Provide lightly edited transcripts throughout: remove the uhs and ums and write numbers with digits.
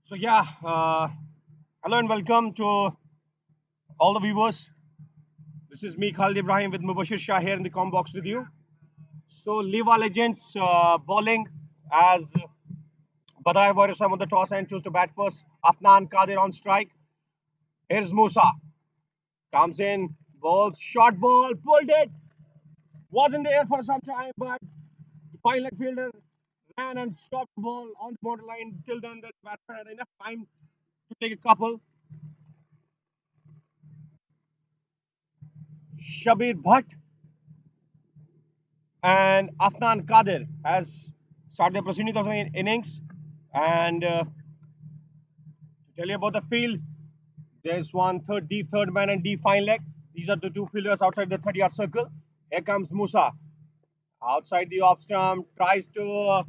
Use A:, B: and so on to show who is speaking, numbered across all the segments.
A: So yeah, hello and welcome to all the viewers. This is me, Khalid Ibrahim, with Mubashir Shah here in the com box with you. So LIWA Legends bowling as Badayer Warriors on the toss and choose to bat first. Afnan Kadir on strike. Here's Musa. Comes in, bowls, short ball, pulled it. Was in the air for some time, but the fine leg fielder ran and stopped the ball on the borderline. Till then, the batsman had enough time to take a couple. Shabir Bhatt and Afnan Kadir has started the proceedings of the innings. And to tell you about the field, there's one third deep third man and deep fine leg. These are the two fielders outside the 30-yard circle. Here comes Musa outside the off stump, tries to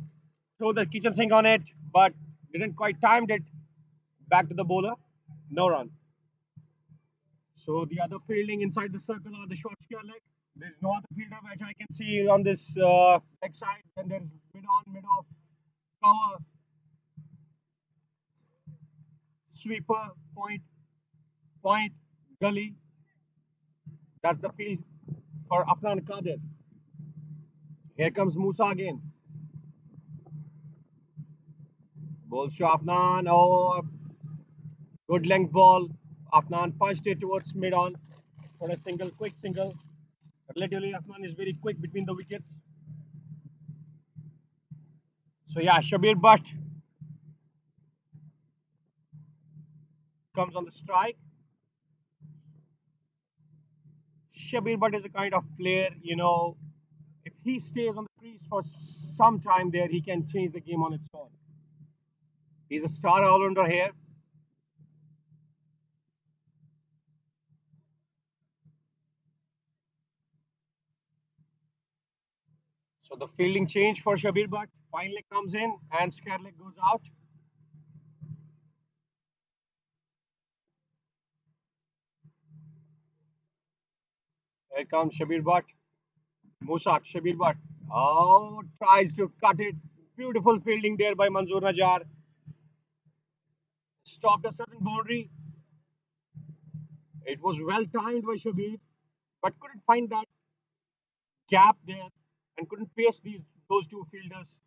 A: throw the kitchen sink on it, but didn't quite timed it. Back to the bowler, no run. So the other fielding inside the circle are the short square leg. There's no other fielder which I can see on this leg side. Then there's mid on, mid off, cover, sweeper, point, point, gully. That's the field for Afnan Kadir. Here comes Musa again. Ball to Afnan. Oh, good length ball. Afnan punched it towards mid on for a single, quick single. Relatively, Afnan is very quick between the wickets. So yeah, Shabir Bhatt comes on the strike. Shabir Bhatt is a kind of player, if he stays on the crease for some time there, he can change the game on its own. He's a star all-rounder here. So the fielding change for Shabir Bhatt. Fine leg comes in and square leg goes out. Here comes Shabir Bhatt. Musa, Shabir Bhatt. Oh, tries to cut it. Beautiful fielding there by Manzoor Najjar. Stopped a certain boundary. It was well timed by Shabir, but couldn't find that gap there and couldn't pace those two fielders.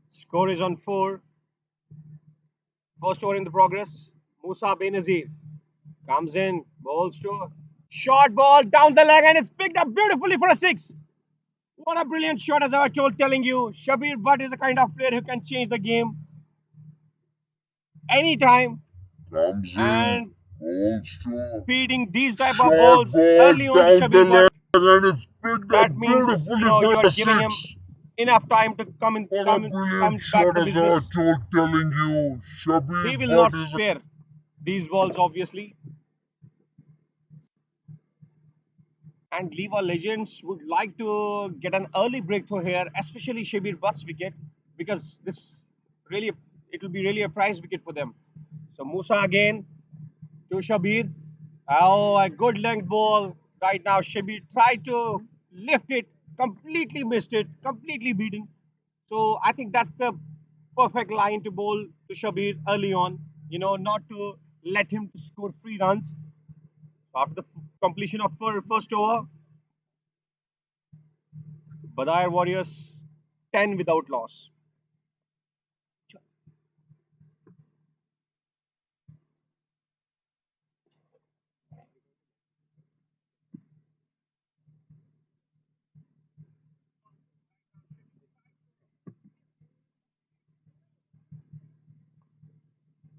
A: Score is on 4. First over in the progress. Musa Benazir comes in, bowls to short ball down the leg, and it's picked up beautifully for a 6. What a brilliant shot, as I was told, telling you. Shabir Bhatt is a kind of player who can change the game anytime,
B: Comes in,
A: and
B: balls to
A: feeding these type of
B: short
A: balls
B: ball
A: early on to
B: down the
A: Shabir Bhatt,
B: leg, and it's picked up
A: that means
B: beautifully for
A: you are
B: a
A: giving him
B: 6.
A: enough time to
B: What a brilliant
A: come back to
B: shot,
A: the
B: as I was
A: business.
B: told, telling you.
A: He
B: Shabir
A: will
B: Bhatt
A: not
B: is
A: spare these balls, obviously. And LIWA Legends would like to get an early breakthrough here, especially Shabir Bhatt's wicket, because this really it will be really a prize wicket for them. So Musa again to Shabir. Oh, a good length ball right now. Shabir tried to lift it, completely missed it, completely beaten. So I think that's the perfect line to bowl to Shabir early on. Not to let him score 3 runs. So after the completion of first over, Badayer Warriors 10 without loss.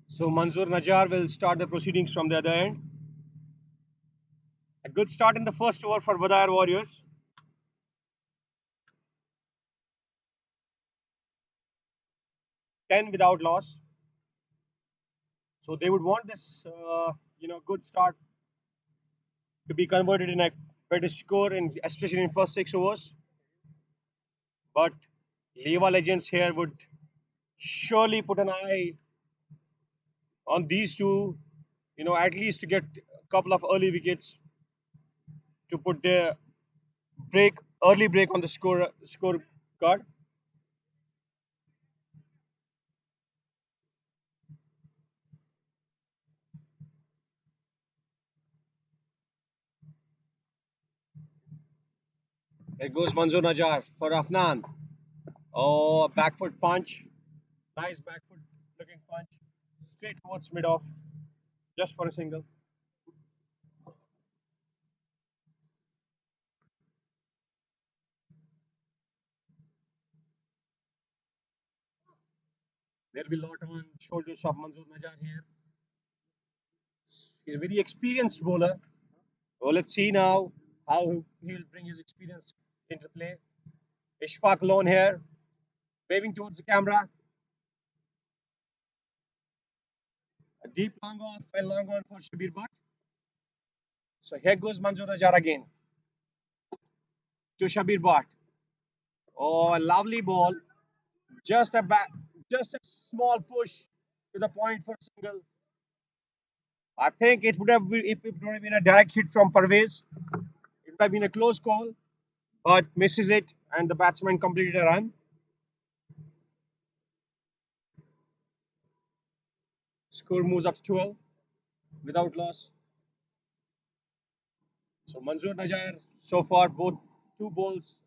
A: So Manzoor Najjar will start the proceedings from the other end. A good start in the first over for Badayer Warriors. 10 without loss. So they would want this, good start to be converted in a better score, especially in first 6 overs. But LIWA Legends here would surely put an eye on these two, at least to get a couple of early wickets to put their early break on the score card. Here goes Manzoor Najar for Afnan. Oh, a back foot punch. Nice back foot looking punch. Straight towards mid off. Just for a single. There'll be a lot on shoulders of Manzoor Najar here. He's a very experienced bowler. So let's see now how he'll bring his experience into play. Ishfaq Lone here, waving towards the camera. A deep long on, a long on for Shabir Butt. So here goes Manzoor Najar again to Shabir Butt. Oh, a lovely ball. Just a just a small push to the point for a single. I think it would have been, if it would have been a direct hit from Parvez, it would have been a close call, but misses it, and the batsman completed a run. Score moves up to 12 without loss. So Manzoor Najar so far both two balls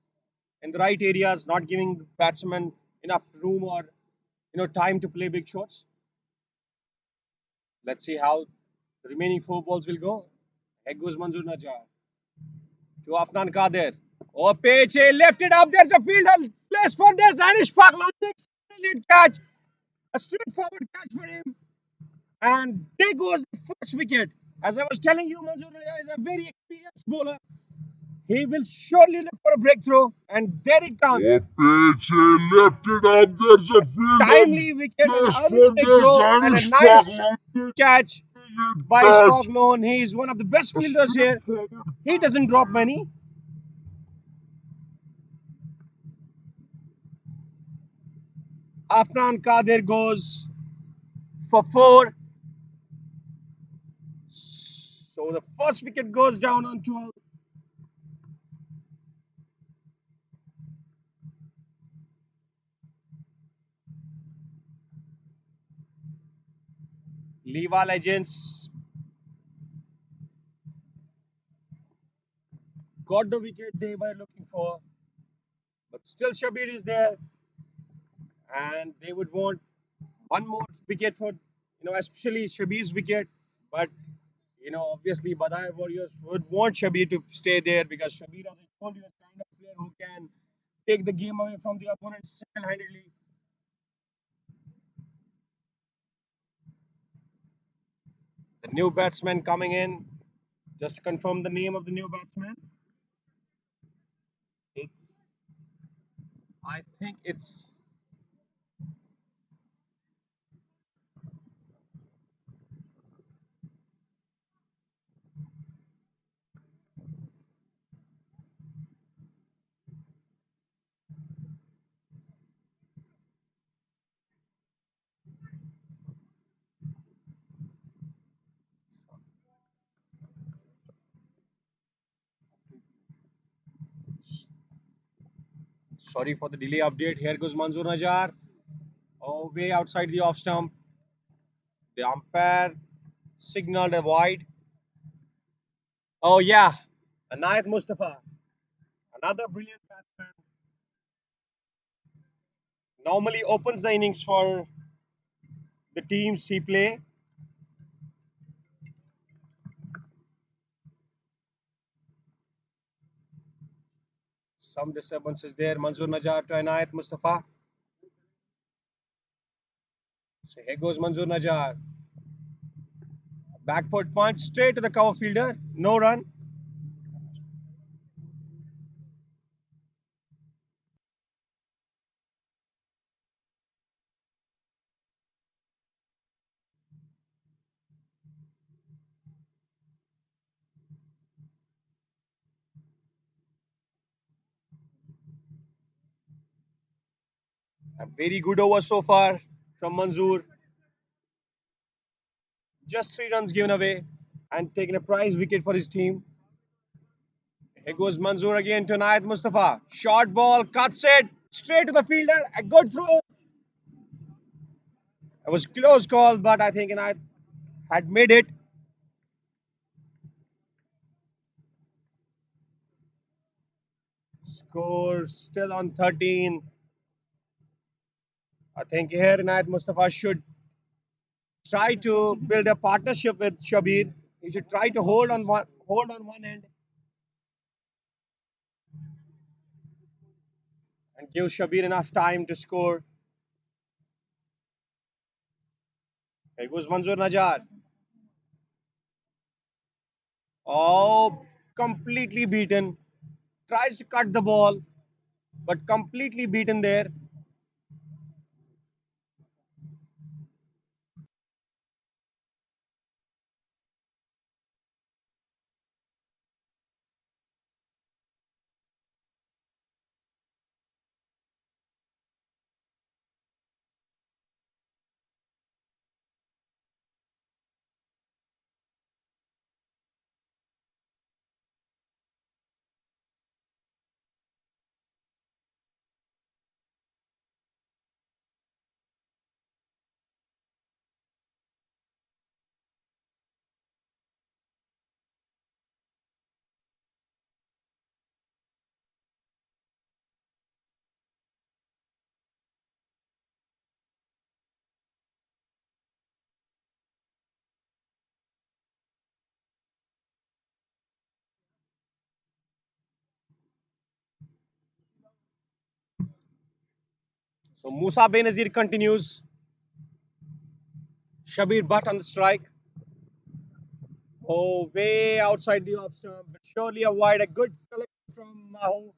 A: in the right areas, not giving the batsman enough room or time to play big shots. Let's see how the remaining four balls will go. Here goes Manzoor Najar to Afnan Kader. Oh, pitch, he left it up. There's a fielder place for this. Anish Pak launching. Brilliant catch. A straightforward catch for him. And there goes the first wicket. As I was telling you, Manzoor Najar is a very experienced bowler. He will surely look for a breakthrough. And there it comes.
B: A pitch, he left it up. There's a fielder
A: Timely wicket, an
B: just
A: early
B: for this
A: breakthrough, and a
B: Irish
A: nice
B: Parliament.
A: catch by
B: Catch.
A: Ishfaq Lone. He is one of the best
B: A
A: fielders here.
B: straightforward
A: He doesn't drop many. Afnan Kader goes for four. So the first wicket goes down on 12. LIWA legends got the wicket they were looking for, but still Shabir is there, and they would want one more wicket for especially Shabir's wicket. But obviously Badayar Warriors would want Shabir to stay there because Shabir, as I told you, is kind of player who can take the game away from the opponent single-handedly. The new batsman coming in. Just to confirm the name of the new batsman, it's I think it's sorry for the delay update. Here goes Manzoor Najar. Oh, way outside the off stump. The umpire signaled a wide. Oh yeah, Anayat Mustafa, another brilliant batsman. Normally opens the innings for the teams he play. Some disturbances there. Manzoor Najar to Anayat Mustafa. So here goes Manzoor Najar. Back foot punch straight to the cover fielder. No run. A very good over so far from Manzoor. Just 3 runs given away and taking a prize wicket for his team. Here goes Manzoor again to Anayat Mustafa. Short ball, cuts it straight to the fielder. A good throw. It was close call, but I think Anayat had made it. Score still on 13. I think here Inayat Mustafa should try to build a partnership with Shabir. He should try to hold on one end and give Shabir enough time to score. Here goes Manzoor Najar. Oh, completely beaten. Tries to cut the ball, but completely beaten there. So Musa Benazir continues. Shabir Butt on the strike. Oh, way outside the off stump, but surely a wide. A good collection from Mahu.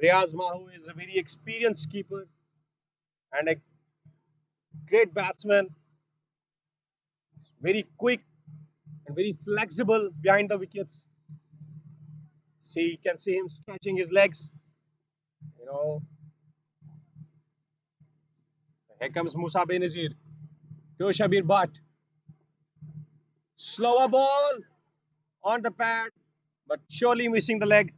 A: Riaz Mahu is a very experienced keeper and a great batsman. Very quick and very flexible behind the wickets. See, you can see him stretching his legs. You know, here comes Musa Benazir to Shabir Butt. Slower ball on the pad, but surely missing the leg.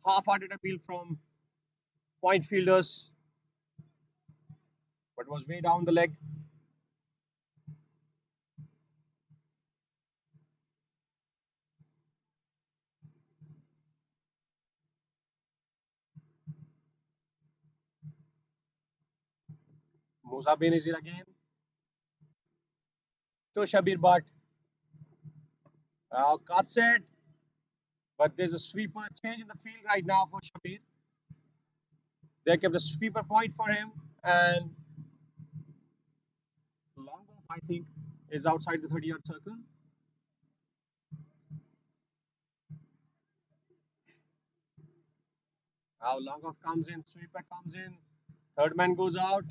A: Half-hearted appeal from point fielders, but was way down the leg. Musa Benazir again to Shabir Butt. Cuts it, but there's a sweeper change in the field right now for Shabir. They kept the sweeper point for him, and long off, I think, is outside the 30-yard circle. Now long off comes in, sweeper comes in, third man goes out.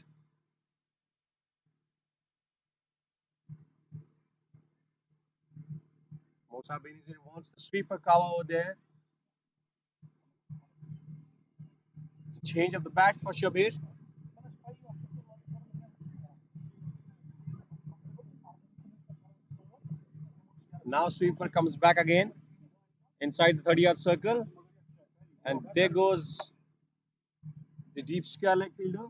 A: Musa Benazir wants the sweeper cover over there. Change of the bat for Shabir. Now sweeper comes back again inside the 30-yard circle, and there goes the deep square leg fielder.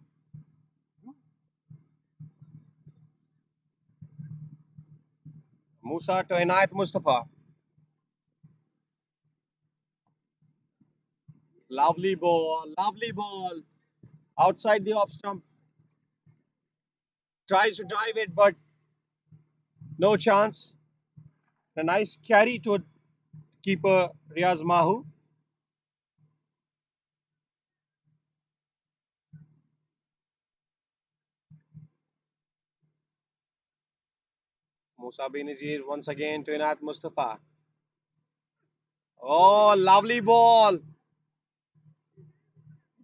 A: Musa to Inayat Mustafa. Lovely ball, lovely ball. Outside the off stump. Tries to drive it, but no chance. A nice carry to keeper Riaz Mahu. Musa Benazir once again to Inayat Mustafa. Oh, lovely ball.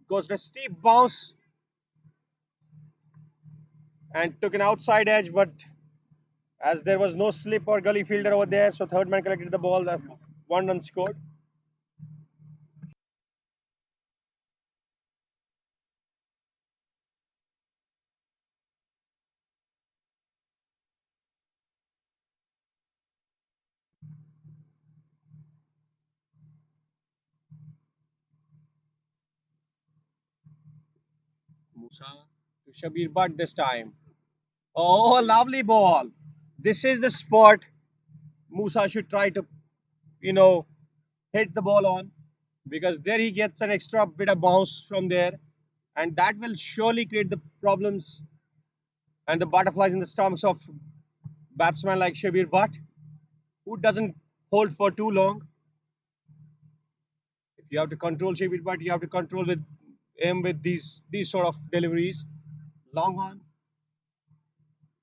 A: Goes to a steep bounce and took an outside edge, but as there was no slip or gully fielder over there, so third man collected the ball. The one run scored. Musa to Shabir Butt this time. Oh, lovely ball. This is the spot Musa should try to you know, hit the ball on, because there he gets an extra bit of bounce from there, and that will surely create the problems and the butterflies in the stomachs of batsmen like Shabir Butt, who doesn't hold for too long. If you have to control Shabir Butt, you have to control with him with these sort of deliveries. Long on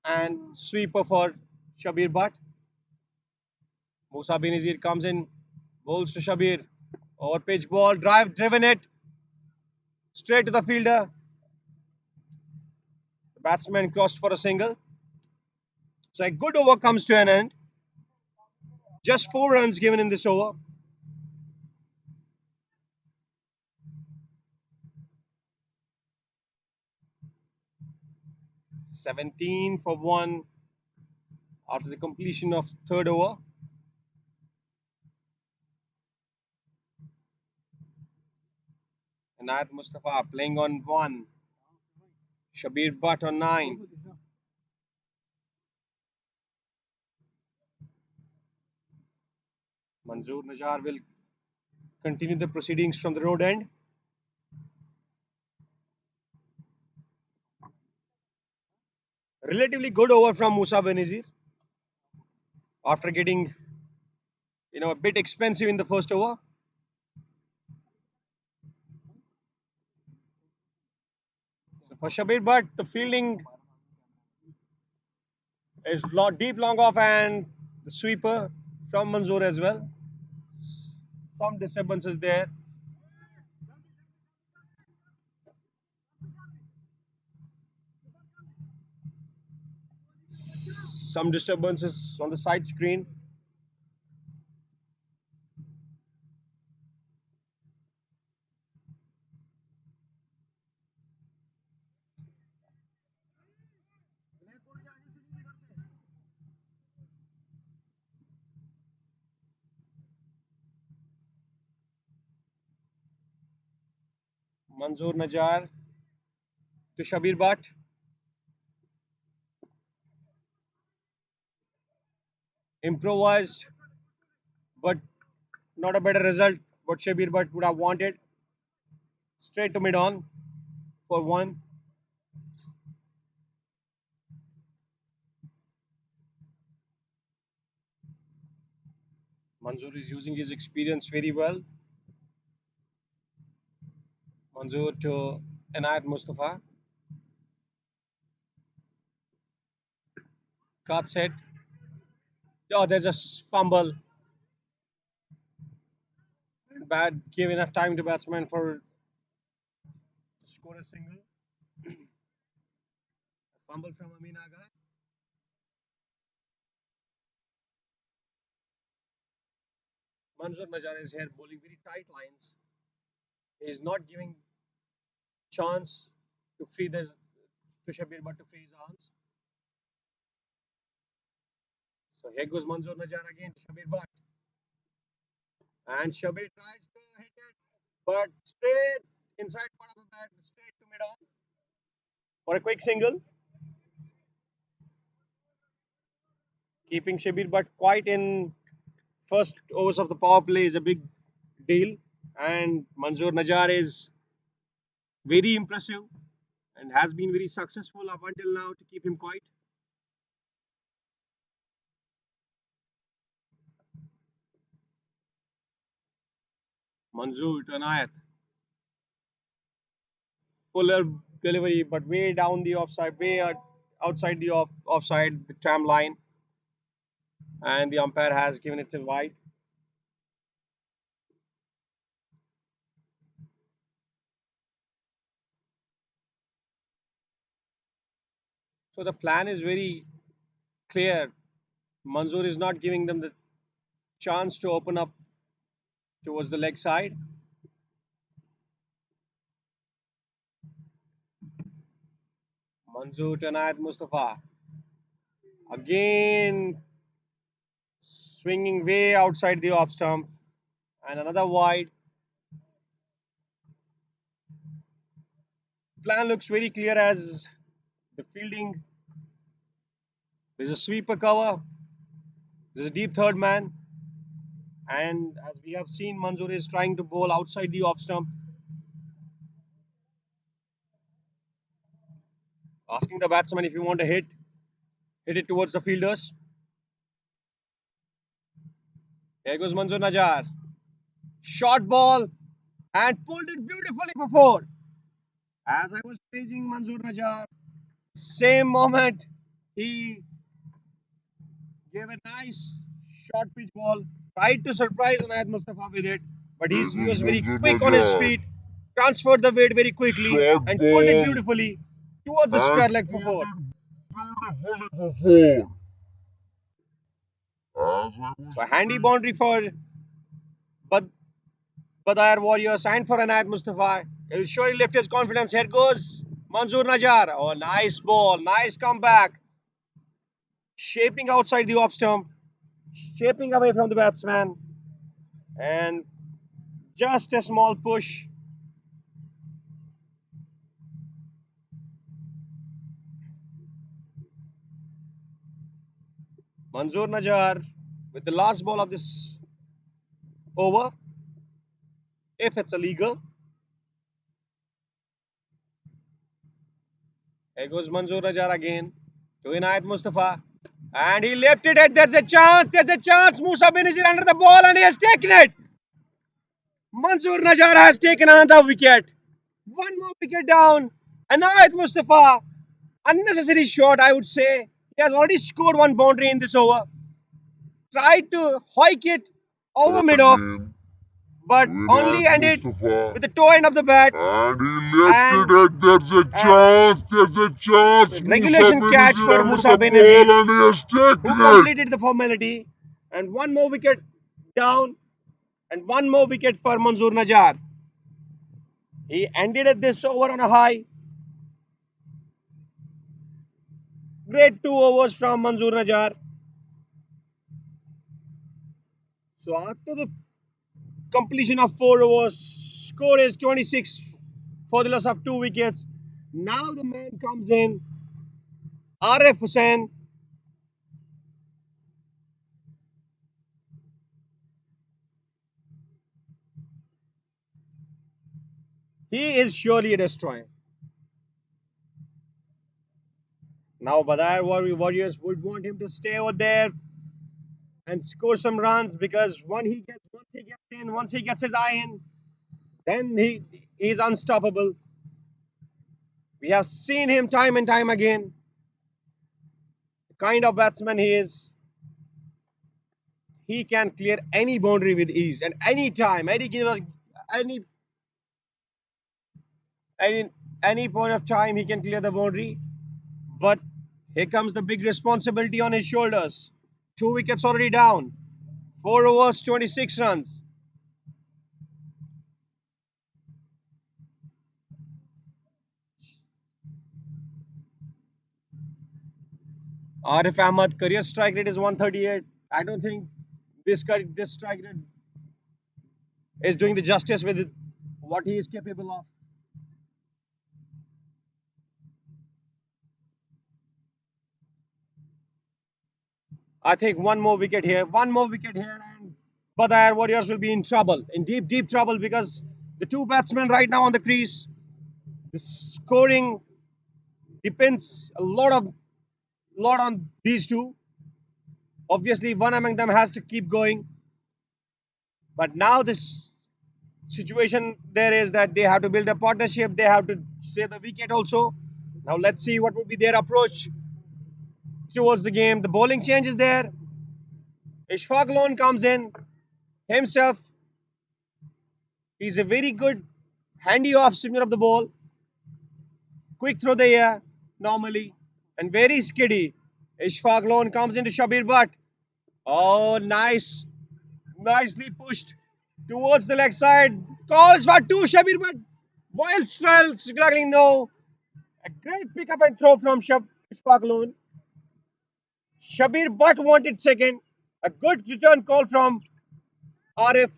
A: and sweeper for Shabir Butt. Musa Benazir comes in, bowls to Shabir. Over pitch ball, drive, driven it straight to the fielder. The batsman crossed for a single. So a good over comes to an end. Just 4 runs given in this over. 17 for 1 after the completion of third over. Anayat Mustafa playing on 1. Shabir Butt on 9. Manzoor Najar will continue the proceedings from the road end. Relatively good over from Musa Benazir after getting a bit expensive in the first over. So for Shabir Butt, the fielding is deep long off, and the sweeper from Manzoor as well. Some disturbances there. Some disturbances on the side screen. Manzoor Najar to Shabir Butt. Improvised, but not a better result what Shabir Butt would have wanted. Straight to mid on for 1. Manzoor is using his experience very well. Manzoor to Anayat Mustafa. Cuts it. Oh, there's a fumble. Bad gave enough time to batsman for to score a single. Fumble from Amin Aga. Manzoor Najar is here bowling very tight lines. He is not giving chance to free the to Shabir Butt to free his arms. So here goes Manzoor Najar again to Shabir Butt. And Shabir tries to hit it, but straight inside part of the bat, straight to mid on for a quick single. Keeping Shabir Butt quite in first overs of the power play is a big deal. And Manzoor Najar is very impressive and has been very successful up until now to keep him quiet. Manzoor to Anayat. Fuller delivery, but way down the offside, outside the offside the tram line, and the umpire has given it a wide. So the plan is very clear. Manzoor is not giving them the chance to open up towards the leg side. Manzoor to Anayat Mustafa. Again swinging way outside the off stump, and another wide. Plan looks very clear as the fielding. There's a sweeper cover. There's a deep third man, And as we have seen, Manzoor is trying to bowl outside the off stump, asking the batsman if you want to hit it towards the fielders. Here goes Manzoor Najar. Short ball and pulled it beautifully for four. As I was praising Manzoor Najar, same moment he gave a nice short pitch ball, tried to surprise Anayat Mustafa with it, but
B: There
A: he
B: goes
A: was very
B: Manzoor
A: quick on his
B: Najar.
A: feet, transferred the weight very quickly,
B: Short
A: and pulled it
B: ball
A: beautifully towards the
B: and
A: square leg for
B: pulled
A: four.
B: it beautifully for four. As I was
A: So a handy boundary for Bad- Badayer Warriors and for Anayat Mustafa. He'll surely lift his confidence. Here goes Manzoor Najar. Oh, nice ball, nice comeback. Shaping outside the off stump, shaping away from the batsman, and just a small push. Manzoor Najar with the last ball of this over, if it's a legal. Here goes Manzoor Najar again to Inayat Mustafa. And he left it, and there's a chance, Musa Bin is under the ball and he has taken it. Manzoor Najar has taken another wicket. One more wicket down. Inayat Mustafa, unnecessary shot, I would say. He has already scored one boundary in this over. Tried to hoik it over mid off,
B: again
A: but
B: to
A: only
B: Inayat
A: ended
B: Mustafa.
A: with the toe end of the bat.
B: And he left it
A: And
B: and there's a
A: uh,
B: chance, there's a chance. Musa
A: regulation catch
B: Benazir
A: for
B: under
A: Musa
B: the
A: Benazir,
B: ball and he has
A: who
B: taken it.
A: completed the formality. And one more wicket down, and one more wicket for Manzoor Najar. He ended at this over on a high. Great 2 overs from Manzoor Najar. So after the completion of 4 overs, score is 26 for the loss of 2 wickets. Now the man comes in, Arif Hussain. He is surely a destroyer. Now Badayar Warriors would want him to stay over there and score some runs, because once he gets in, once he gets his eye in, then he's unstoppable. We have seen him time and time again. The kind of batsman he is, he can clear any boundary with ease and any time, any any any point of time he can clear the boundary. But here comes the big responsibility on his shoulders. 2 wickets already down. 4 overs, 26 runs. Arif Ahmad career strike rate is 138. I don't think this strike rate is doing the justice with what he is capable of. I think one more wicket here, and Badayar Warriors will be in trouble, in deep, deep trouble, because the two batsmen right now on the crease, the scoring depends a lot on these two. Obviously, one among them has to keep going, but now this situation there is that they have to build a partnership. They have to save the wicket also. Now let's see what would be their approach towards the game. The bowling change is there. Ishfaq Lone comes in himself. He's a very good handy off spinner of the ball, quick through the air normally, and very skiddy. Ishfaq Lone comes into Shabir Butt. Oh, nice, nicely pushed towards the leg side. Calls for two, Shabir Butt. While struggling, no. A great pick up and throw from Ishfaq Lone. Shabir Butt wanted second. A good return call from Arif.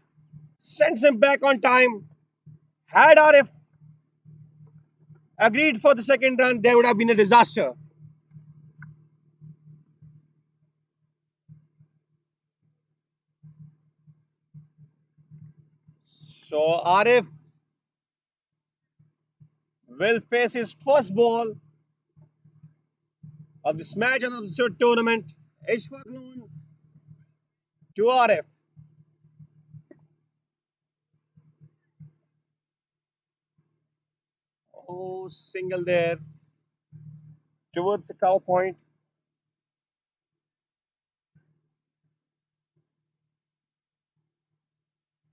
A: Sends him back on time. Had Arif agreed for the second run, there would have been a disaster. So Arif will face his first ball of this match and of the tournament. Ishfaq Loan to Arif. Oh, single there towards the cow point.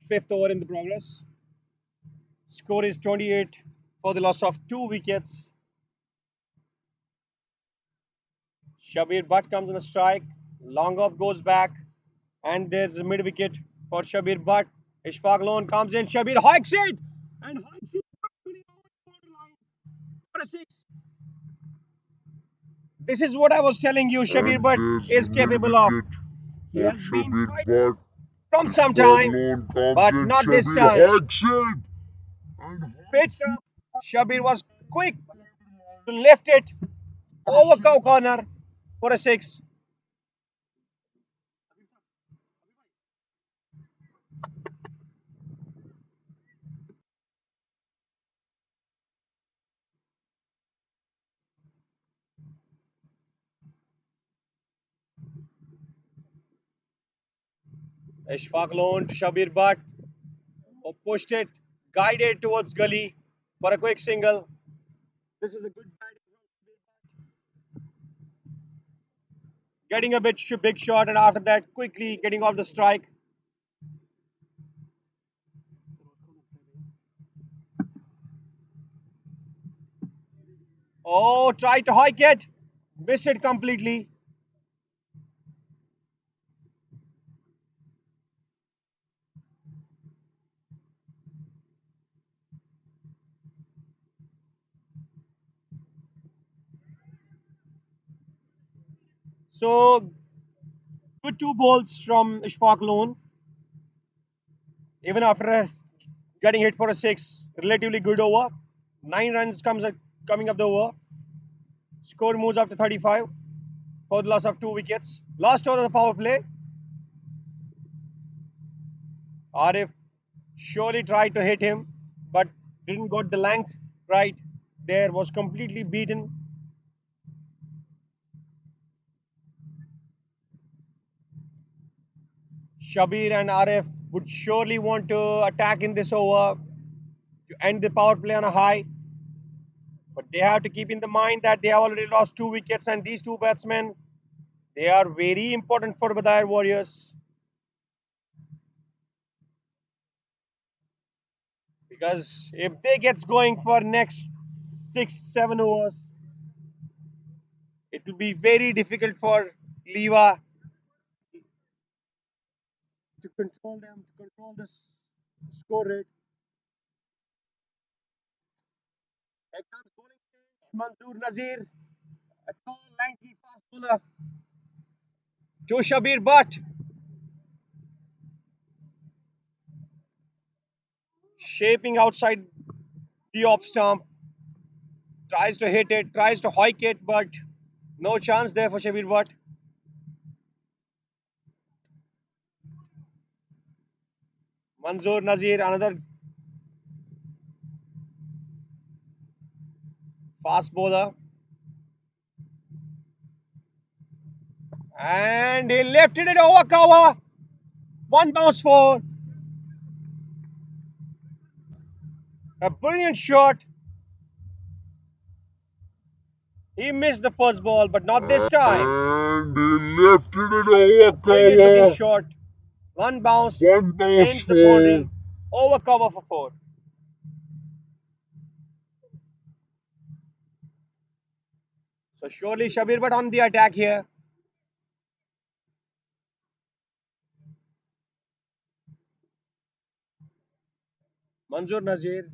A: Fifth over in the progress. Score is 28 for the loss of 2 wickets. Shabir Butt comes on the strike. Long off goes back. And there's a mid wicket for Shabir Butt. Ishfaq Loan comes in. Shabir hikes it. And hikes it to the borderline for a six. This is what I was telling you Shabir
B: And
A: Butt
B: there's
A: is
B: mid
A: capable of.
B: wicket
A: He
B: for
A: has been
B: Shabir
A: quite
B: Butt.
A: from some
B: Ishfaq
A: time,
B: Loan comes
A: but
B: in.
A: not this
B: Shabir
A: time.
B: hikes it. And hikes
A: Pitched
B: it.
A: up. Shabir was quick to lift it over cow corner for a six. Ishfaq Loan to Shabir Butt, who pushed it, guided towards gully for a quick single. This is a good guiding from getting a bit big shot, and after that, quickly getting off the strike. Oh, tried to hike it, missed it completely. So, good two balls from Ishfaq Loan, even after getting hit for a six. Relatively good over. 9 runs coming up the over. Score moves up to 35 for the loss of 2 wickets. Last over of the power play. Arif surely tried to hit him, but didn't got the length right. There was completely beaten. Shabir and Arif would surely want to attack in this over to end the power play on a high. But they have to keep in the mind that they have already lost 2 wickets, and these two batsmen, they are very important for Badayar Warriors, because if they gets going for next 6 7 overs, it will be very difficult for LIWA to control them, to control the score rate. Here comes bowling change. Manzoor Nazir, a tall, lanky fast bowler, to Shabir Butt, shaping outside the off stump, tries to hit it, tries to hike it, but no chance there for Shabir Butt. Manzoor Nazir, another fast bowler, and he lifted it over cover. One bounce for a brilliant shot. He missed the first ball, but not this time.
B: And he lifted it over
A: Brilliant looking
B: cover.
A: shot. One bounce
B: One bounce
A: into the
B: for
A: boundary, over cover for four. So surely Shabir Butt on the attack here. Manzoor Nazir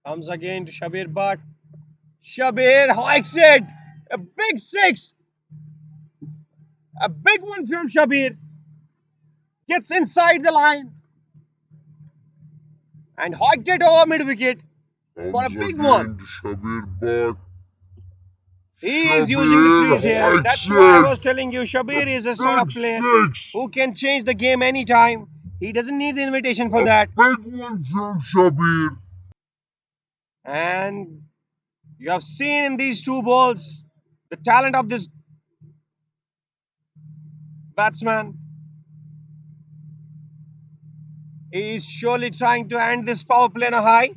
A: comes again to Shabir Butt. Shabir hikes it. A big six. A big one from Shabir. Gets inside the line and hiked it over mid wicket for a
B: comes
A: big one.
B: again to Shabir Butt.
A: He is using the crease here.
B: I
A: That's why I
B: said
A: was telling you, Shabir is a sort
B: big
A: of player
B: six.
A: who can change the game anytime. He doesn't need the invitation for
B: A
A: that.
B: big one from Shabir.
A: And you have seen in these two balls the talent of this batsman. He is surely trying to end this power play on a high.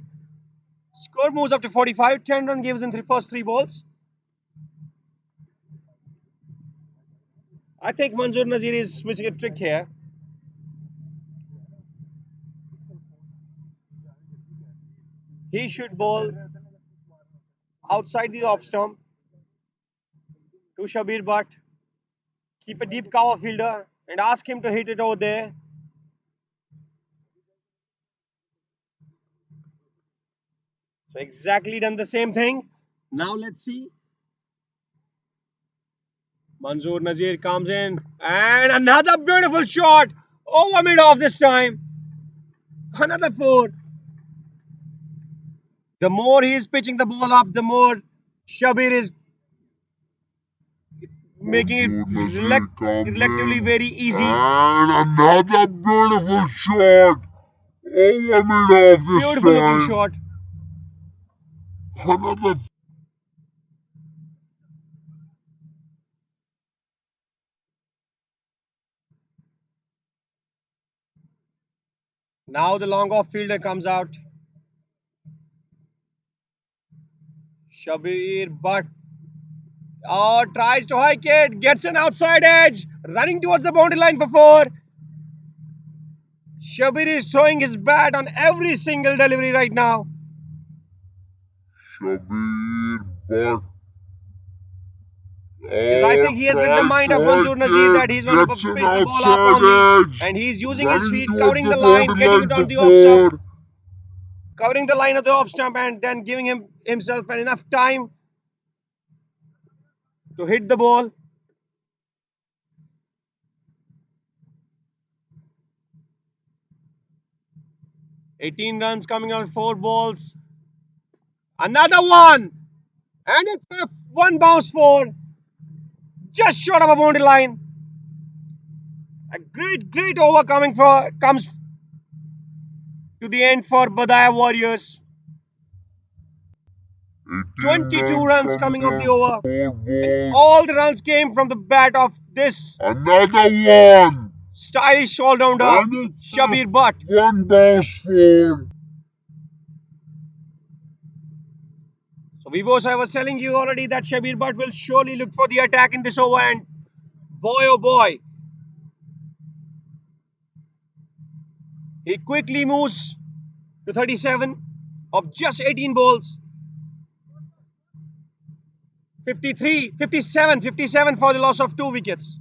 A: Score moves up to 45. 10 run gives in the first three balls. I think Manzoor Nazir is missing a trick here. He should bowl outside the off stump to Shabir Butt, keep a deep cover fielder, and ask him to hit it over there. So exactly done the same thing. Now let's see. Manzoor Nazir comes in and another beautiful shot over mid off this time. Another four. The more he is pitching the ball up, the more Shabir is making it
B: Mansoor Nazir comes
A: relatively
B: in.
A: very easy.
B: And another beautiful shot. Over mid off this
A: Beautiful looking
B: time.
A: shot.
B: Another
A: Now the long off fielder comes out. Shabir Butt tries to hike it, gets an outside edge, running towards the boundary line for four. Shabir is throwing his bat on every single delivery right now.
B: Shabir Butt.
A: Because I think he has read the
B: Tries
A: mind
B: to
A: of Manzoor
B: hike
A: Nazir
B: it.
A: that he's going to
B: Gets an
A: pitch the ball up only.
B: outside edge.
A: And he's using his
B: Running
A: feet,
B: towards
A: covering
B: the
A: the line,
B: boundary
A: getting
B: line
A: it on
B: for
A: the off stump,
B: four.
A: covering the line of the off stump, and then giving himself enough time to hit the ball. 18 runs coming on four balls. Another one! And it's a one bounce four, just short of a boundary line. A great over comes to the end for Badaya Warriors.
B: 18
A: 22
B: runs
A: runs
B: coming
A: coming off the
B: on
A: over,
B: four
A: and
B: balls.
A: all the runs came from the bat of this
B: Another one.
A: stylish all-rounder
B: And it's a
A: Shabir Butt.
B: one bounce four.
A: So Vivos, I was telling you already that Shabir Butt will surely look for the attack in this over, and boy oh boy, he quickly moves to 37 of just 18 balls. 53, 57, 57 for the loss of two wickets.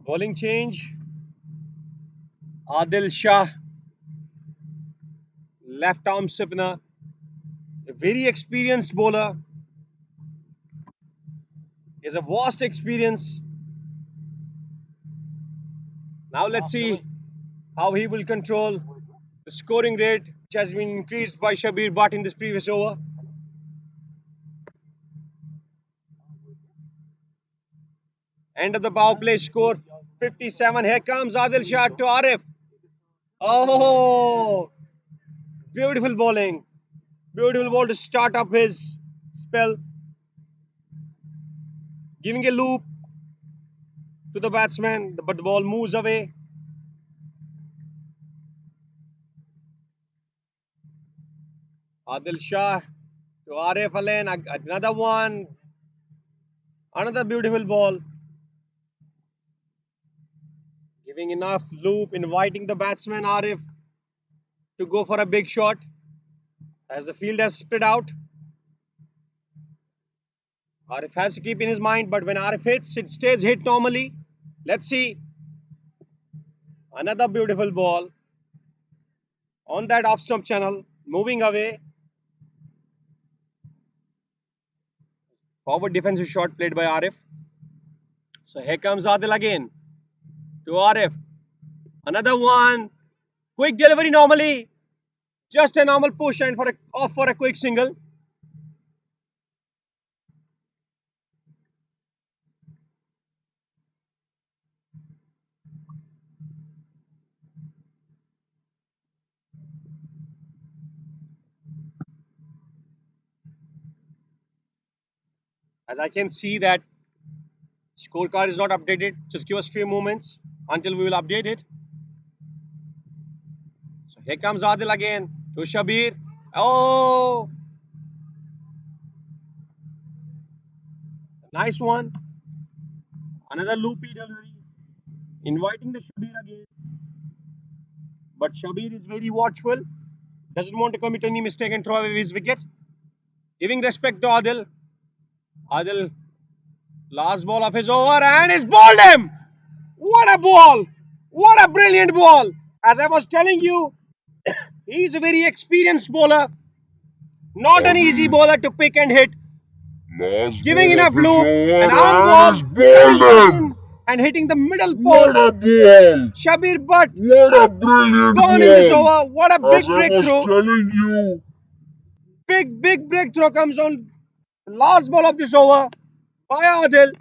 A: Bowling change. Adil Shah, left arm spinner, a very experienced bowler. He has a vast experience. Now let's see how he will control the scoring rate, which has been increased by Shabir Butt in this previous over. End of the power play score 57. Here comes Adil Shah to Arif. Oh, beautiful bowling. Beautiful ball to start up his spell. Giving a loop. to the batsman, but the ball moves away. Adil Shah to Arif Alain, another one, another beautiful ball, giving enough loop, inviting the batsman Arif to go for a big shot as the field has spread out. Arif has to keep in his mind, but when Arif hits, it stays hit normally. Let's see another beautiful ball on that off stump channel, moving away. Forward defensive shot played by Arif. So here comes Adil again to Arif. Another one. Quick delivery normally. Just a normal push and off for a quick single. As I can see that scorecard is not updated. Just give us few moments until we will update it. So here comes Adil again to Shabir. Oh, nice one. Another loopy delivery. Inviting the Shabir again. But Shabir is very watchful. Doesn't want to commit any mistake and throw away his wicket. Giving respect to Adil. Adil, last ball of his over and he's bowled him. What a ball! What a brilliant ball! As I was telling you, he's a very experienced bowler, not an easy
B: Adi,
A: bowler to pick and hit.
B: last
A: Giving
B: ball
A: enough
B: of his
A: loop, an
B: over
A: arm
B: and
A: ball
B: he's
A: coming back
B: bowled
A: in
B: him.
A: and hitting the middle pole.
B: What a ball!
A: Shabir Butt
B: What a brilliant
A: gone in this
B: ball!
A: over. What a
B: As
A: big
B: I was
A: breakthrough!
B: telling you,
A: Big breakthrough comes on the last ball of this over by Adil.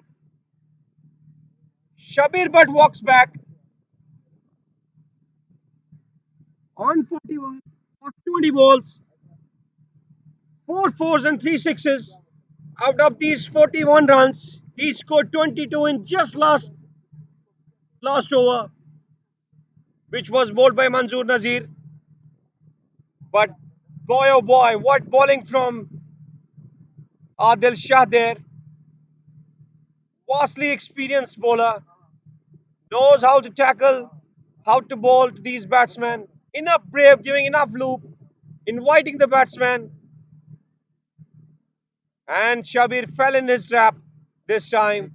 A: Shabir Butt walks back on 41 of 20 balls, 4 fours and 3 sixes. Out of these 41 runs, he scored 22 in just last over, which was bowled by Manzoor Nazir. But boy oh boy, what bowling from Adil Shah there. Vastly experienced bowler, knows how to tackle, how to bowl to these batsmen. Enough brave, giving enough loop, inviting the batsman. And Shabir fell in his trap this time.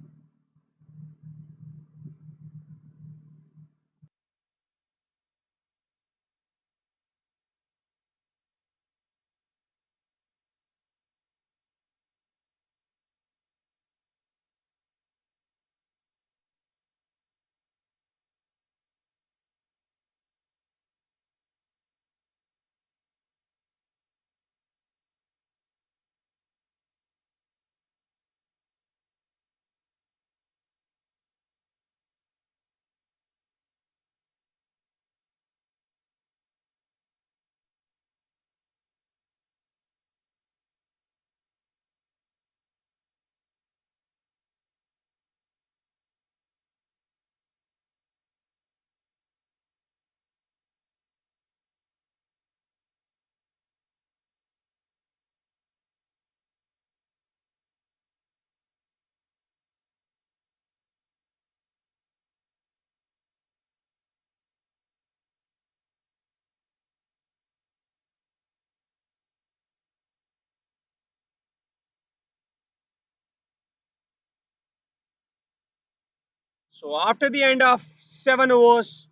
A: So after the end of 7 overs,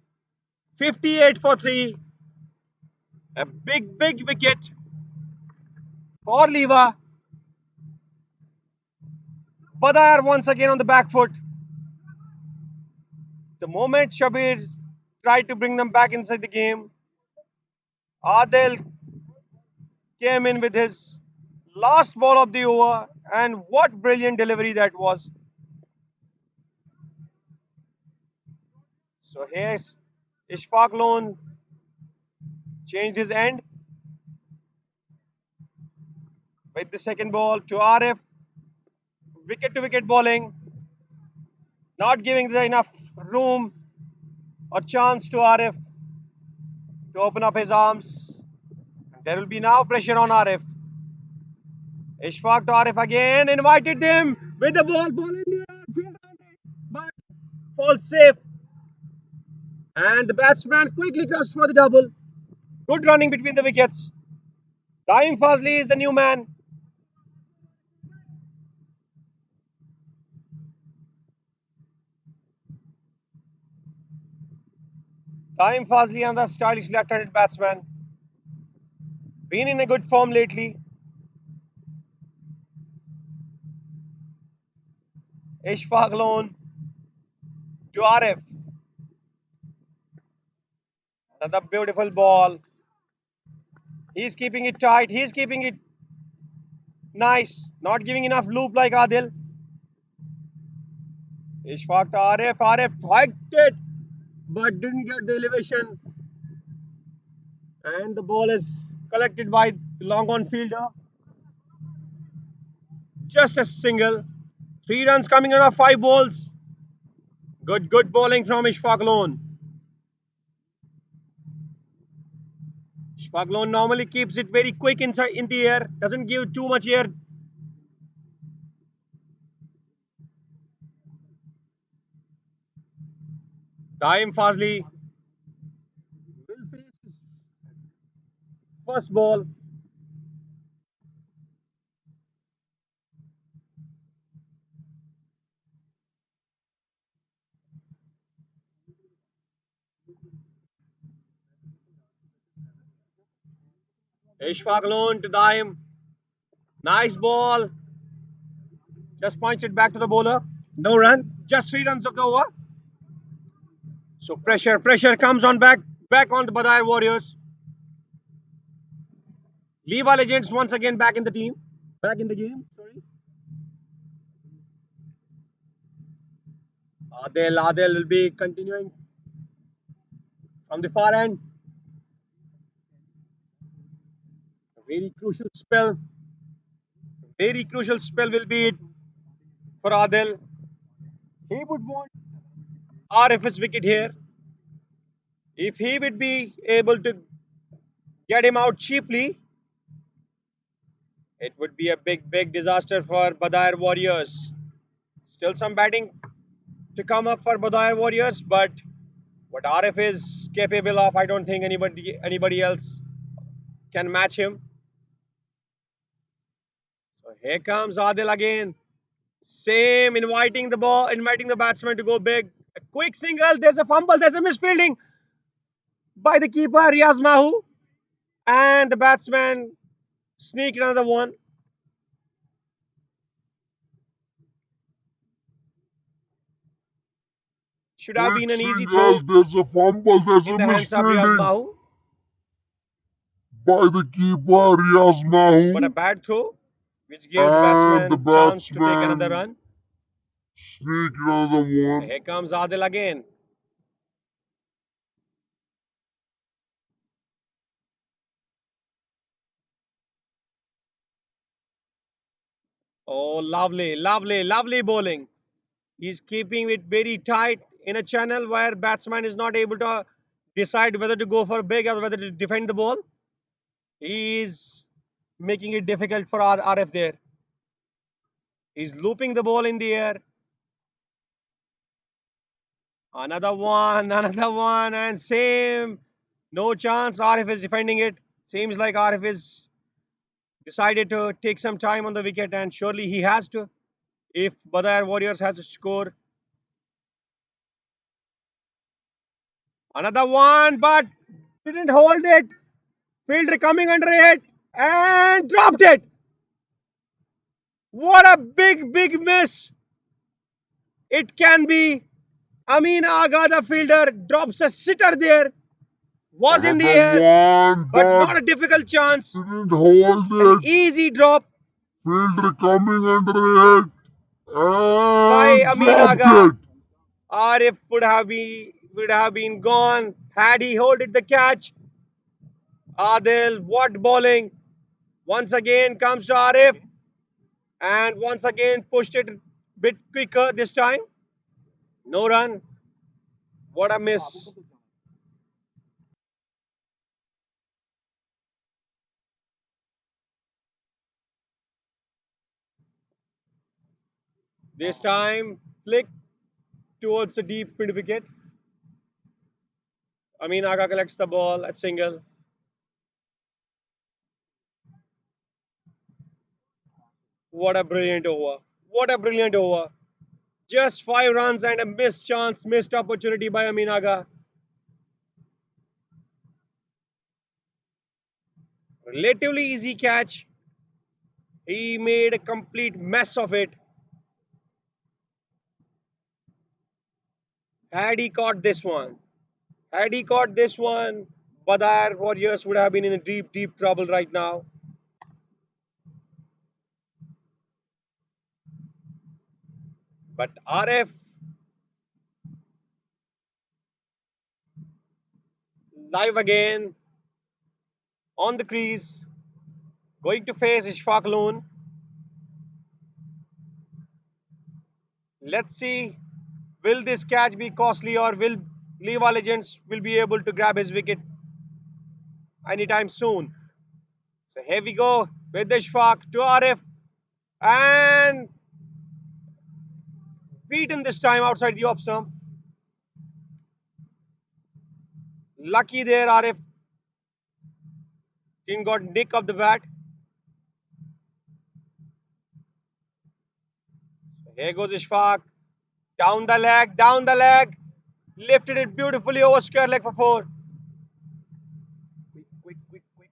A: 58 for 3, a big wicket for LIWA. Badayer once again on the back foot. The moment Shabir tried to bring them back inside the game, Adil came in with his last ball of the over, and what brilliant delivery that was. So here's Ishfaq Loan changed his end with the second ball to Arif, wicket to wicket bowling. not giving the enough room or chance to Arif to open up his arms. There will be now pressure on Arif. Ishfaq to Arif again, invited them with the ball in the air, but falls safe. And the batsman quickly crossed for the double. Good running between the wickets. Taim Fazli is the new man. Taim Fazli and the stylish left-handed batsman. Been in a good form lately. Ishfaq Loan to Arif. Another beautiful ball. He's keeping it tight. He's keeping it nice. Not giving enough loop like Adil. Ishfaq to Arif. Arif hiked it, but didn't get the elevation. And the ball is collected by long on fielder. Just a single. 3 runs coming out of 5 balls. Good bowling from Ishfaq Loan. Ishfaq Loan normally keeps it very quick inside in the air. Doesn't give too much air. Taim Fazli will face his first ball. Ishfaq Loan to Taim. Nice ball. Just points it back to the bowler. No run. Just 3 runs of the over. So pressure comes on back on the BADAYER Warriors. LIWA legends once again back in the team. Back in the game. Sorry. Adil will be continuing from the far end. A very crucial spell. Very crucial spell will be it for Adil. He would want RF's wicket here. If he would be able to get him out cheaply, it would be a big disaster for BADAYER Warriors. Still some batting to come up for BADAYER Warriors, but what RF is capable of, I don't think anybody else can match him. So here comes Adil again. Same, inviting the batsman to go big. A quick single. There's a fumble. There's a misfielding by the keeper Riaz Mahu, and the batsman sneaked another one. Should have
B: Quick
A: been an easy
B: single,
A: throw
B: there's a fumble, there's
A: in
B: a
A: the hands of Riaz
B: misfielding
A: Mahu,
B: by the keeper Riaz
A: but a
B: Mahu,
A: bad throw, which gave the
B: and the
A: batsman chance to take another
B: batsman
A: run.
B: sneaked another one.
A: Here comes Adil again. Oh, lovely bowling. He's keeping it very tight in a channel where batsman is not able to decide whether to go for big or whether to defend the ball. He is making it difficult for RF there. He's looping the ball in the air. Another one, and same. No chance. RF is defending it. Seems like RF is decided to take some time on the wicket, and surely he has to. If BADAYER Warriors has to score another one, but didn't hold it. Fielder coming under it and dropped it. What a big miss it can be. Amin Aga, the fielder, drops a sitter there. Was in the
B: Another
A: air,
B: one,
A: but
B: but
A: not a difficult chance.
B: didn't hold
A: An
B: it.
A: easy drop
B: Fielder coming under it
A: by
B: and
A: Amin
B: dropped
A: Aga.
B: it.
A: Arif would have been gone had he holded the catch. Adil, what bowling! Once again comes to Arif and once again pushed it a bit quicker this time. No run. What a miss. This time, flick towards the deep mid wicket. Amin Aga collects the ball at single. What a brilliant over. What a brilliant over. Just 5 runs and a missed chance, missed opportunity by Amin Aga. Relatively easy catch. He made a complete mess of it. Had he caught this one, had he caught this one, Badayar Warriors would have been in a deep, deep trouble right now. But RF live again on the crease, going to face Ishfaq Loon. Let's see, will this catch be costly or will LIWA Legends will be able to grab his wicket anytime soon? So here we go with Ishfaq to Arif and beaten this time outside the off stump. Lucky there, Arif didn't got nick of the bat. So here goes Ishfaq down the leg, lifted it beautifully over square leg for four. Quick, quick, quick, quick.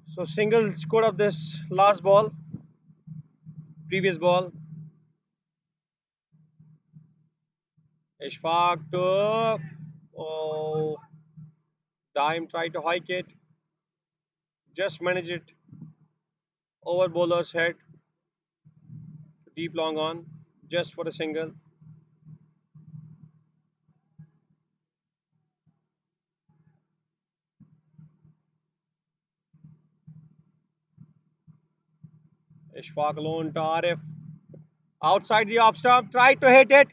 A: So single score of this last ball, previous ball. Ishfaq to oh, Dime tried to hike it, just manage it over bowler's head, deep long on, just for a single. Ishfaq alone to Arif. Outside the off stump, tried to hit it.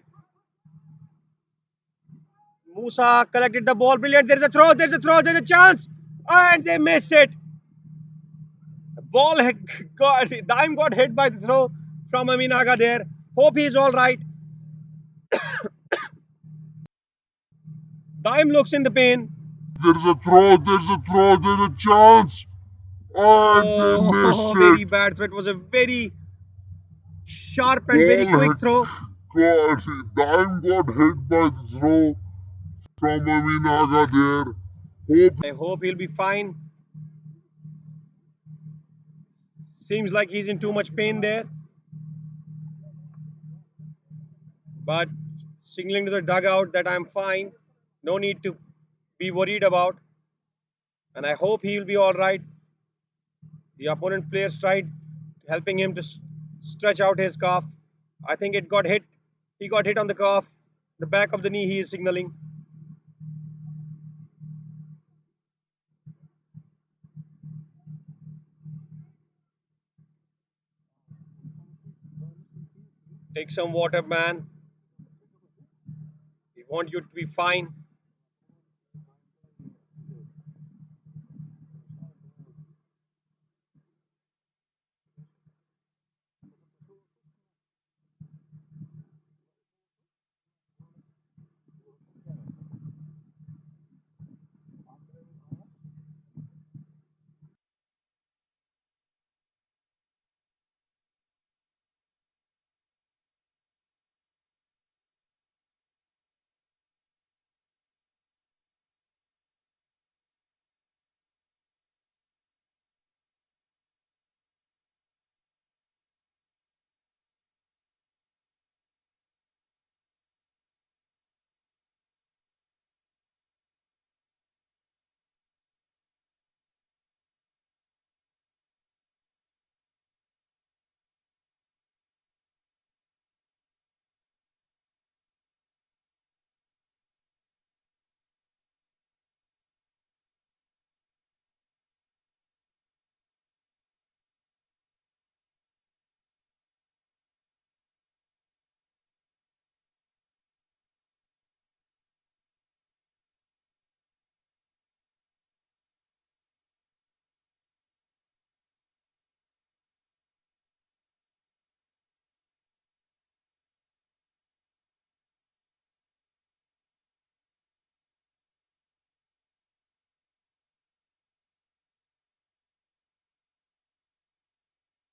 A: Musa collected the ball. Brilliant. There's a chance. And they missed it. The ball got, Dime got hit by the throw from Amin Aga there. Hope he's all right. Dime looks in the pain.
B: There's a chance. And they missed
A: Oh,
B: it.
A: very bad throw. It was a very sharp and very
B: Ball
A: quick
B: hit.
A: throw.
B: Dime got hit by the throw from Aminaga there. Hope
A: I hope he'll be fine. Seems like he's in too much pain there. But signaling to the dugout that I'm fine. No need to be worried about. And I hope he'll be all right. The opponent players tried helping him to stretch out his calf. I think it got hit. He got hit on the calf, the back of the knee. He is signaling. Take some water, man. We want you to be fine.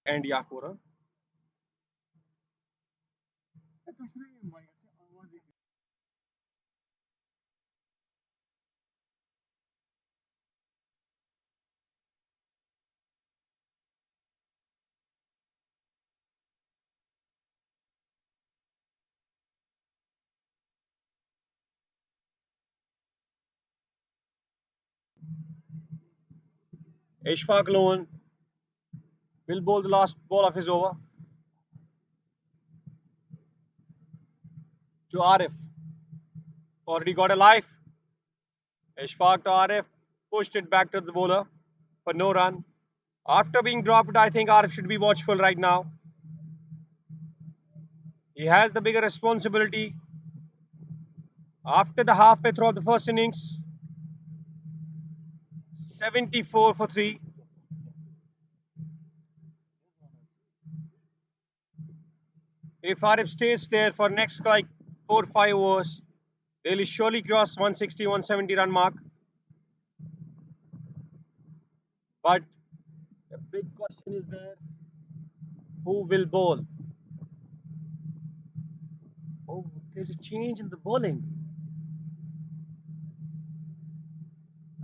A: and Yakura. Ishfaq Lohan will bowl the last ball of his over to Arif. Already got a life. Ishfaq to Arif pushed it back to the bowler for no run. After being dropped, I think Arif should be watchful right now. He has the bigger responsibility. After the halfway through of the first innings, 74 for 3. If Arif stays there for next like 4 5 overs, they'll surely cross 160 170 run mark. But the big question is there, who will bowl? Oh, there's a change in the bowling.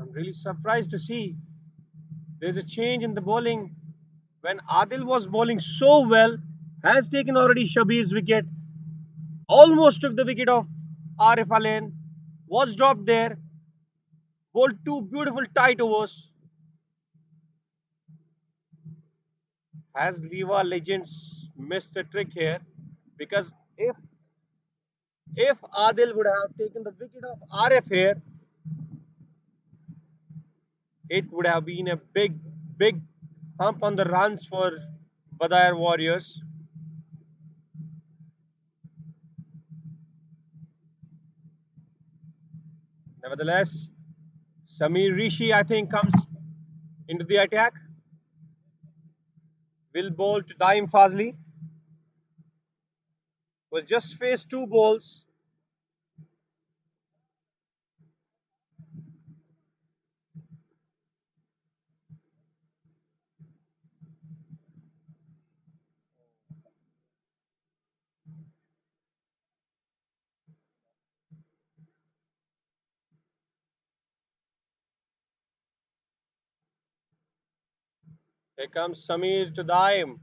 A: I'm really surprised to see there's a change in the bowling when Adil was bowling so well, has taken already Shabir's wicket, almost took the wicket of Arif Alain, was dropped there, bowled two beautiful tight overs. Has LIWA legends missed a trick here? Because if Adil would have taken the wicket of Arif here, it would have been a big hump on the runs for Badayer Warriors. Nevertheless, Samir Rishi, I think, comes into the attack. Will bowl to Daim Fazli. Was just faced two balls. Here comes Samir to Daim.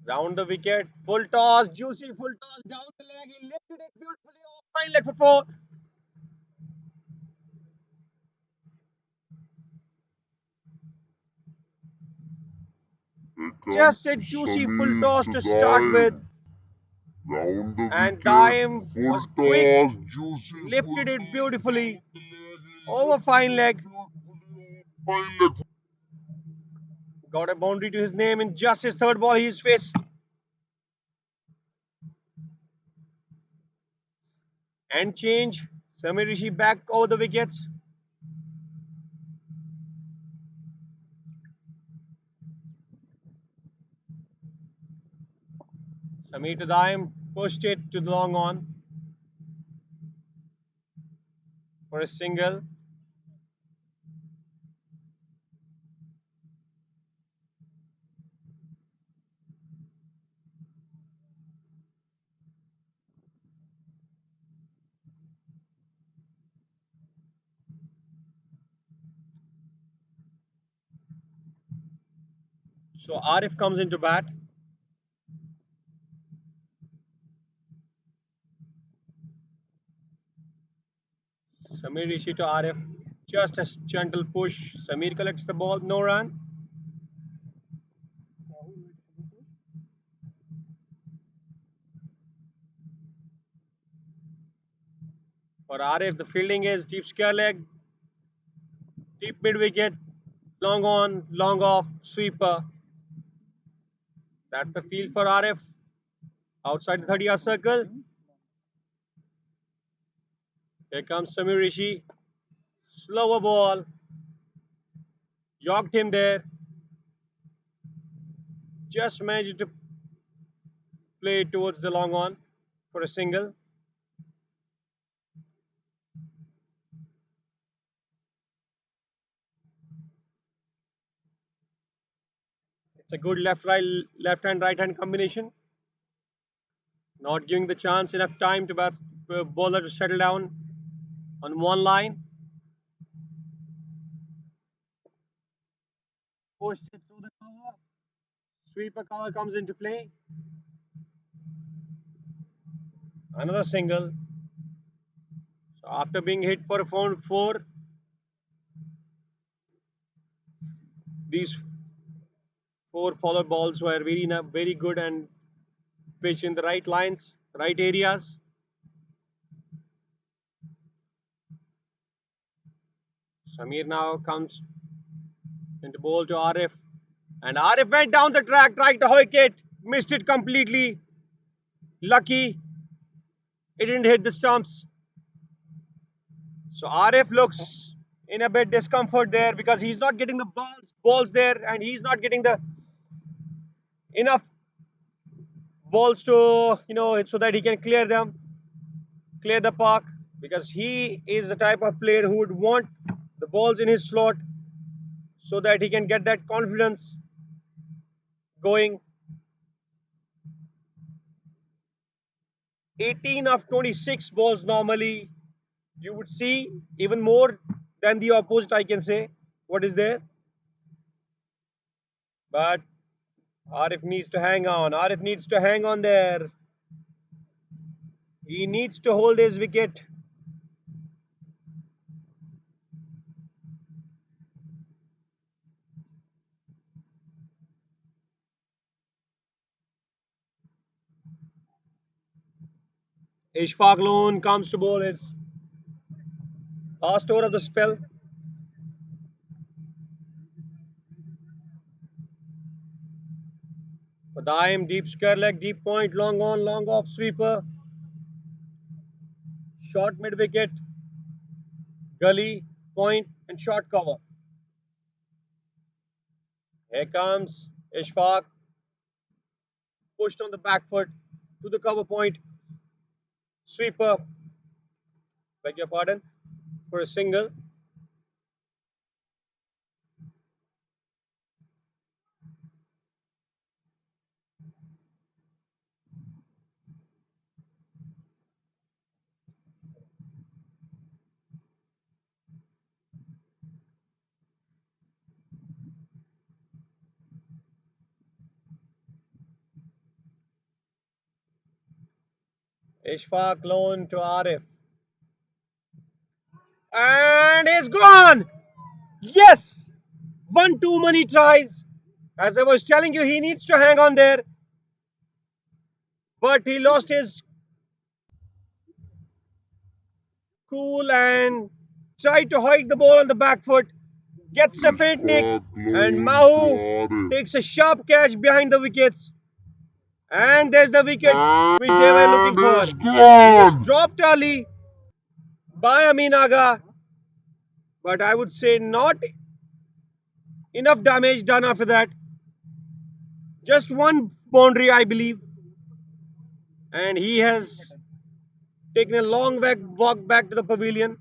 A: Round the wicket. Full toss. Juicy full toss. Down the leg. He lifted it beautifully. Oh, fine leg for four.
B: Here comes
A: Just a juicy full
B: Samir
A: toss
B: to
A: to start with.
B: dime. Round the
A: And
B: wicket.
A: Daim
B: Full
A: was quick.
B: toss. Juicy full
A: Lifted it
B: toss.
A: beautifully.
B: Down the leg. He
A: Over
B: lifted
A: fine
B: it
A: leg.
B: beautifully. Fine leg.
A: Got a boundary to his name in just his third ball. He's faced and change. Samir Rishi back over the wickets. Samir to Daim pushed it to the long on for a single. So Arif comes into bat. Samir Rishi to Arif. Just a gentle push. Samir collects the ball. No run. For Arif, the fielding is deep square leg, deep mid wicket, long on, long off, sweeper. That's the field for Arif. Outside the 30-yard circle. Here comes Samir Rishi. Slower ball. Yorked him there. Just managed to play towards the long on for a single. It's a good left hand, right hand combination. Not giving the chance enough time to bowler to settle down on one line. Pushed it through the cover. Sweeper cover comes into play. Another single. So after being hit for a four, these four follow balls were very good and pitched in the right lines, right areas. Samir now comes into bowl to Arif. And Arif went down the track, tried to hoik it, missed it completely. Lucky it didn't hit the stumps. So Arif looks in a bit discomfort there because he's not getting the balls there, and he's not getting the enough balls to so that he can clear the park, because he is the type of player who would want the balls in his slot so that he can get that confidence going. 18 of 26 balls normally you would see, even more than the opposite, I can say. What is there? But Arif needs to hang on. Arif needs to hang on there. He needs to hold his wicket. Ishfaq Loon comes to bowl his last over of the spell. Padaim, deep square leg, deep point, long on, long off sweeper, short mid wicket, gully, point, and short cover. Here comes Ishfaq, pushed on the back foot to the cover point, sweeper, beg your pardon, for a single. Ishfaq Loan to Arif. And he's gone! Yes! One too many tries. As I was telling you, he needs to hang on there. But he lost his cool and tried to hike the ball on the back foot. Gets a faint nick.
B: Ishfaq
A: And
B: Loan to
A: Mahu
B: Arif.
A: takes a sharp catch behind the wickets. And there's the wicket which they were looking
B: And
A: for.
B: it's
A: He was
B: gone.
A: dropped early by Amin Aga. But I would say not enough damage done after that. Just one boundary, I believe. And he has taken a long walk back to the pavilion.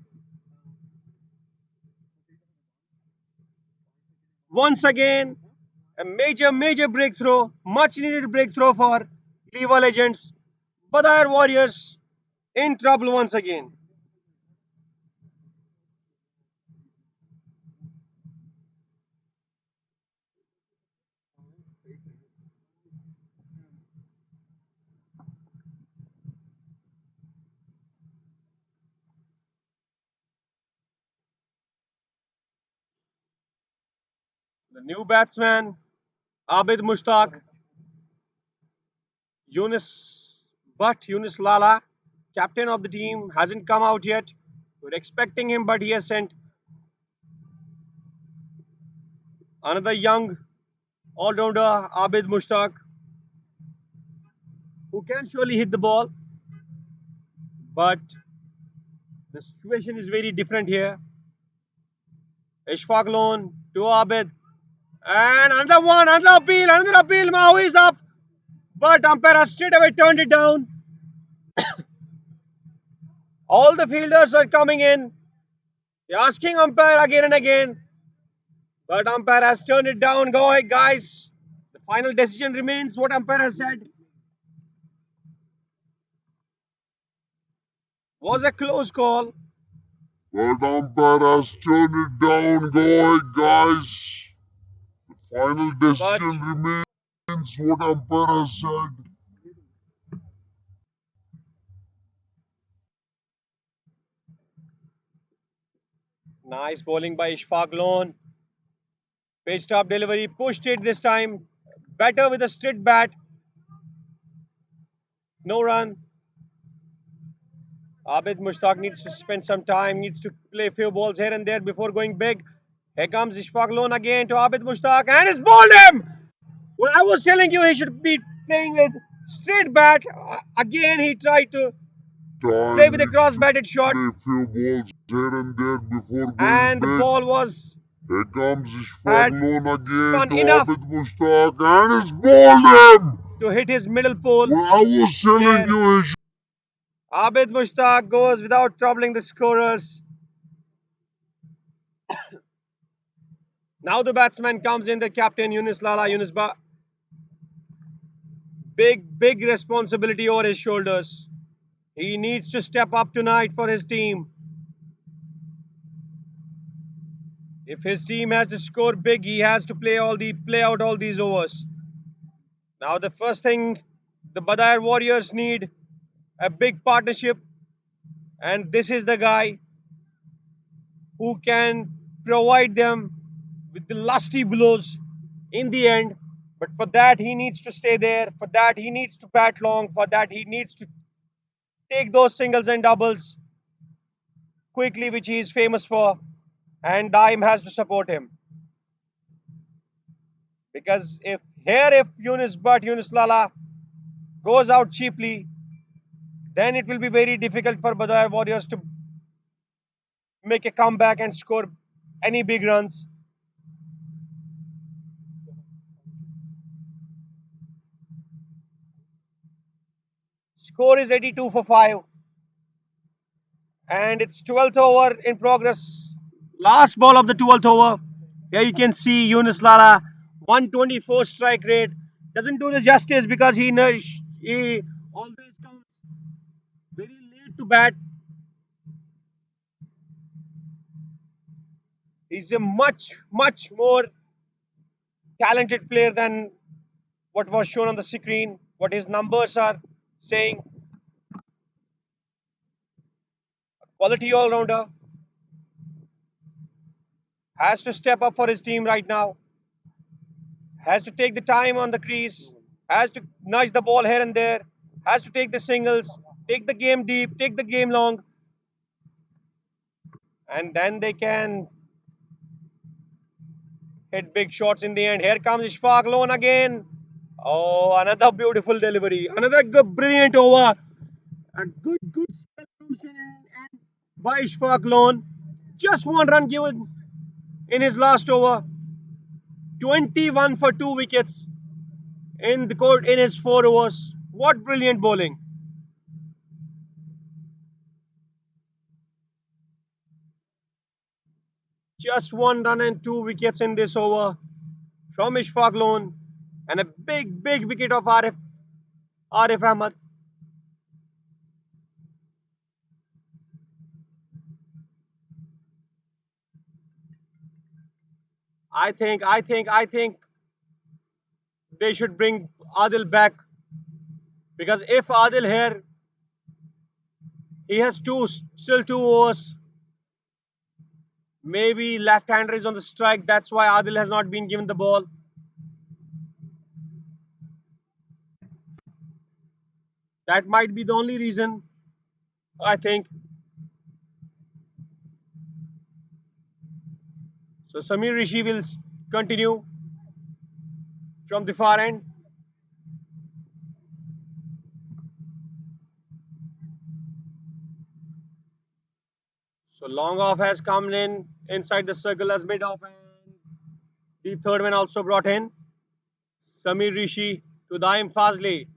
A: Once again, a major breakthrough, much needed breakthrough for LIWA legends. Badayar Warriors in trouble once again. The new batsman, Abid Mushtaq, Yunus Lala, captain of the team, hasn't come out yet. We're expecting him, but he has sent another young all-rounder, Abid Mushtaq, who can surely hit the ball. But the situation is very different here. Ishfaq Loan to Abid. And another one, another appeal. Mahu is up. But umpire has straight away turned it down. All the fielders are coming in. They're asking umpire again and again. But umpire has turned it down. Go ahead, guys. The final decision remains what umpire has said. Was a close call,
B: But umpire has turned it down. Go ahead, guys. Final
A: but
B: decision remains what umpire has said.
A: nice bowling by Ishfaq Lone. Pitched up delivery, pushed it this time. Better with a straight bat. No run. Abid Mushtaq needs to spend some time, needs to play a few balls here and there before going big. Here comes Ishfaq Lone again to Abid Mushtaq and he's bowled him! Well, I was telling you he should be playing with straight bat. Again, he tried to play
B: Time
A: with a
B: needs
A: cross
B: to
A: batted shot
B: play few balls here and there before going
A: and the
B: big.
A: ball was
B: Here comes Ishfaq
A: had
B: Lone again
A: spun
B: to
A: enough
B: Abid Mushtaq and he's bowled him.
A: to hit his middle pole
B: Well, I was telling
A: there.
B: you he
A: Abid Mushtaq goes without troubling the scorers. Now the batsman comes in, the captain Yunus Lala. Big responsibility over his shoulders. He needs to step up tonight for his team. If his team has to score big, he has to play out all these overs. Now the first thing the Badayer Warriors need a big partnership, and this is the guy who can provide them with the lusty blows in the end. But for that, he needs to stay there. For that, he needs to bat long. For that, he needs to take those singles and doubles quickly, which he is famous for. And Daim has to support him. Because if Yunus Lala goes out cheaply, then it will be very difficult for Badayer Warriors to make a comeback and score any big runs. Score is 82 for 5. And it's 12th over in progress. Last ball of the 12th over. Here you can see Yunus Lala, 124 strike rate. Doesn't do the justice because he always comes very late to bat. He's a much more talented player than what was shown on the screen, what his numbers are saying. Quality all rounder has to step up for his team right now. Has to take the time on the crease, has to nudge the ball here and there, has to take the singles, take the game deep, take the game long, and then they can hit big shots in the end. Here comes Ishfaq Lone again. Oh, another beautiful delivery, another brilliant over. A good spell from Shannon and by Ishfaq Lone. Just one run given in his last over. 21 for 2 wickets in the court in his 4 overs. What brilliant bowling! Just one run and 2 wickets in this over from Ishfaq Lone, and a big wicket of Arif Ahmed. I think they should bring Adil back, because if Adil here, he has still 2 overs. Maybe left-hander is on the strike. That's why Adil has not been given the ball. That might be the only reason. I think so. Samir Rishi will continue from the far end. So long off has come in inside the circle as mid off, and the third man also brought in. Samir Rishi to Daim Fazli.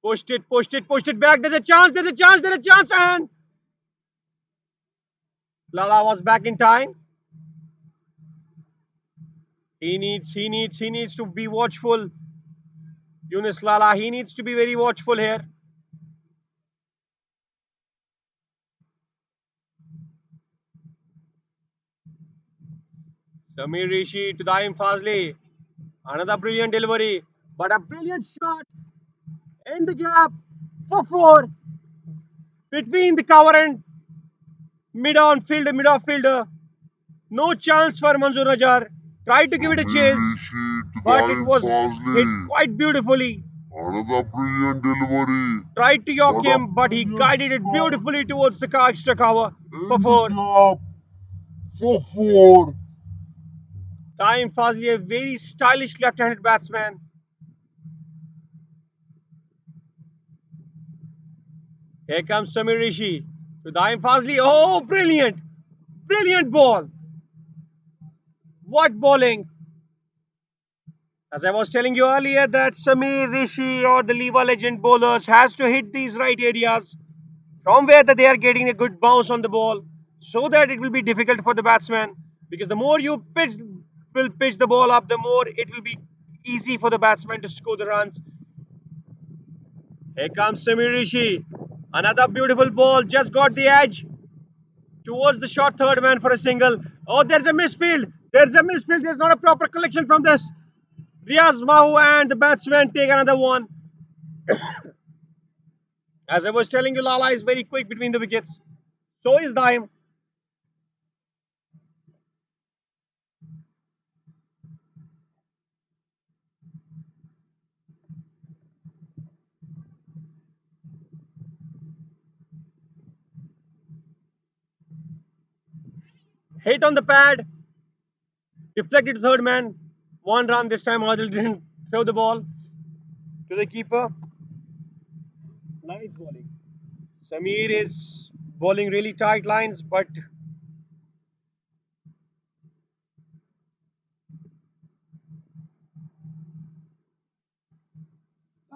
A: Pushed it back. There's a chance, and Lala was back in time. He needs to be watchful. Yunus Lala, he needs to be very watchful here. Samir Rishi to Daim Fazli. Another brilliant delivery, but a brilliant shot in the gap for four between the cover and mid-outfielder. No chance for Manzoor Najar. Tried to give it a
B: Samir
A: chase,
B: Rishi to
A: but it
B: Daim
A: was hit
B: Fazli.
A: quite beautifully.
B: Another brilliant delivery.
A: Tried to york
B: But a
A: him, but he
B: brilliant
A: guided it
B: shot
A: beautifully towards the extra cover for
B: in the
A: four.
B: gap for four.
A: Taim Fazli, a very stylish left-handed batsman. Here comes Samir Rishi to Taim Fazli. Oh, brilliant! Brilliant ball. What bowling! As I was telling you earlier, that Samir Rishi or the LIWA legend bowlers has to hit these right areas from where that they are getting a good bounce on the ball, so that it will be difficult for the batsman. Because the more you pitch the ball up, the more it will be easy for the batsman to score the runs. Here comes Samir Rishi. Another beautiful ball, just got the edge towards the short third man for a single. Oh, there's a misfield. There's a misfield. There's not a proper collection from this. Riaz Mahu and the batsman take another one. As I was telling you, Lala is very quick between the wickets. So is Daim. Hit on the pad, deflected to third man. One run this time. Adil didn't throw the ball to the keeper. Nice bowling. Samir is bowling really tight lines, but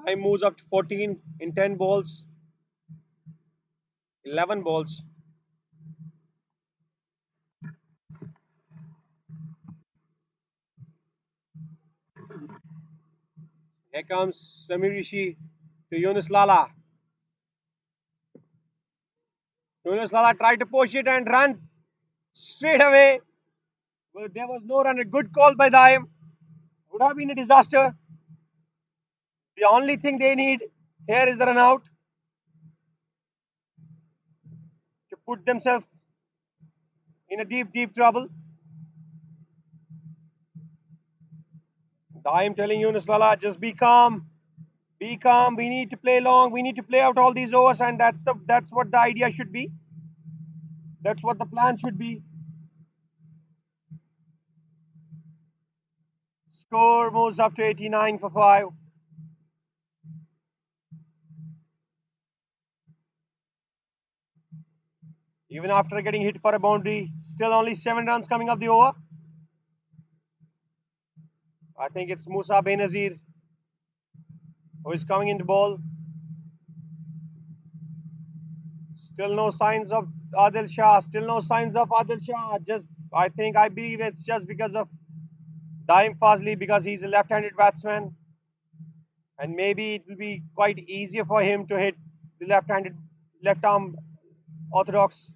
A: time moves up to 14 in 10 balls, 11 balls. Here comes Samir Rishi to Yunus Lala. Yunus Lala tried to push it and run straight away. But there was no run. A good call by Daim. Would have been a disaster. The only thing they need here is the run out to put themselves in a deep trouble. I'm telling Yunus Lala, just be calm. Be calm. We need to play long. We need to play out all these overs, and that's what the idea should be. That's what the plan should be. Score moves up to 89 for 5. Even after getting hit for a boundary, still only 7 runs coming up the over. I think it's Musa Benazir who is coming into ball. Still no signs of Adil Shah. Still no signs of Adil Shah. I believe it's just because of Daim Fazli, because he's a left-handed batsman, and maybe it will be quite easier for him to hit the left-arm orthodox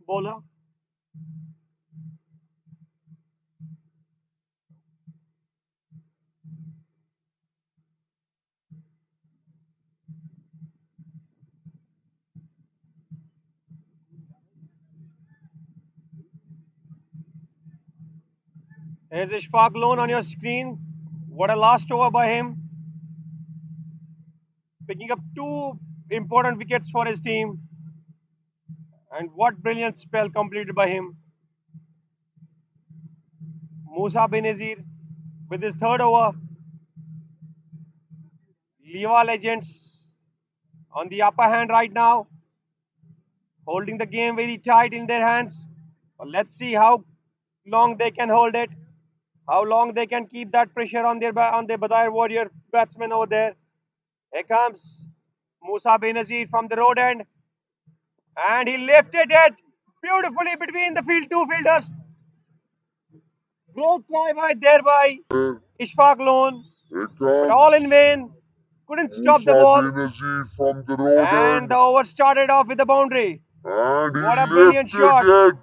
A: bowler. Here's Ishfaq Loan on your screen. What a last over by him, picking up 2 important wickets for his team. And what brilliant spell completed by him. Musa Benazir with his third over. LIWA legends on the upper hand right now, holding the game very tight in their hands. But let's see how long they can hold it, how long they can keep that pressure on their Badayar Warrior batsmen over there. Here comes Musa Benazir from the road end, and he lifted it beautifully between the two fielders. Broke try by thereby
B: Here
A: Ishfaq Loan, but
B: comes
A: all in vain. Couldn't stop the
B: Musa
A: ball,
B: Benazir from the road
A: and the
B: end.
A: over started off with a boundary.
B: And
A: What a
B: he
A: brilliant shot!
B: lifted it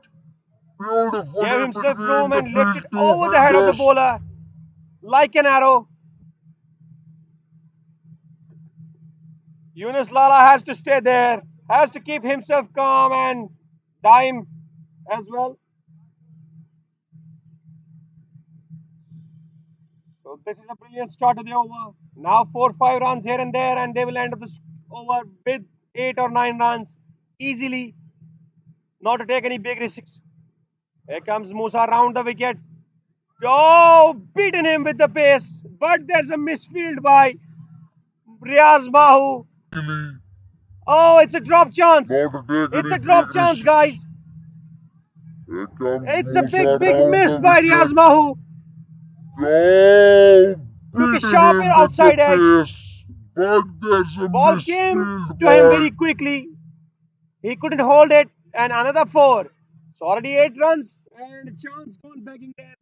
A: Gave
B: beautifully
A: himself room
B: between the
A: and lifted
B: field two
A: over the head of the
B: fielders.
A: bowler like an arrow. Yunus Lala has to stay there, has to keep himself calm and dime as well. So this is a brilliant start to the over. Now 4-5 runs here and there, and they will end up this over with 8 or 9 runs easily, not to take any big risks. Here comes Musa round the wicket. Oh, beaten him with the pace, but there's a misfield by Riaz Mahu.
B: Really,
A: Oh, it's a drop chance.
B: not to take
A: It's
B: any
A: a drop
B: big
A: chance,
B: risks.
A: guys.
B: Here comes
A: It's a
B: Musa
A: big, big
B: round
A: miss
B: the
A: by Riaz
B: wicket.
A: Mahu.
B: Oh,
A: Took a
B: beaten
A: sharp
B: him with the
A: outside edge.
B: pace. But there's a
A: Ball came
B: misfield
A: to him
B: by
A: very quickly. He couldn't hold it, and another four. So already 8 runs, and a chance gone begging there.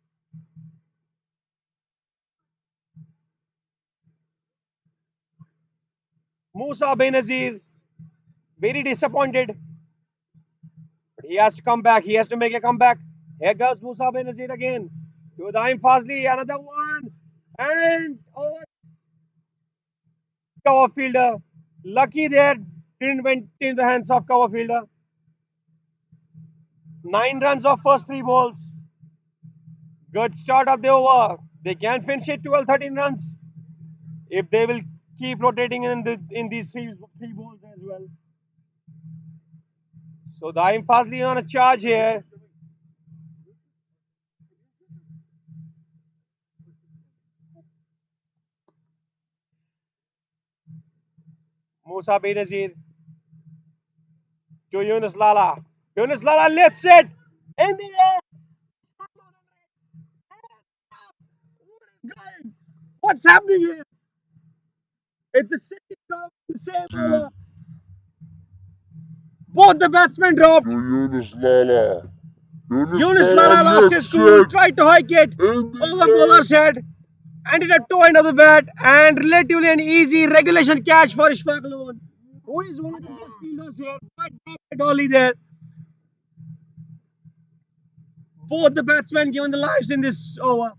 A: Musa Benazir, very disappointed. But he has to come back. He has to make a comeback. Here goes Musa Benazir again. To Daim Fazli, another one. And oh, cover fielder. Lucky there, didn't went in the hands of cover fielder. 9 runs of first three balls. Good start of the over. They can finish it 12, 13 runs if they will keep rotating in these three balls as well. So Daim Fazli on a charge here. Musa Benazir to Yunus Lala. Yunus Lala lifts it in the air. What's happening here? It's a second drop, the same over. Both the batsmen
B: to
A: dropped.
B: Yunus Lala. Yunus
A: Yunus
B: Lala
A: Lala lost his
B: lifts
A: cool,
B: it
A: tried to hike it
B: in
A: over
B: the air.
A: bowler's head, ended up toe end of the bat, and relatively an easy regulation catch for Ishfaq Loan, who is one of the best fielders here. But Dolly there. Both the batsmen given the lives in this over.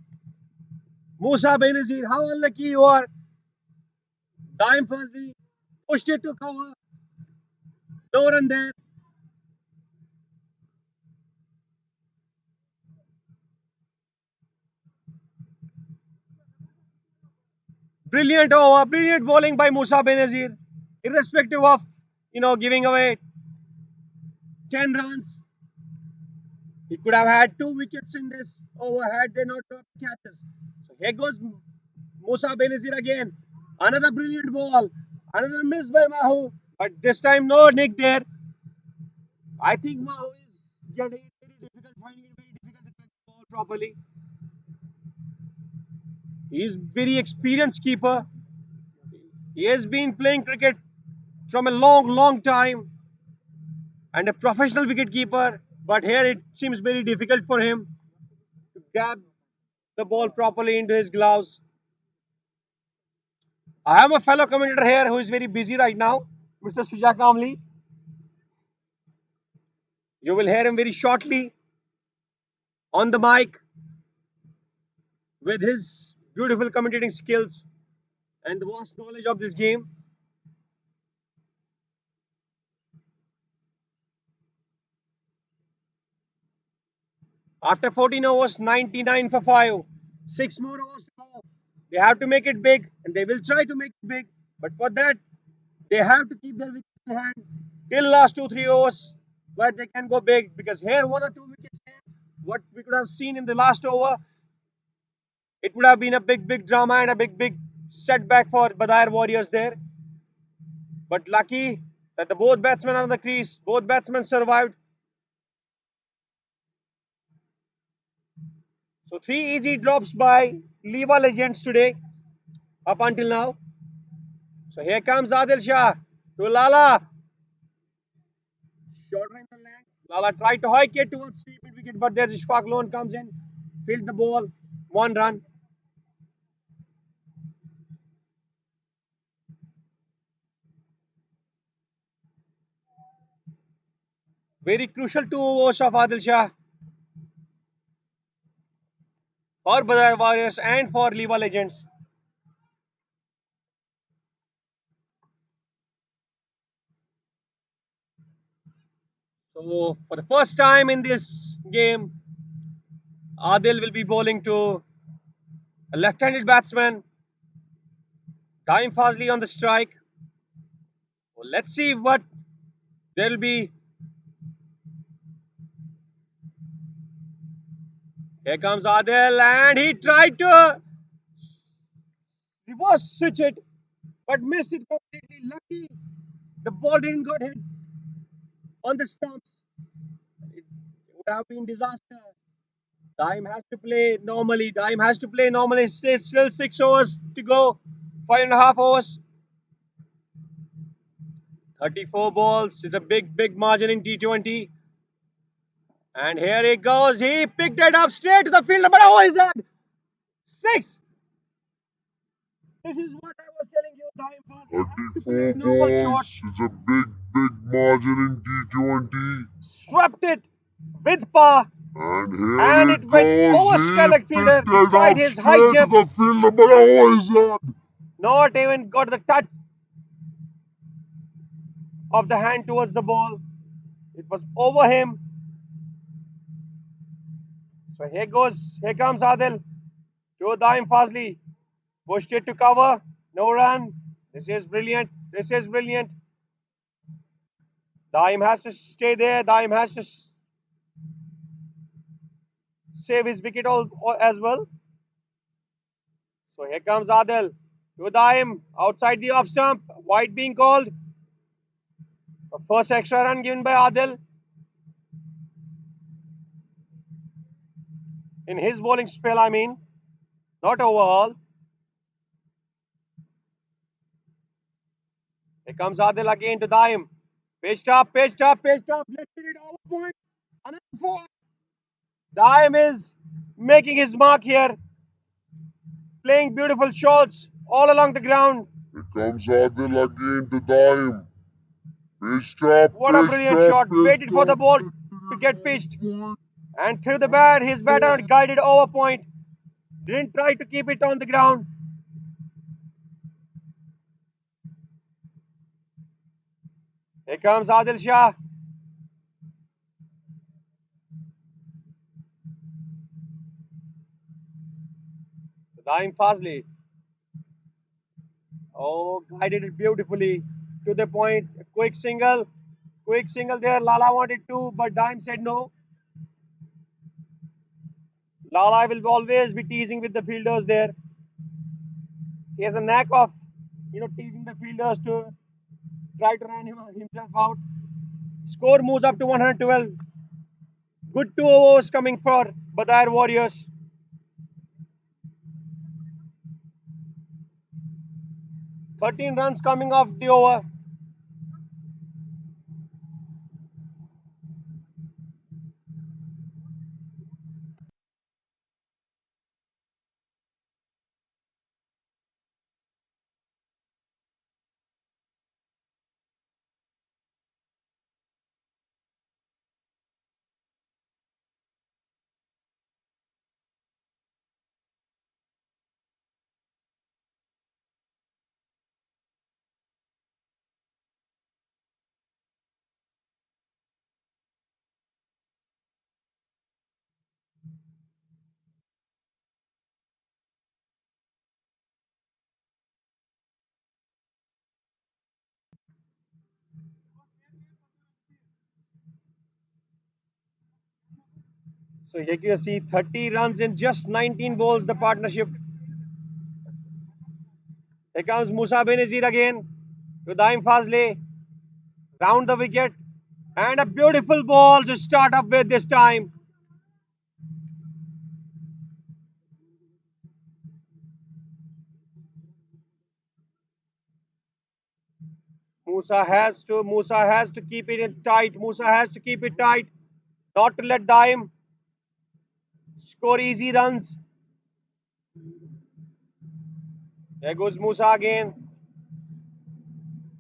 A: Musa Benazir, how unlucky you are. Dime Fazli pushed it to cover. No run there. Brilliant over, brilliant bowling by Musa Benazir. Irrespective of, giving away 10 runs, he could have had 2 wickets in this over had they not dropped catches. So here goes Musa Benazir again. Another brilliant ball. Another miss by Mahu. But this time no Nick there. I think Mahu is getting it very difficult, finding it very difficult to catch the ball properly. He's very experienced keeper. He has been playing cricket from a long, long time and a professional wicket keeper. But here it seems very difficult for him to grab the ball properly into his gloves. I have a fellow commentator here who is very busy right now, Mr. Suja Kamli. You will hear him very shortly on the mic with his beautiful commentating skills and the vast knowledge of this game. After 14 overs, 99 for 5. 6 more overs to go. They have to make it big and they will try to make it big. But for that, they have to keep their wickets in hand till last 2-3 overs where they can go big because here 1 or 2 wickets here, what we could have seen in the last over, it would have been a big, big drama and a big, big setback for Badayer Warriors there. But lucky that the both batsmen are on the crease, both batsmen survived. So 3 easy drops by LIWA legends today up until now. So here comes Adil Shah to Lala. Shorter in the length. Lala tried to hike it towards 3 mid wicket, but there's Ishfaq Loan comes in. Field the ball. 1 run. Very crucial 2 overs of Adil Shah for Badar Warriors and for LIWA Legends. So for the first time in this game, Adil will be bowling to a left-handed batsman, Daim Fazli on the strike. So let's see what there will be. Here comes Adil, and he tried to reverse switch it, but missed it completely. Lucky the ball didn't got hit on the stumps. It would have been disaster. Time has to play normally. Time has to play normally. It's still 6 overs to go. 5.5 overs. 34 balls. It's a big margin in T20. And here he goes. He picked it up straight to the field. But how is that? Six. This is what I was telling you. Time fast. They have to play
B: 34
A: normal shots.
B: balls. It's a big margin in T20.
A: Swept it with power.
B: And here
A: And
B: he
A: it went
B: goes.
A: over
B: He
A: Skellig fielder
B: picked it
A: despite
B: up
A: his high
B: straight to
A: jump.
B: the fielder. But how is that?
A: Not even got the touch of the hand towards the ball. It was over him. So here goes. Here comes Adil. To Daim Fazli. Pushed it to cover. No run. This is brilliant. This is brilliant. Daim has to stay there. Daim has to save his wicket as well. So here comes Adil. To Daim. Outside the off stump. White being called. The first extra run given by Adil in his bowling spell, I mean. Not overall. Here comes Adil again to Daim. Pitched up, pitched up, pitched up. Lifted it over point. Another four. Daim is making his mark here. Playing beautiful shots all along the ground.
B: Here comes Adil again to Daim. Pitched up,
A: What a
B: pitched
A: brilliant
B: up,
A: shot. Waited
B: pitched
A: for the
B: up.
A: ball to get pitched. And threw the bat. His batter guided over point. Didn't try to keep it on the ground. Here comes Adil Shah. Daim Fazli. Oh, guided it beautifully to the point. A quick single. Quick single there. Lala wanted to, but Daim said no. Lala will always be teasing with the fielders there. He has a knack of, teasing the fielders to try to run himself out. Score moves up to 112. Good 2 overs coming for Badayar Warriors. 13 runs coming off the over. So here you see 30 runs in just 19 balls, the partnership. Here comes Musa Benazir again to Daim Fazli. Round the wicket. And a beautiful ball to start up with this time. Musa has to keep it in tight. Musa has to keep it tight. Not to let Daim score easy runs. There goes Musa again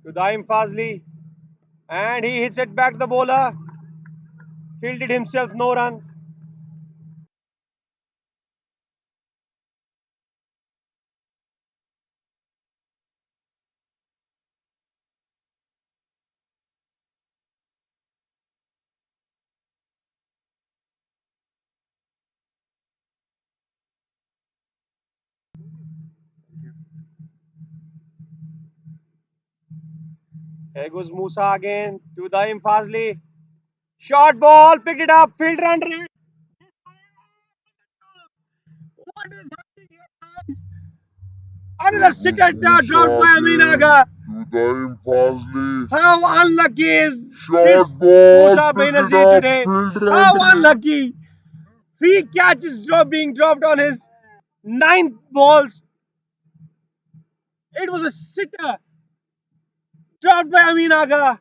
A: to Daim Fazli, and he hits it back the bowler. Fielded himself, no run. Here goes Musa again to Daim Fazli. Short ball, picked it up, fielder under it. What is happening here, guys? Another
B: There goes
A: sitter dropped
B: Musa
A: by Amin
B: again
A: Aga.
B: to Daim Fazli.
A: How unlucky is
B: Short
A: this
B: ball,
A: Musa
B: pick it
A: Benazir
B: up,
A: today?
B: fielder
A: How
B: under it.
A: unlucky! Three catches being dropped on his ninth balls. It was a sitter dropped by Amin Aga.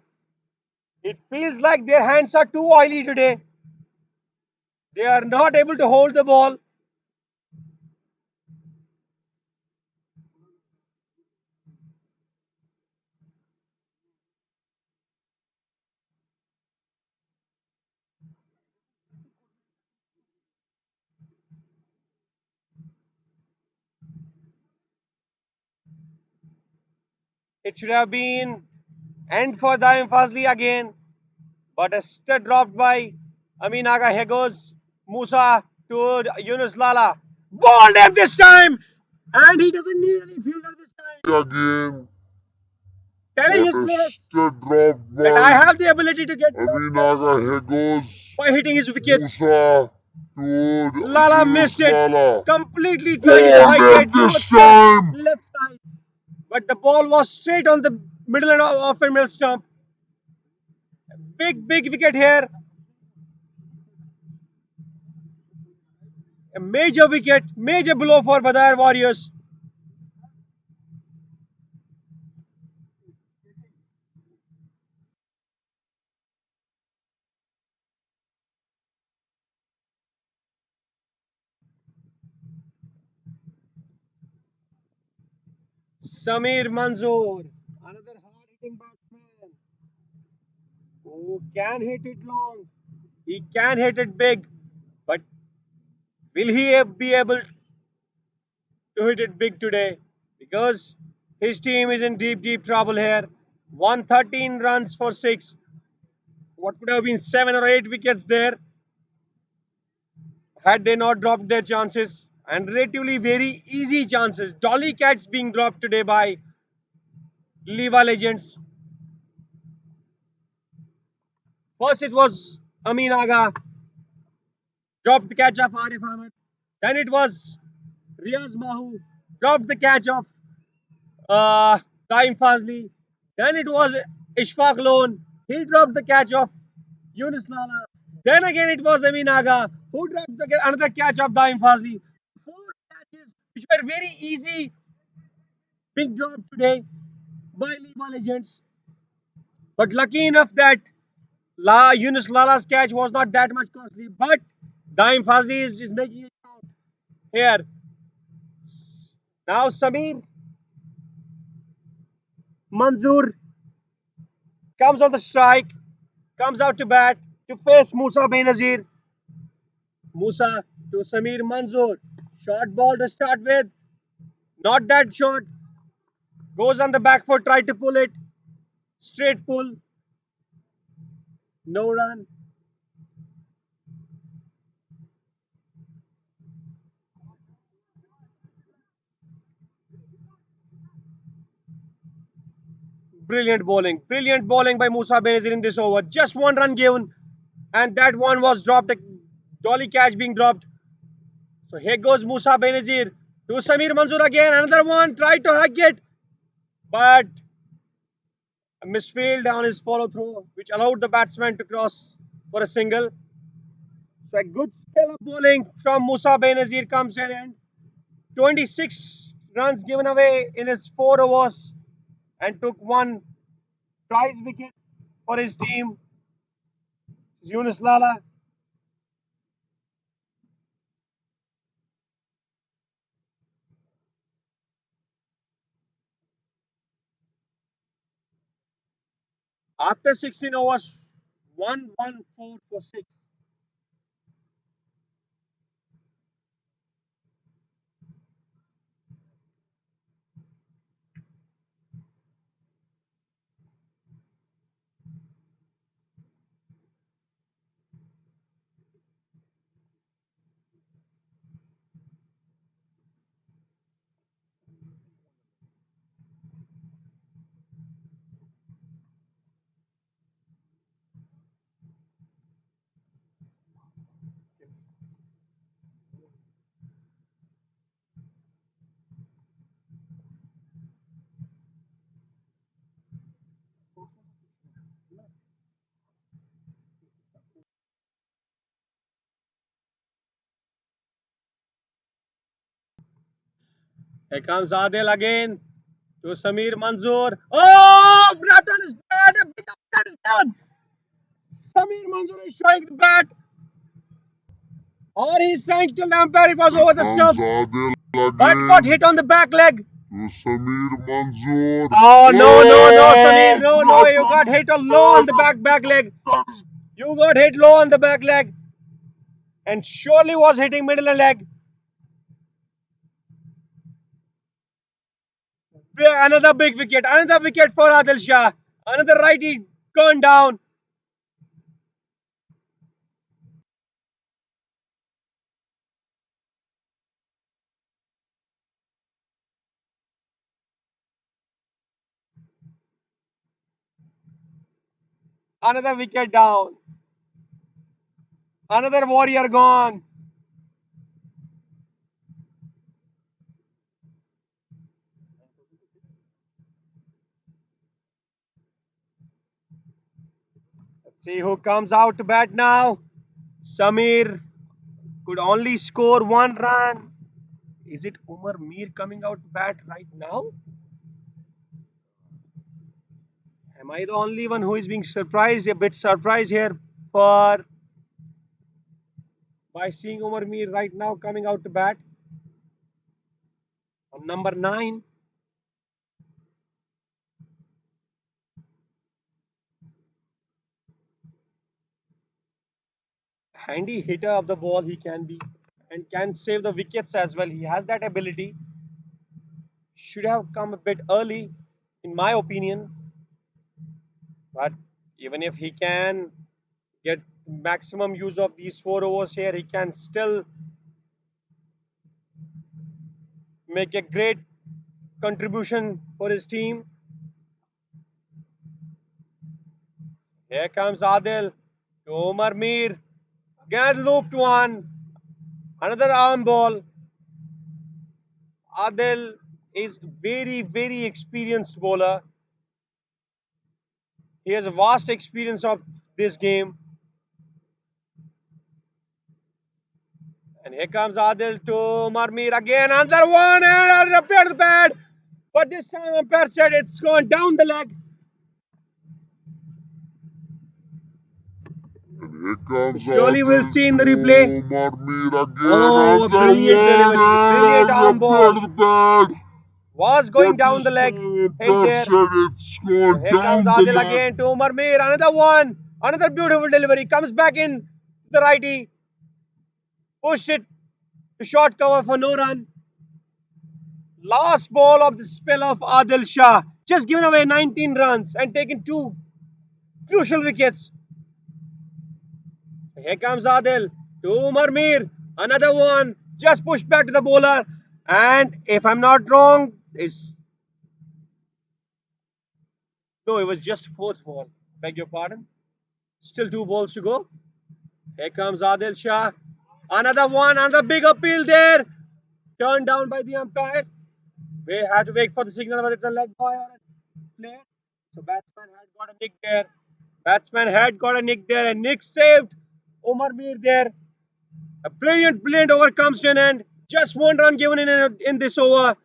A: It feels like their hands are too oily today. They are not able to hold the ball. It should have been end for Daim Fazli again, but a sitter dropped by Amin Aga. Here goes Musa to Yunus Lala. Balled him this time, and he doesn't need any fielder this time.
B: Again,
A: Telling
B: but
A: his
B: a
A: players
B: stud dropped
A: that I
B: by
A: have the ability to get first ball
B: Aminaga. Here goes
A: by hitting his wickets.
B: Musa to
A: Lala
B: Yunus
A: missed it.
B: Lala.
A: Completely tried it to
B: Balled
A: hike
B: him
A: it
B: this
A: towards the
B: time.
A: left side. But the ball was straight on the middle and off and middle stump. Big wicket here. A major wicket. Major blow for Badayar Warriors. Samir Manzoor. Another hard hitting batsman who can hit it long. He can hit it big. But will he be able to hit it big today? Because his team is in deep trouble here. 113 runs for 6. What could have been 7 or 8 wickets there had they not dropped their chances? And relatively very easy chances. Dolly cats being dropped today by LIWA legends. First it was Amin Aga, dropped the catch of Arif Ahmed. Then it was Riaz Mahu, dropped the catch of uh, Taim Fazli. Then it was Ishfaq Loan. He dropped the catch of Yunus Lala. Then again it was Amin Aga who dropped another catch of Daim Fazli. Four catches which were very easy, big drop today by Lima Legends. But lucky enough that Yunus Lala's catch was not that much costly. But Daim Fazli is making it count here. Now Samir Manzoor comes on the strike, comes out to bat to face Musa Benazir. Musa to Samir Manzoor. Short ball to start with. Not that short. Goes on the back foot, tried to pull it. Straight pull. No run. Brilliant bowling. Brilliant bowling by Musa Benazir in this over. Just one run given. And that one was dropped. A dolly catch being dropped. So here goes Musa Benazir to Samir Manzoor again. Another one. Tried to hug it. But a misfield on his follow through, which allowed the batsman to cross for a single. So a good spell of bowling from Musa Benazir comes in and 26 runs given away in his 4 overs and took one prize wicket for his team. Yunus Lala. After 16 overs, 114 for 6. Here comes Adil again to Samir Manzoor. Oh, Bratton is dead. A big upset is done. Samir Manzoor is showing the bat, or he's trying to tell the umpire it was
B: Here
A: over the
B: comes
A: stumps,
B: Adil
A: but got
B: again
A: hit on the back leg.
B: to Samir Manzoor.
A: Oh no, no, no, Samir,
B: Oh,
A: no, no, you
B: Bratton
A: got
B: is
A: hit low on
B: dead.
A: the back leg.
B: That is
A: You got hit low on the back leg, and surely was hitting middle and leg. Another big wicket, another wicket for Adil Shah. Another righty gone down. Another wicket down. Another warrior gone. Let's see who comes out to bat now. Samir could only score 1 run. Is it Umar Mir coming out to bat right now? Am I the only one who is being surprised, a bit surprised here for by seeing Umar Mir right now coming out to bat on number 9? Handy hitter of the ball he can be, and can save the wickets as well. He has that ability. Should have come a bit early, in my opinion. But even if he can get maximum use of these 4 overs here, he can still make a great contribution for his team. Here comes Adil to Omar Mir. Again looped one. Another arm ball. Adil is very, very experienced bowler. He has a vast experience of this game. And here comes Adil to Omar Mir again. Another one and repaired the bat. But this time umpire said it's gone down the leg.
B: And here
A: So
B: comes
A: surely we'll
B: Adil
A: see in
B: to
A: the replay.
B: Omar Mir again.
A: Oh, a
B: Another
A: brilliant
B: one
A: delivery, brilliant
B: and
A: arm ball.
B: repaired the bat.
A: Was going
B: But
A: down
B: this
A: the leg,
B: time
A: hit
B: umpire
A: there.
B: said it's
A: So
B: gone
A: here comes
B: down the
A: Adil
B: leg.
A: again to Umar Mir. Another one, another beautiful delivery. Comes back in to the righty, push it to short cover for no run. Last ball of the spell of Adil Shah, just given away 19 runs and taken 2 crucial wickets. Here comes Adil to Umar Mir. Another one, just pushed back to the bowler. And if I'm not wrong, is no, it was just fourth ball. Beg your pardon. Still 2 balls to go. Here comes Adil Shah. Another one, another big appeal there. Turned down by the umpire. We had to wait for the signal whether it's a leg boy or a player. So batsman had got a nick there. Batsman had got a nick there, and Nick saved Omar Mir there. A brilliant, brilliant over comes to an end. Just 1 run given in this over,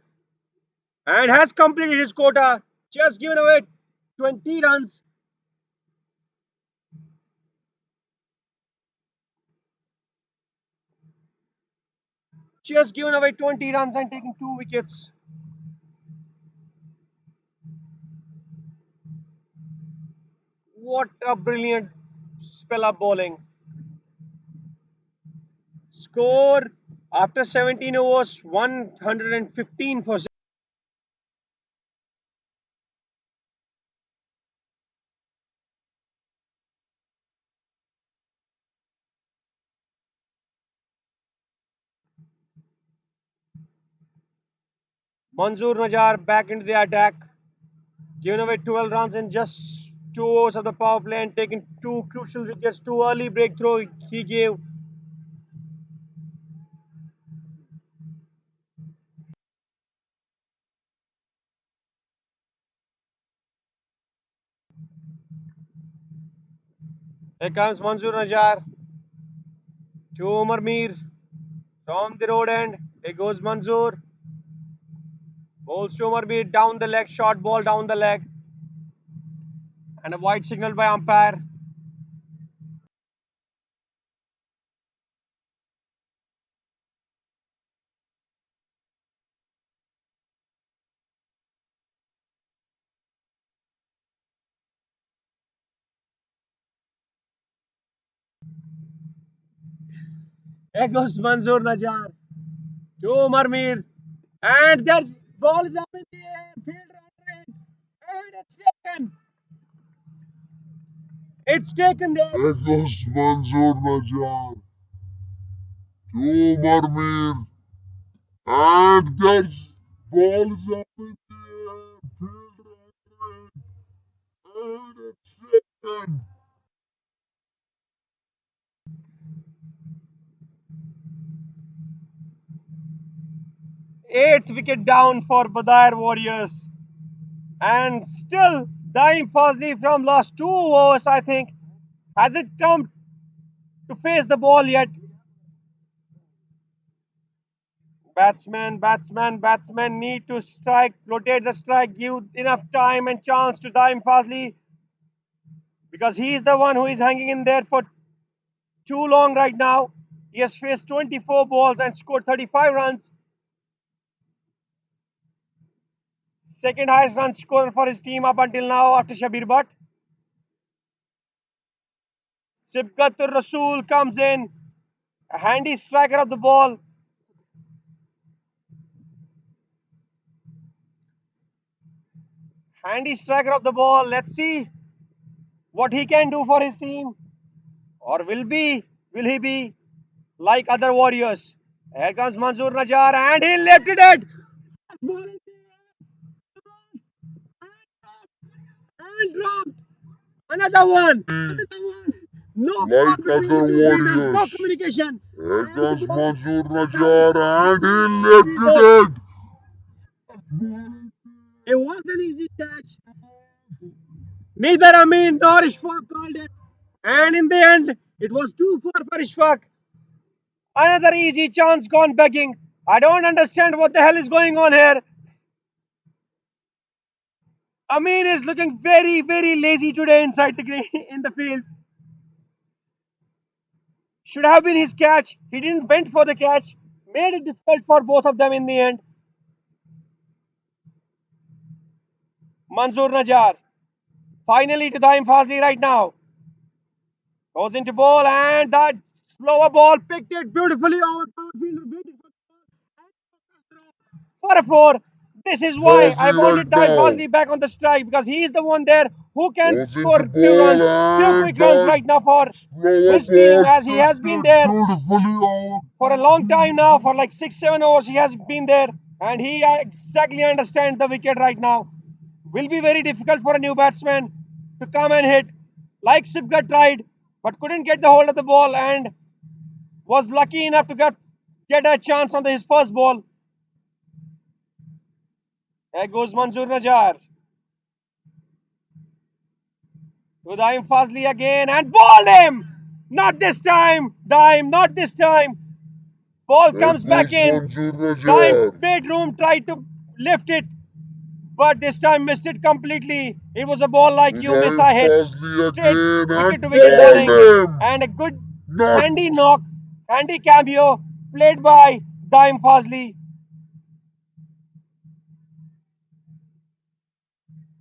A: and has completed his quota. Just given away 20 runs. Just given away 20 runs and taking 2 wickets. What a brilliant spell of bowling. Score after 17 overs 115 for Manzoor Najar back into the attack, giving away 12 runs in just 2 overs of the power play and taking two crucial wickets. Too early breakthrough he gave. Here comes Manzoor Najar to Umar Mir from the road end. Here goes Manzoor. Bowls to Umar Mir down the leg, short ball down the leg, and a wide signal by umpire. Here goes Manzoor Najar to Umar Mir, and there's ball is up in the air, fielder under it, and it's taken. It's taken there.
B: There goes Manzoor Najar to Umar Mir. And there's balls up in the air, fielder under it, and it's taken.
A: Eighth wicket down for Badayer Warriors. And still, Daim Fazli from last 2 overs, I think, hasn't come to face the ball yet. Batsmen need to strike, rotate the strike, give enough time and chance to Daim Fazli because he is the one who is hanging in there for too long right now. He has faced 24 balls and scored 35 runs. Second highest run scorer for his team up until now after Shabir Butt. Sibghatur Rasool comes in, a handy striker of the ball. Handy striker of the ball. Let's see what he can do for his team. Or will he be like other warriors? Here comes Manzoor Najar and he lifted it. And dropped. Another one. Another one. No ball
B: Like
A: between the
B: other
A: two fielders.
B: warriors.
A: No communication.
B: Here
A: And the
B: comes
A: ball
B: Manzoor
A: down.
B: Najar and he
A: He goes.
B: lifted it.
A: It was an easy catch. Neither Amin nor Ishfaq called it. And in the end, it was too far for Ishfaq. Another easy chance gone begging. I don't understand what the hell is going on here. Amin is looking very lazy today inside the in the field. Should have been his catch. He didn't went for the catch. Made it difficult for both of them in the end. Manzoor Najar finally to Daim Fazli right now. Goes into ball and that slower ball picked it beautifully over fielder waiting for a four. This is why I
B: Fuzzy right
A: wanted Daim
B: now.
A: Fazli back on the strike because he is the one there who can
B: Goes
A: score
B: into
A: few
B: ball
A: runs, few
B: and
A: quick runs
B: that
A: right now for
B: slower
A: his team
B: ball
A: as he has
B: picked
A: been
B: it
A: there
B: beautifully over
A: for a long time now, for like 6, 7 overs he has been there, and he exactly understands the wicket right now. Will be very difficult for a new batsman to come and hit. Like Sibgat tried, but couldn't get the hold of the ball and was lucky enough to get a chance on his first ball. There goes Manzoor Najar to Daim Fazli again and bowled him. Not this time, Daim. Not this time. Ball
B: There
A: comes back
B: goes
A: in.
B: Manzoor
A: Daim
B: Najar.
A: made room, tried to lift it, but this time missed it completely. It was a ball like you miss,
B: Ibrahim
A: I hit.
B: Fazli
A: Straight
B: again
A: wicket
B: and
A: to wicket
B: bowled
A: bowling
B: him.
A: and a good
B: Not
A: handy knock, handy cameo played by Daim Fazli.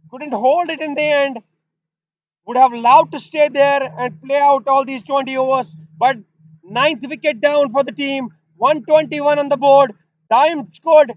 A: Couldn't hold it in the end. would have loved to stay there and play out all these 20 overs, but ninth wicket down for the team, 121 on the board. Time scored.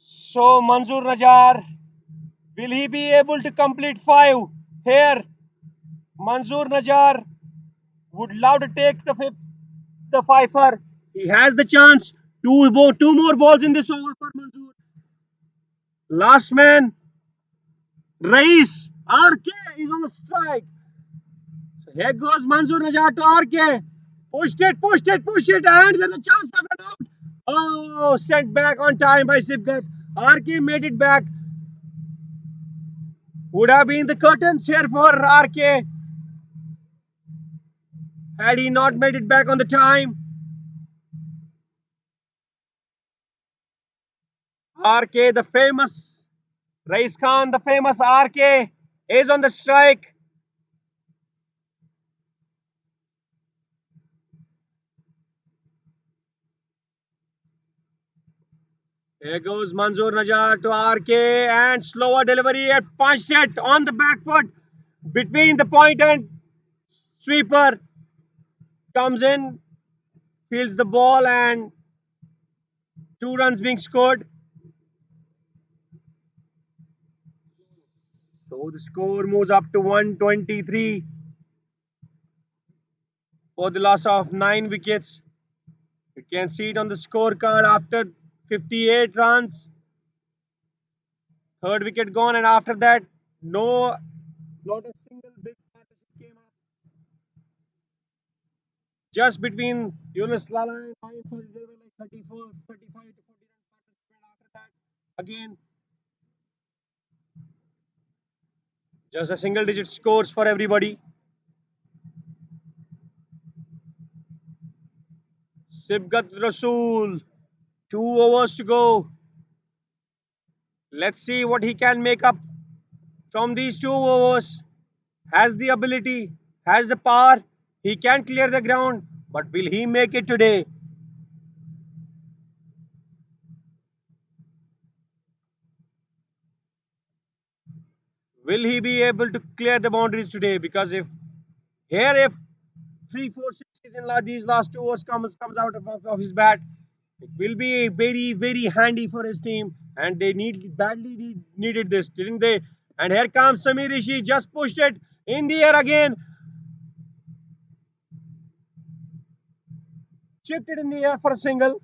A: So Manzoor Najar, will he be able to complete five? Here, Manzoor Najar would love to take the fifer. He has the chance. Two more balls in this over for Manzoor. Last man, Rais, RK is on the strike. So here goes Manzoor Najar to RK. Pushed it, and there's a chance for the out. Oh, sent back on time by Sibgat. RK made it back. Would have been the curtains here for RK had he not made it back on the time. RK, the famous Rais Khan, the famous RK, is on the strike. Here goes Manzoor Najar to RK and slower delivery and punched it on the back foot between the point and sweeper comes in, fields the ball and two runs being scored. So the score moves up to 123 for the loss of 9 wickets. You can see it on the scorecard after 58 runs. Third wicket gone, and after that, no, not a single big partnership came up. Just between Yunus Lala and Naim Fazil, there were like 34, 35 to 40 run partnership. And after that, again, just a single digit scores for everybody. Sibgat Rasool, 2 overs to go. Let's see what he can make up from these 2 overs. Has the ability, has the power, he can clear the ground, but will he make it today? Will he be able to clear the boundaries today? Because if three, four sixes in these last 2 overs comes out of his bat, it will be very handy for his team, and they needed this, didn't they? And here comes Samir Rishi, just pushed it in the air again, chipped it in the air for a single.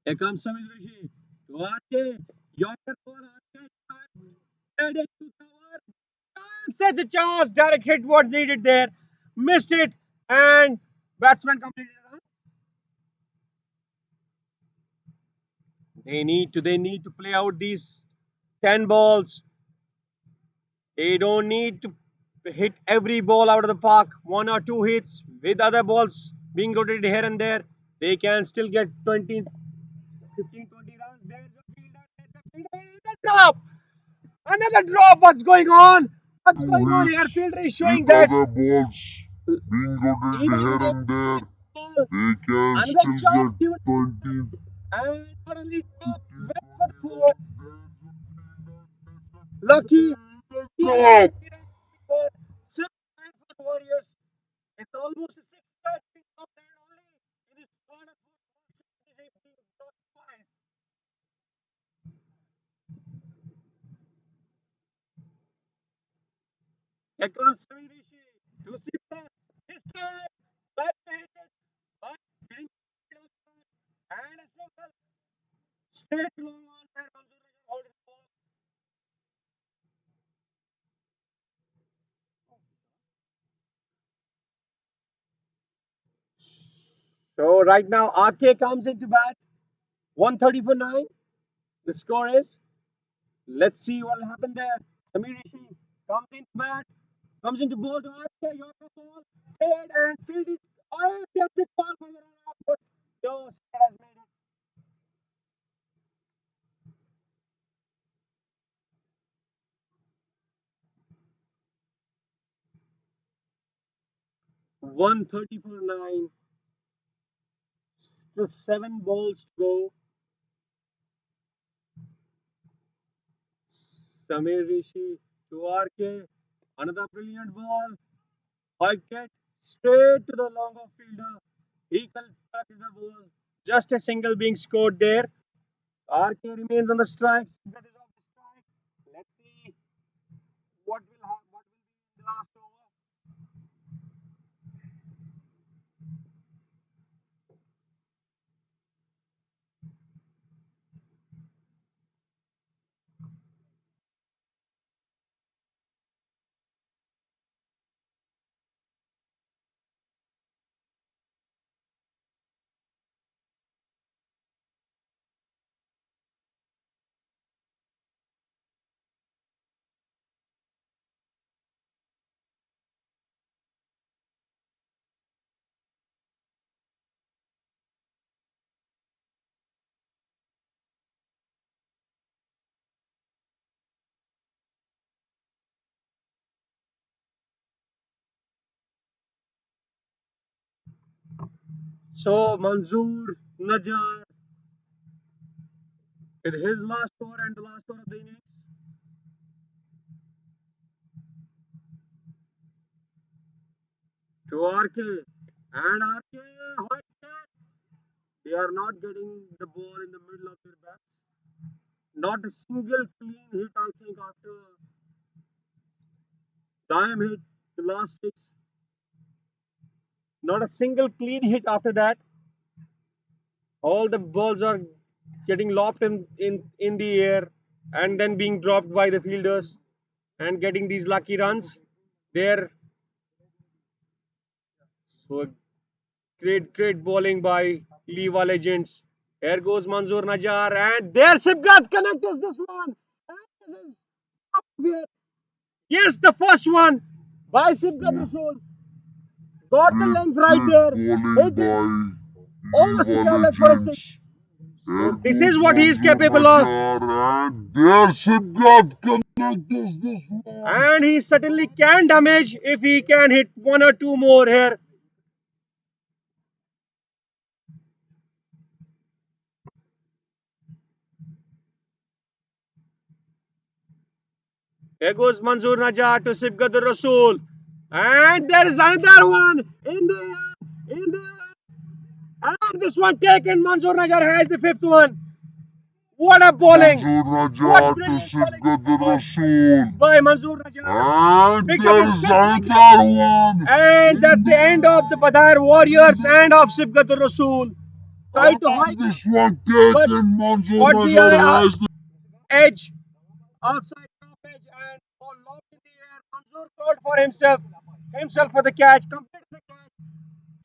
A: Here comes Samir Rishi to RK. Yorker ball, RK headed to cover. Such a chance. Direct hit what needed there. Missed it. And batsman completed it. They need to play out these 10 balls. They don't need to hit every ball out of the park. One or two hits with other balls being rotated here and there. They can still get 20, 15, 20 runs. There's a fielder. There's a fielder. Another drop. Another drop. What's going on? What's
B: Two
A: going on
B: hits
A: here? Fielder is
B: with
A: showing that
B: other balls being
A: he
B: rotated
A: wasn't
B: here
A: able
B: and
A: to
B: there.
A: hit the ball.
B: They can
A: Another
B: still
A: chance
B: get
A: given to
B: 20,
A: him. And not only top,
B: 15,
A: went for
B: 20
A: the four.
B: runs.
A: Lucky he
B: Stop!
A: for six points for the Warriors. It's almost a six catch being top there only in his third or fourth match. He's got twice. Here comes Samir Rishi to Sipta. Straight long on where Manzoor Najar holding the ball. So right now RK comes into bat. 130 for 9. The score is. Let's see what will happen there. Samir Rishi comes into bat. Comes into ball to RK. Yorker ball. Head and field it. Oh, gets it ball for the run out. But no, Sir has made it. 130 for 9. Still 7 balls to go. Samir Rishi to RK. Another brilliant ball. Wicket straight to the long off fielder. He collected the ball. Just a single being scored there. RK remains on the strike. That is off the strike. Let's see what will happen. What will be in the last over. So Manzoor Najar with his last over and the last over of the innings to RK and RK hot catch. They are not getting the ball in the middle of their bats. Not a single clean hit, I think, after Dime hit the last six. Not a single clean hit after that. All the balls are getting lobbed in the air and then being dropped by the fielders and getting these lucky runs. There, so great bowling by LIWA legends. Here goes Manzoor Najar and there Sibgat connects this one. And this is up here. Yes, the first one by Sibgat Rasool. Got the
B: Great,
A: length right
B: great
A: there.
B: bowling
A: Hit it
B: by
A: over
B: LIWA
A: Sikar leg for a
B: legends.
A: six. So
B: Here
A: this is
B: goes
A: what he is
B: Manzoor
A: capable of.
B: Najar and there Siddharth connects this one.
A: And he certainly can damage if he can hit one or two more here. Here goes Manzoor Najar to Sibgat Rasool. And there is another one in the air, in the air. And this one taken. Manzoor Najar has the fifth one. What a bowling!
B: Manzoor
A: What
B: Najar to
A: brilliant bowling is
B: Siddharth
A: performed
B: Rasool.
A: by Manzoor Najar.
B: And
A: Picked up
B: there
A: his
B: is
A: fifth wicket.
B: another one
A: And
B: in
A: that's the end
B: the
A: of the Badayer Warriors and of Sibgat Rasool. Try to hike,
B: and this one
A: but
B: taken. Manzoor
A: got the
B: Najar has the
A: edge outside top edge and ball lobbed in the air. Manzoor called for himself for the catch, completed the catch,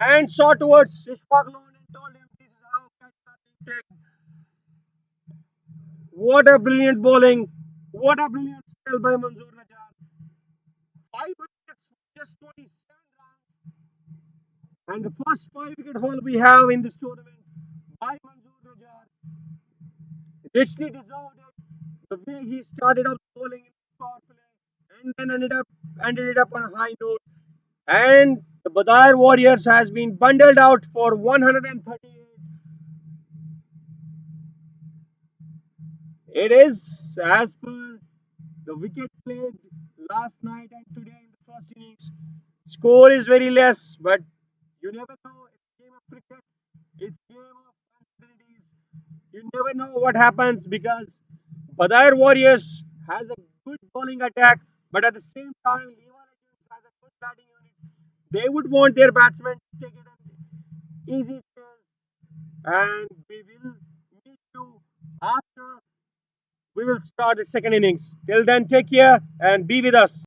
A: and saw towards Ishfaq Loan and told him this is how catch are being taken. What a brilliant bowling! What a brilliant spell by Manzoor Najar. 5 wickets, just 27 runs, and the first 5 wicket haul we have in this tournament by Manzoor Najar. Richly deserved it. The way he started off bowling in the power play and then ended it up on a high note. And the Badayar Warriors has been bundled out for 138. It is as per the wicket played last night and today in the first innings. Score is very less, but you never know. It's a game of cricket. It's a game of uncertainties. You never know what happens because Badayar Warriors has a good bowling attack, but at the same time, Lewa Legends has a good batting unit. They would want their batsmen to take it an easy chance, and we will meet you After we will start the second innings. Till then, take care and be with us.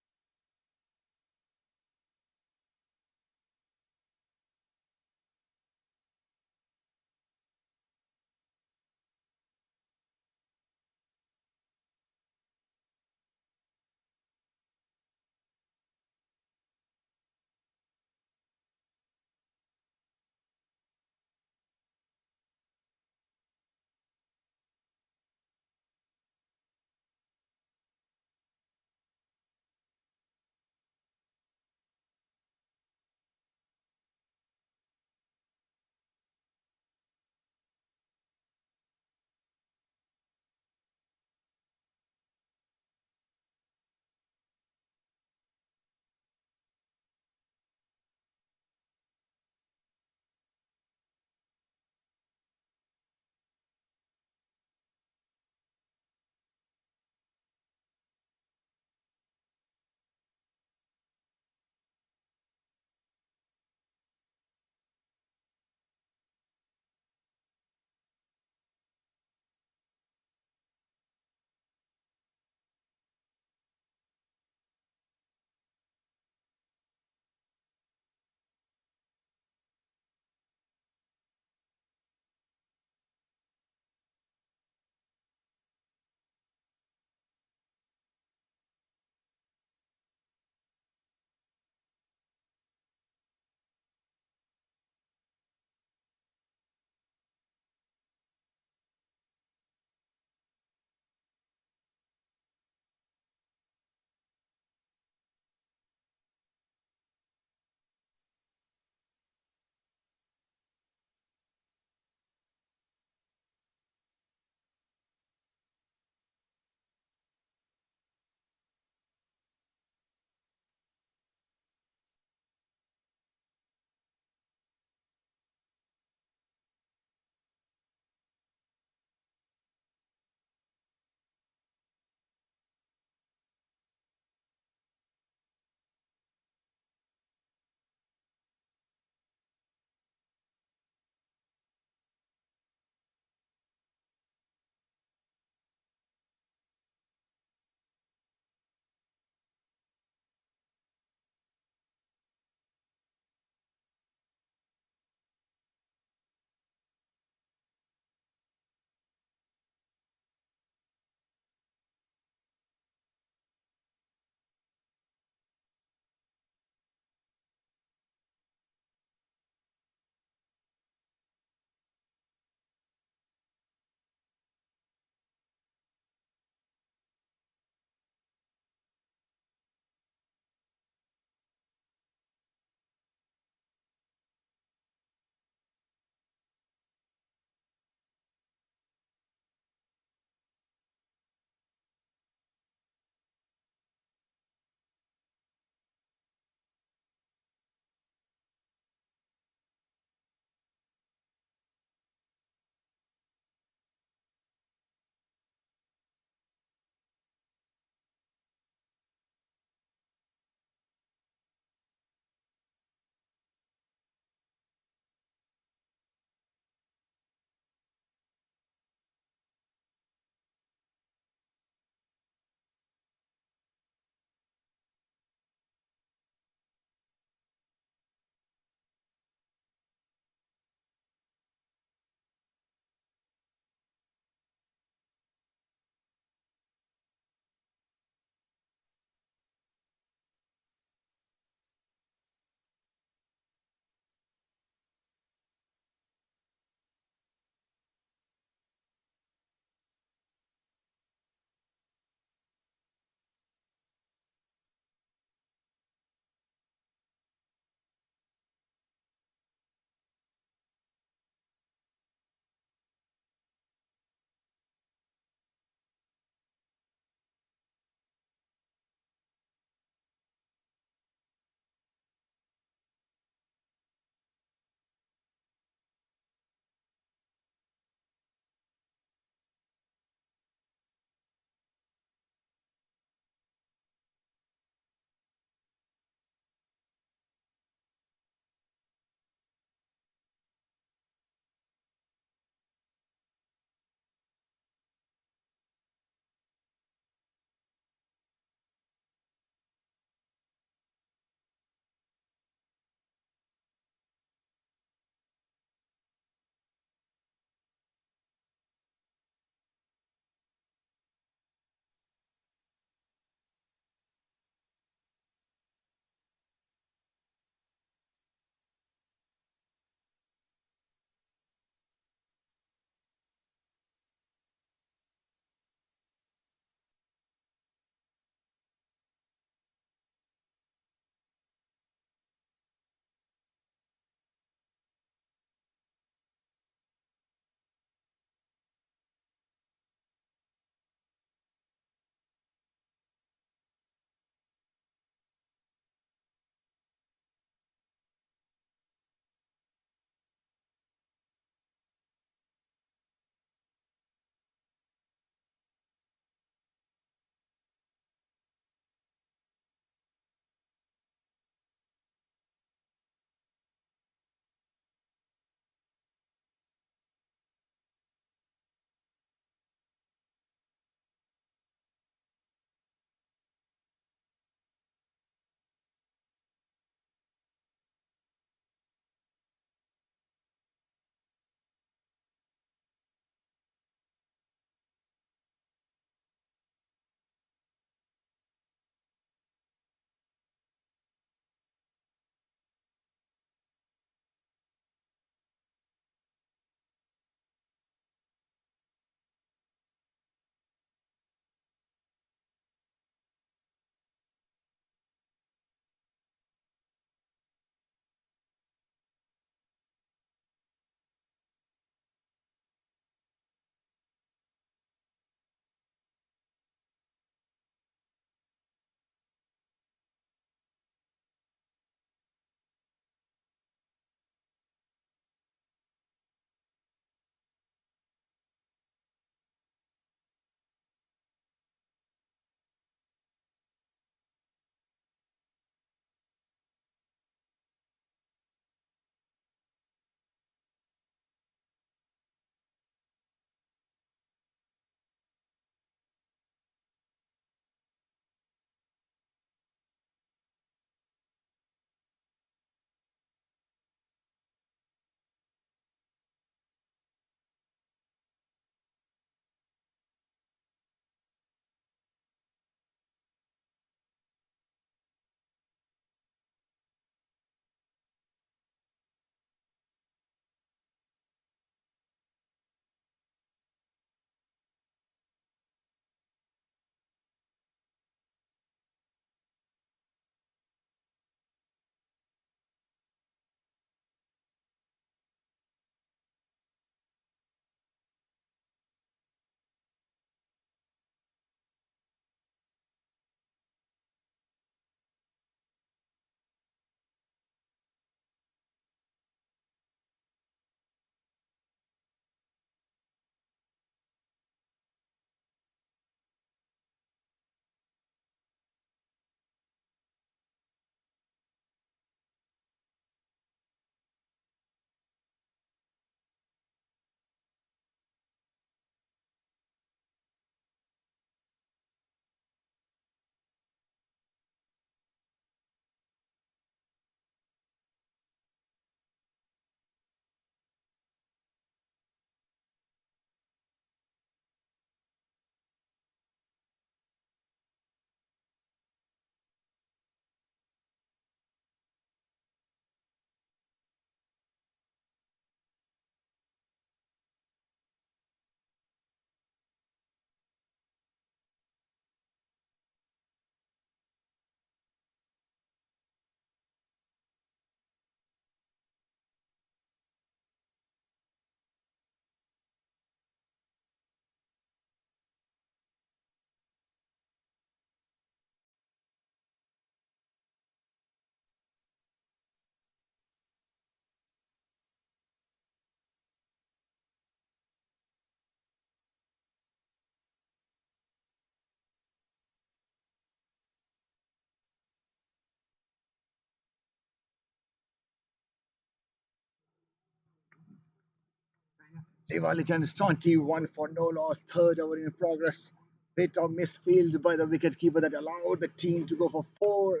C: LIWA Legends 21 for no loss, third over in progress. Bit of misfield by the wicketkeeper that allowed the team to go for 4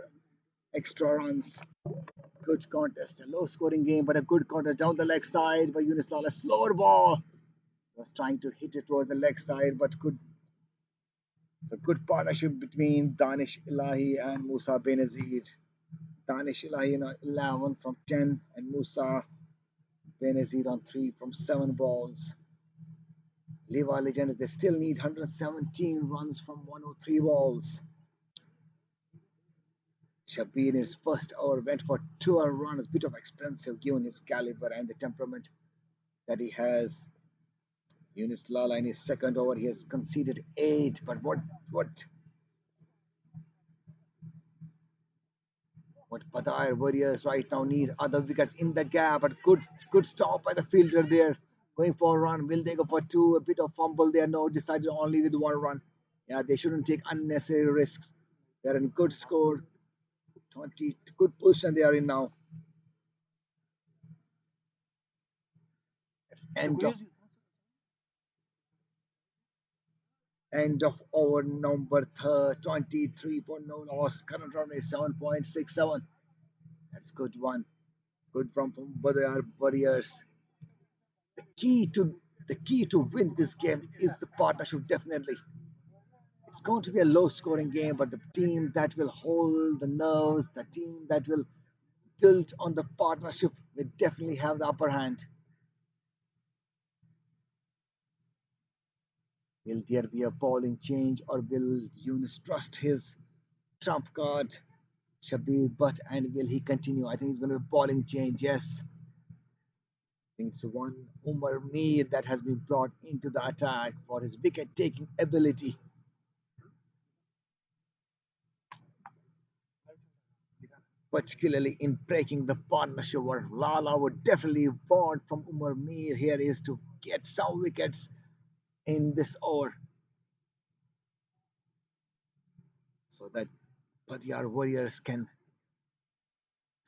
C: extra runs. Good contest, a low scoring game, but a good contest down the leg side by Yunus Lal. A slower ball was trying to hit it towards the leg side, but good. It's a good partnership between Danish Ilahi and Musa Benazir. Danish Ilahi on 11 from 10, and Musa Benazir on 3 from 7 balls. LIWA Legends, they still need 117 runs from 103 balls. Shabir in his first over went for 12 runs, bit of expensive given his caliber and the temperament that he has. Yunus Lala in his second over, he has conceded 8. But what Badayar Warriors right now need other wickets in the gap, but good stop by the fielder there. Going for a run, will they go for 2? A bit of fumble there, no, decided only with 1 run. Yeah, they shouldn't take unnecessary risks. They're in good score, 20, good position they are in now. It's end of over number 23 for no loss. Current run is 7.67. That's good one. Good from Badayar Warriors. The key to win this game is the partnership. Definitely, it's going to be a low-scoring game, but the team that will hold the nerves, the team that will build on the partnership, will definitely have the upper hand. Will there be a bowling change, or will Yunus trust his trump card, Shabir Butt, and will he continue? I think it's going to be a bowling change. Yes, I think it's one Umar Mir that has been brought into the attack for his wicket-taking ability. Particularly in breaking the partnership, where Lala would definitely want from Umar Mir here is to get some wickets in this over so that Badayar Warriors can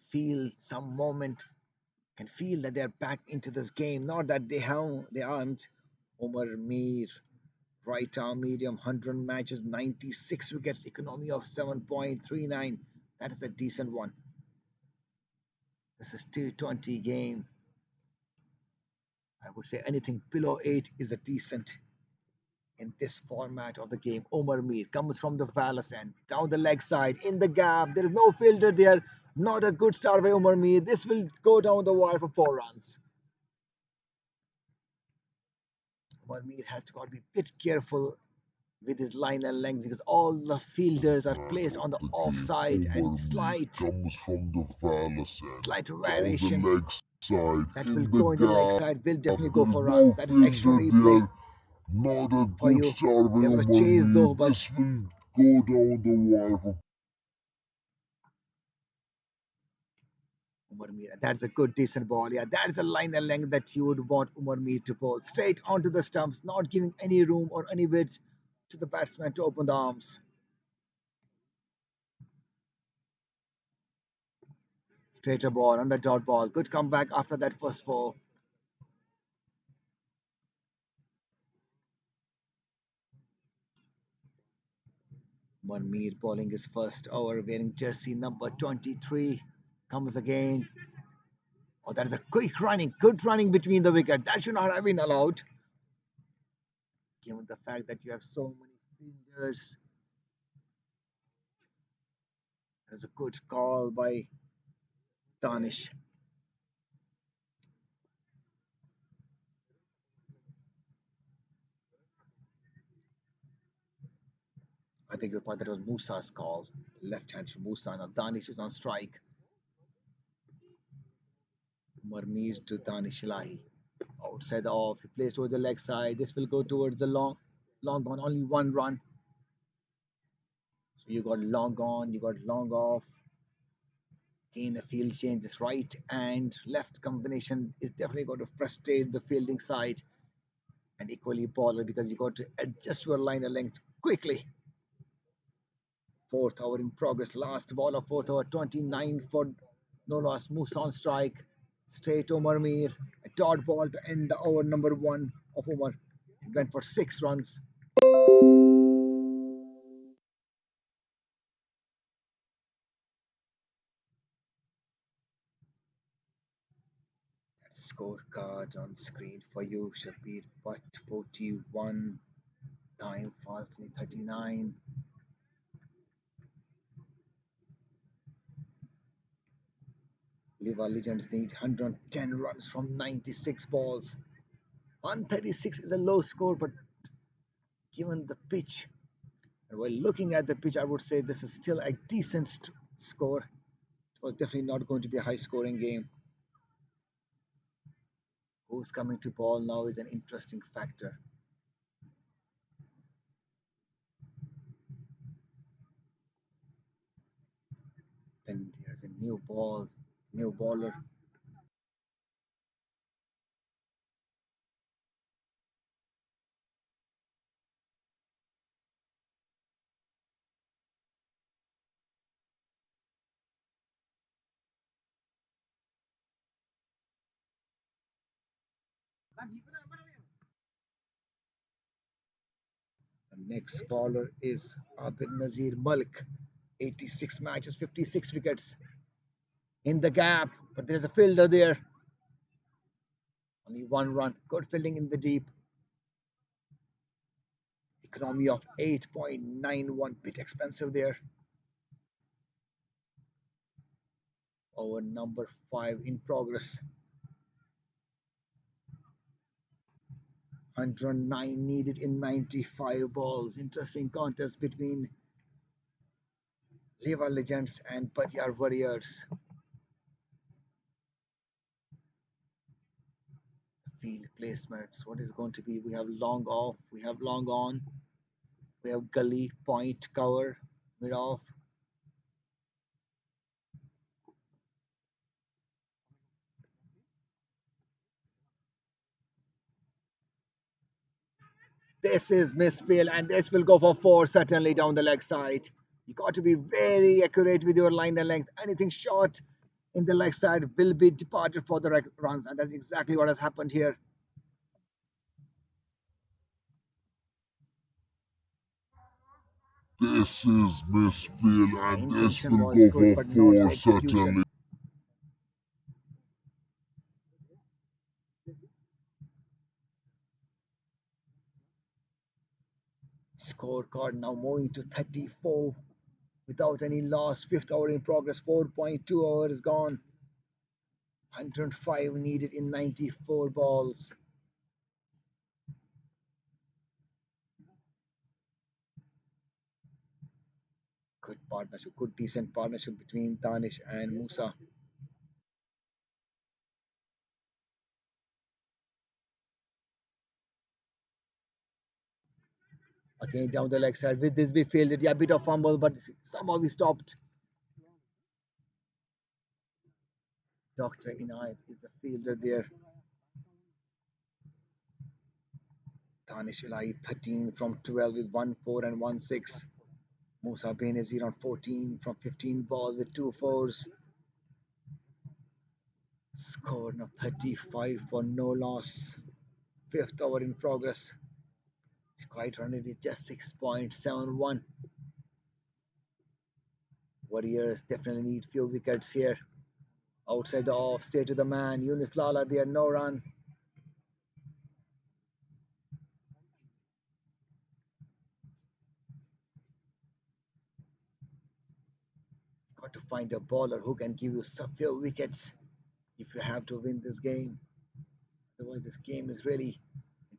C: feel some moment, can feel that they're back into this game. Not that they aren't. Umar Mir, right arm medium, 100 matches, 96 wickets, economy of 7.39. That is a decent one. This is T20 game. I would say anything below 8 is a decent in this format of the game. Omar Mir comes from the Palace end, down the leg side, in the gap. There is no filter there. Not a good start by Omar Mir. This will go down the wire for 4 runs. Omar Mir has got to be a bit careful with his line and length because all the fielders are placed on the
B: The
C: offside,
B: game
C: and
B: Overmead comes from the Palace end,
C: slight
B: down the
C: variation
B: leg side,
C: that will
B: in the
C: go in the leg
B: gap.
C: side will definitely go
B: There is
C: for runs.
B: no
C: That is extra
B: fielder
C: replay
B: there. Not a
C: for
B: good
C: you.
B: start by
C: There was a chase
B: Overmead.
C: though,
B: This
C: but
B: will go down the wire for
C: Umar Mir. That's a good, decent ball. Yeah, that is a line and length that you would want Umar Mir to bowl. Straight onto the stumps, not giving any room or any width to the batsman to open the arms. Straighter ball, on the dot ball. Good comeback after that first ball. Umar Mir bowling his first over, wearing jersey number 23. Comes again. Oh, that is a quick running, good running between the wicket. That should not have been allowed, given the fact that you have so many fielders. There's a good call by Danish. I think that was Musa's call. Left hand from Musa. Now Danish is on strike. Marmir to Danish Ilahi. Outside the off. He plays towards the leg side. This will go towards the long on. Only 1 run. So you got long on, you got long off. Again, a field change. This right and left combination is definitely going to frustrate the fielding side and equally bowler because you got to adjust your line of length quickly. Fourth over in progress. Last ball of fourth over. 29 for no loss. Musa on strike. Straight Omar Mir. A dot ball to end the over number 1. of over. It went for 6 runs. Scorecard on screen for you, Shabir. But 41, time fastly 39. LIWA Legends need 110 runs from 96 balls. 136 is a low score, but given the pitch, and while looking at the pitch, I would say this is still a decent score. It was definitely not going to be a high scoring game. Who's coming to ball now is an interesting factor. Then there's a new bowler. The next bowler is Abid Nazir Malik. 86 matches, 56 wickets in the gap, but there's a fielder there. Only 1 run. Good fielding in the deep. Economy of 8.91, bit expensive there. Over number 5 in progress. 109 needed in 95 balls. Interesting contest between LIWA Legends and BADAYER Warriors. Field placements. What is going to be? We have long off, we have long on, we have gully, point, cover, mid off. This is misfield, and this will go for 4 certainly down the leg side. You got to be very accurate with your line and length. Anything short in the leg side will be departed for the runs, and that's exactly what has happened here.
B: This is misfield
C: The
B: and this
C: intention
B: will
C: was
B: go
C: good,
B: for
C: but not the
B: 4
C: execution.
B: certainly.
C: Scorecard now moving to 34 without any loss. Fifth over in progress, 4.2 hours gone. 105 needed in 94 balls. Good partnership, good decent partnership between Danish and Musa. Again down the leg side. With this we fielded, yeah, a bit of fumble, but somehow we stopped. Dr. Inayat is the fielder there. Danish Ilai 13 from 12 with 1 4 and 1 6. Musa Benazir on 14 from 15 balls with 2 4s. Score now 35 for no loss. Fifth over in progress. Quite run it is just 6.71. Warriors definitely need few wickets here. Outside the off, stay to the man. Yunus Lala there, no run. Got to find a bowler who can give you some few wickets if you have to win this game. Otherwise, this game is really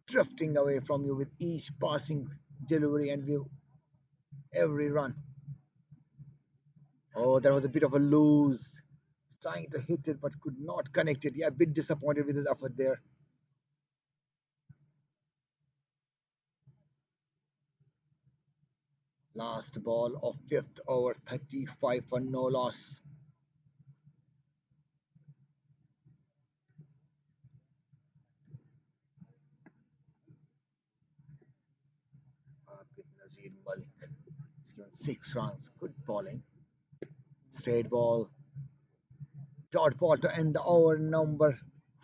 C: drifting away from you with each passing delivery and view every run. Oh, there was a bit of a lose. Trying to hit it but could not connect it. Yeah, a bit disappointed with his effort there. Last ball of fifth over, 35 for no loss. With Nazir Malik. He's given 6 runs. Good bowling. Straight ball. Dot ball to end the over number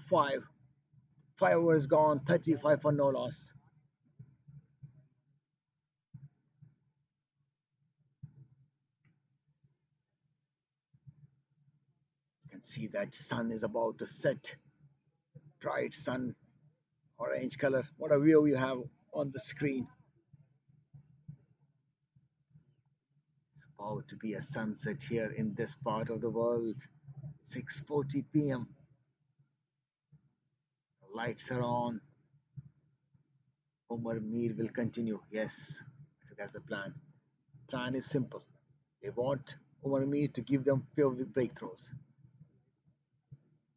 C: 5. 5 overs gone, 35 for no loss. You can see that sun is about to set. Bright sun, orange color. What a view you have on the screen. It's about to be a sunset here in this part of the world. 6:40 p.m. The lights are on. Omar Mir will continue. Yes, I think that's the plan. Plan is simple. They want Omar Mir to give them few breakthroughs.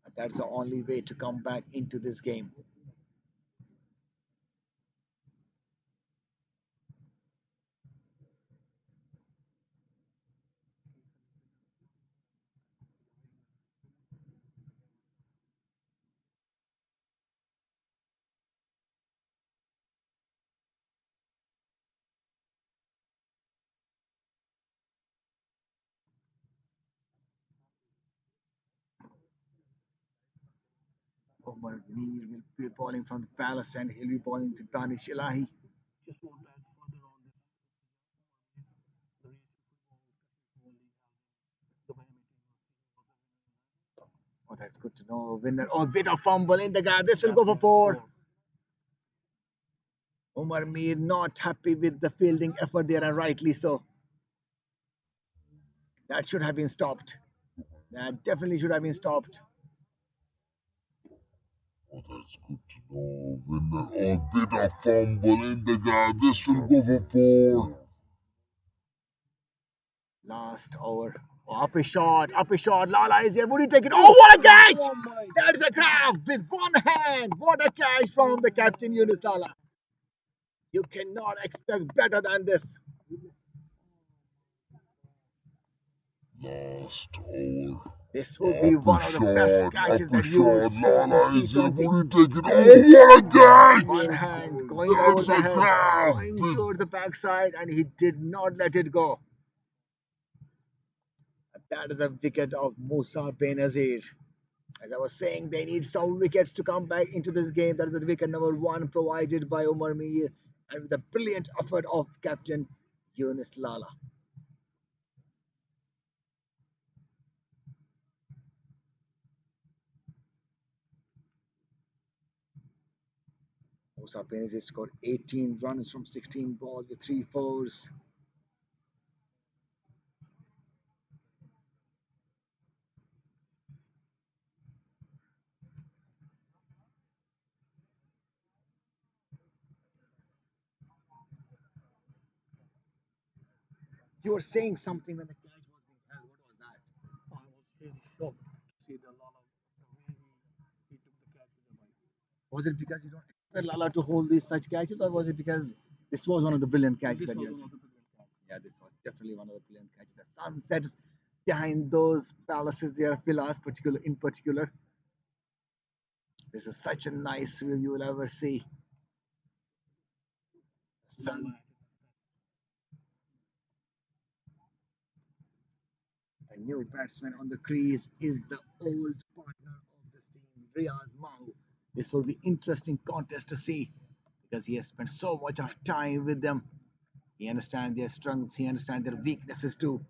C: And that's the only way to come back into this game. Omar Mir will be bowling from the palace and he'll be bowling to Danish Ilahi. Oh, that's good to know. Winner. Oh, bit of fumble in the gap. This will go for 4. Omar Mir not happy with the fielding effort there, and rightly so. That should have been stopped. That definitely should have been stopped.
B: Oh, that's good to know. Winner. Oh, bit of fumble in the gap. This will go for 4.
C: Last over. Oh, up a shot, up a shot. Lala is here. Would he take it? Oh, what a catch! That's a grab with one hand. What a catch from the captain Yunus Lala. You cannot expect better than this.
B: Last over.
C: This would be
B: Up a
C: one of the best
B: shot,
C: catches
B: up a
C: that we would
B: shot.
C: see in
B: Lala is here.
C: T20.
B: Would he take it? Oh, what a catch!
C: One hand going over
B: That's
C: the
B: a
C: head,
B: grab.
C: going towards the backside, and he did not let it go. That is a wicket of Musa Benazir. As I was saying, they need some wickets to come back into this game. That is the wicket number 1 provided by Omar Mir, and with the brilliant effort of captain Yunus Lala. Musa Benazir scored 18 runs from 16 balls with 3 fours. You were saying something when the catch was being held. What was that? Was it because you don't expect Lala to hold these such catches, or was it because this was one of the brilliant catches that you have seen? Yeah, this was definitely one of the brilliant catches. The sun sets behind those palaces, their villas, particular. This is such a nice view you will ever see. Sun, the new batsman on the crease is the old partner of this team, Riaz Mahu. This will be interesting contest to see because he has spent so much of time with them. He understands their strengths, he understands their weaknesses too.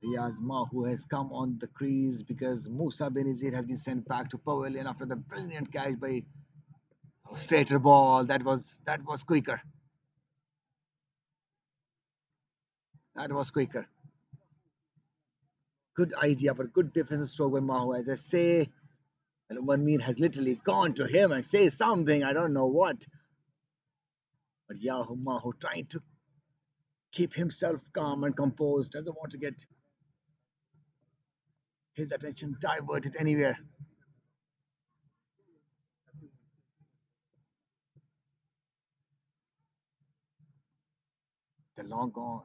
C: Riaz Mahu has come on the crease because Musa Benazir has been sent back to pavilion after the brilliant catch by straighter ball. That was quicker. That was quicker. Good idea, but good defensive stroke by Mahu. As I say, Manmir has literally gone to him and say something. I don't know what. But Yahoo Mahu trying to keep himself calm and composed. Doesn't want to get his attention diverted anywhere. The long on,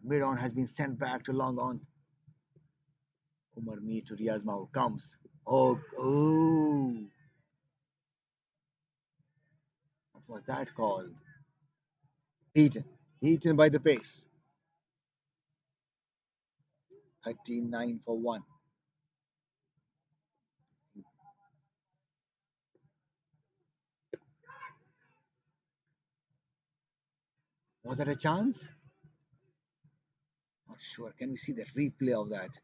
C: the mid on has been sent back to long on. Umar Mir to Riaz Mahu comes. Oh, what was that called? Beaten. Beaten by the pace. 39 for 1. Was that a chance? Not sure. Can we see the replay of that?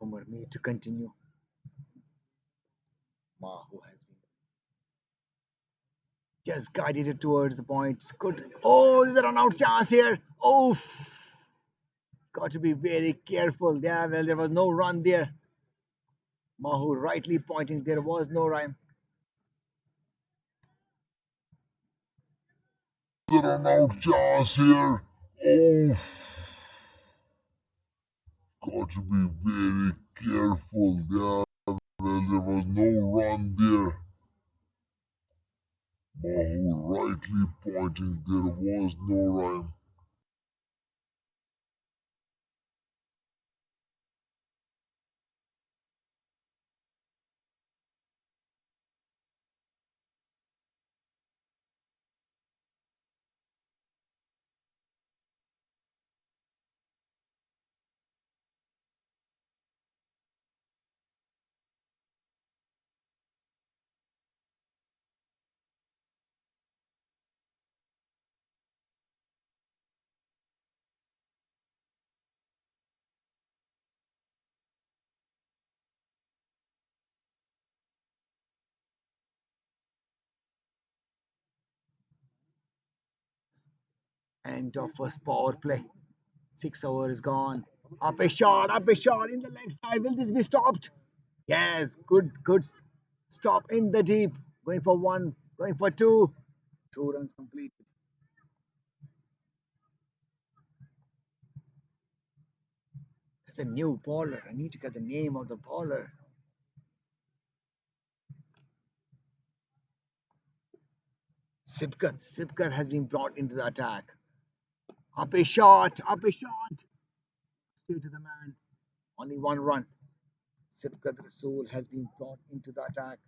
C: Umar made to continue. Mahu has been just guided it towards the point. Good. Oh, there's a run out chance here. Oh, got to be very careful. Yeah, well, there was no run there. Mahu rightly pointing there was no run.
B: The run out chance here. Oh, got to be very careful there. Well, there was no run there. Mahu rightly pointing there was no rhyme.
C: End of first power play. 6 hours gone. Up a shot in the leg side. Will this be stopped? Yes, good stop in the deep. Going for one, going for two. 2 runs completed. That's a new bowler. I need to get the name of the bowler. Sipkat has been brought into the attack. Up a shot, straight to the man. Only 1 run. Sipkat Rasool has been brought into the attack.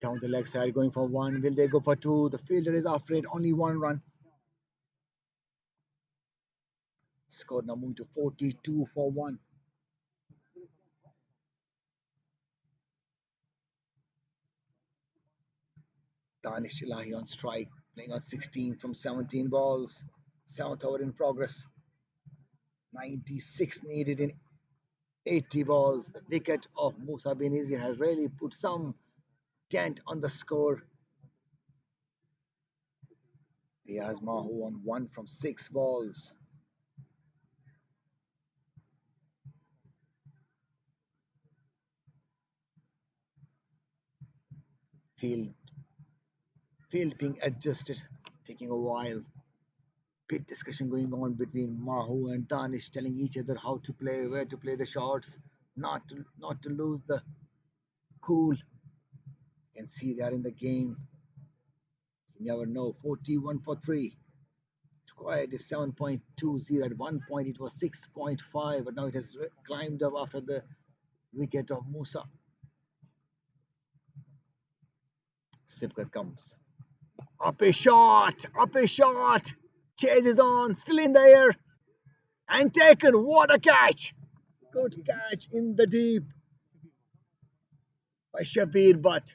C: Down the leg side, going for one. Will they go for two? The fielder is after it. Only 1 run. Score now moving to 42 for 1. Danish Ilahi on strike, playing on 16 from 17 balls. 7th over in progress. 96 needed in 80 balls. The wicket of Musa Benazir has really put some dent on the score. Riaz Mahu on 1 from 6 balls. Field, field being adjusted, taking a while. Bit discussion going on between Mahu and Danish, telling each other how to play, where to play the shots, not to lose the cool. You can see they are in the game. You never know. 41 for 3. Quiet is 7.20. At one point it was 6.5, but now it has climbed up after the wicket of Musa. Sipkat comes. Up a shot, chases on, still in the air, and taken. What a catch! Good catch in the deep by Shabir, but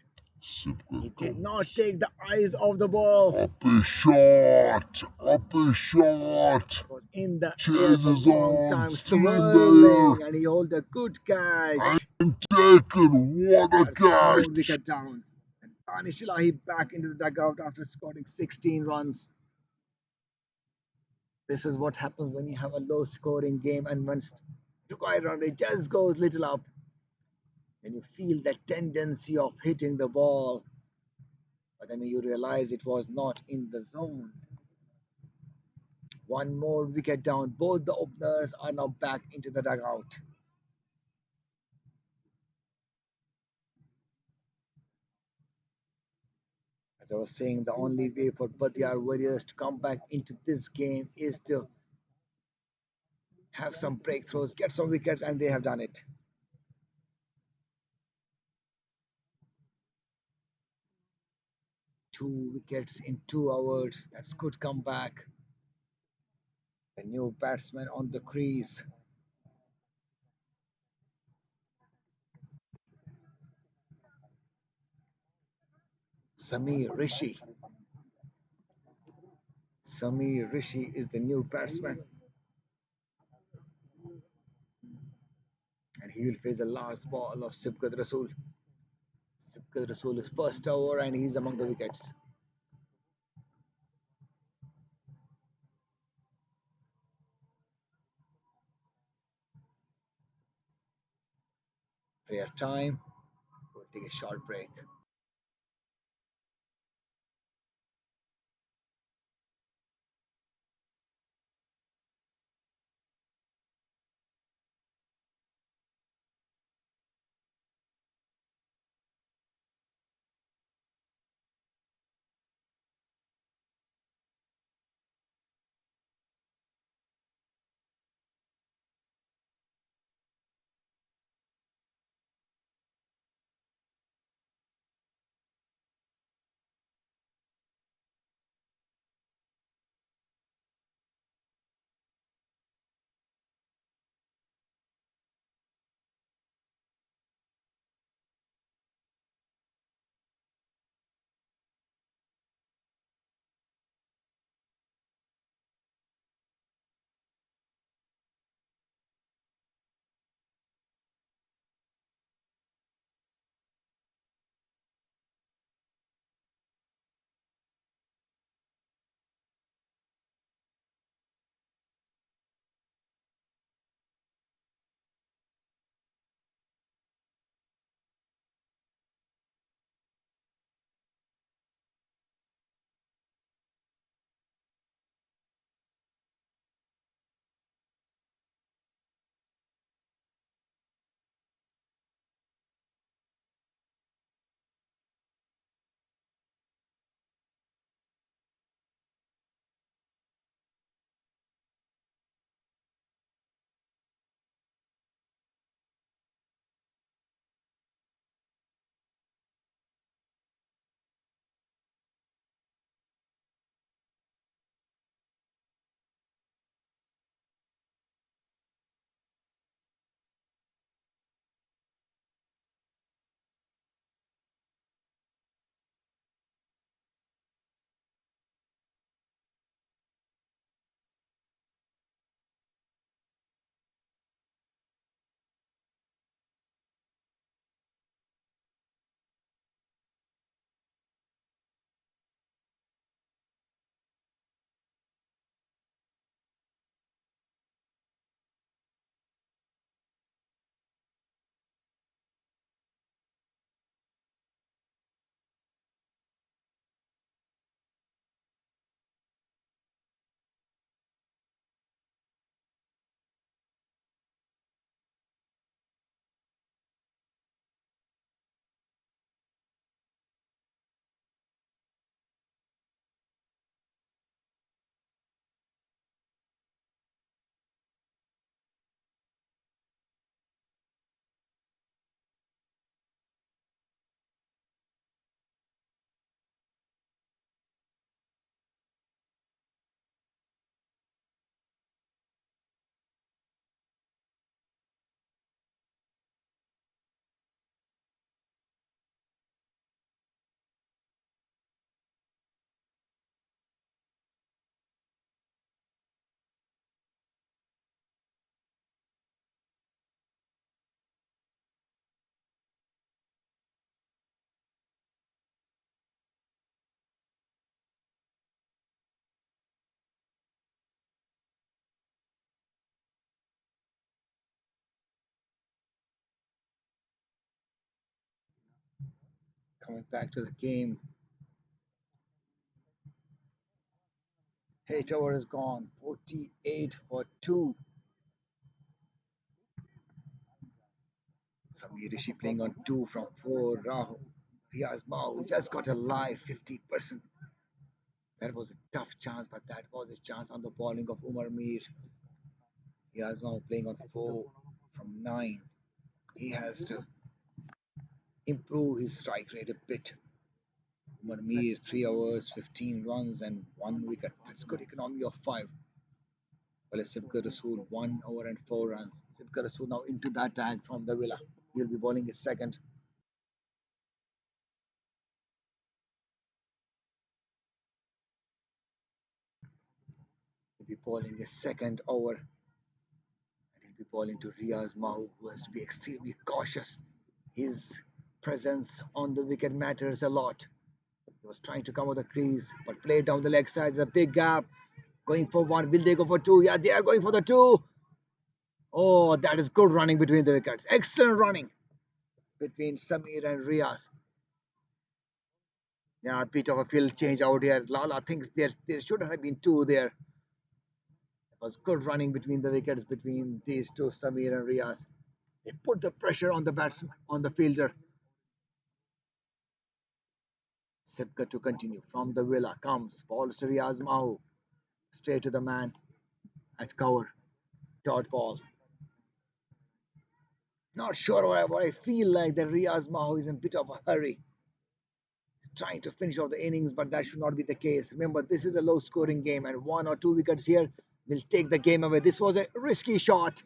C: he
B: Sipkat
C: did
B: comes.
C: not take the eyes off the ball.
B: Up a shot, up a shot.
C: It was in the air for a
B: Chases
C: long
B: on,
C: time,
B: still in the
C: swirling, and he held a good
B: air.
C: catch.
B: And taken, what a
C: That's one more
B: catch.
C: wicket down. And Danish Ilahi back into the dugout after scoring 16 runs. This is what happens when you have a low scoring game and when required run rate just goes little up. And you feel that tendency of hitting the ball. But then you realize it was not in the zone. One more wicket down. Both the openers are now back into the dugout. As I was saying, the only way for Badayar Warriors to come back into this game is to have some breakthroughs, get some wickets, and they have done it. Two wickets in 2 hours. That's good comeback. The new batsman on the crease. Samir Rishi. Samir Rishi is the new batsman, and he will face the last ball of Sibkat Rasool. Sibkat Rasool is first over, and he's among the wickets. Prayer time. We'll take a short break. Coming back to the game, 8 over is gone. 48 for 2. Samir Rishi playing on 2 from 4. Rahul. Riaz Mahu just got a live 50%. That was a tough chance, but that was a chance on the bowling of Umar Mir. Riaz Mahu playing on 4 from 9. He has to improve his strike rate a bit. Umar Mir, 3 overs, 15 runs, and 1 wicket. That's good economy of 5. Well, Sibka Rasool, 1 over and 4 runs. Sibka Rasool now into that tag from the Villa. He'll be bowling his second. He'll be bowling his second over. And he'll be bowling to Riaz Mahu, who has to be extremely cautious. His presence on the wicket matters a lot. He was trying to come out the crease, but played down the leg side. There's a big gap. Going for 1. Will they go for 2? Yeah, they are going for the 2. Oh, that is good running between the wickets. Excellent running between Samir and Riaz. Yeah, a bit of a field change out here. Lala thinks there should have been 2 there. It was good running between the wickets between these two, Samir and Riaz. They put the pressure on the batsman, on the fielder. Sipka to continue from the Villa comes. Ball to Riaz Mahu. Straight to the man at cover. Dot ball. Not sure what I feel like that Riaz Mahu is in a bit of a hurry. He's trying to finish off the innings, but that should not be the case. Remember, this is a low scoring game, and 1 or 2 wickets here will take the game away. This was a risky shot.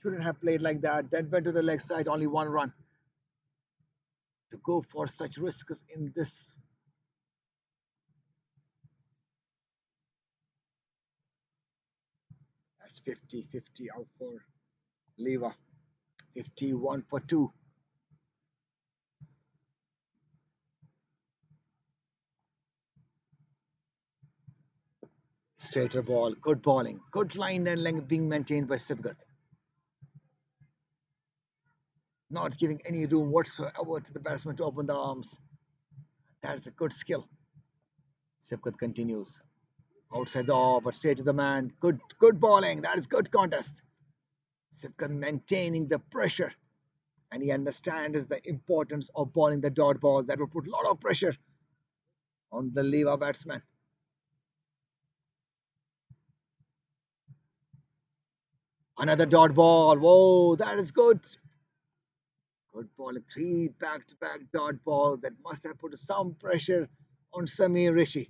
C: Shouldn't have played like that. Then went to the leg side, only 1 run. To go for such risks in this. That's 50-50 out for LIWA. 51 for 2. Straighter ball, good bowling, good line and length being maintained by Sibgat. Not giving any room whatsoever to the batsman to open the arms. That's a good skill. Sibgat continues. Outside the off, but straight to the man. Good bowling. That is good contest. Sibgat maintaining the pressure. And he understands the importance of bowling the dot balls. That will put a lot of pressure on the LIWA batsman. Another dot ball. Whoa, that is good. Good ball. 3 back-to-back dot balls that must have put some pressure on Samir Rishi.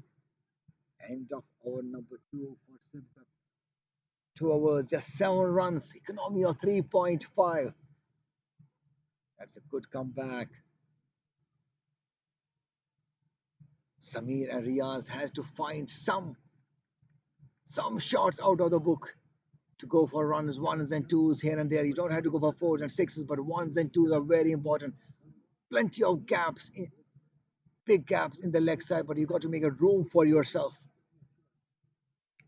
C: End of over number 2 for Sibgat. 2 overs, just 7 runs. Economy of 3.5. That's a good comeback. Samir and Riaz has to find some shots out of the book to go for runs, ones and twos here and there. You don't have to go for fours and sixes, but ones and twos are very important. Plenty of gaps, big gaps in the leg side, but you got to make a room for yourself.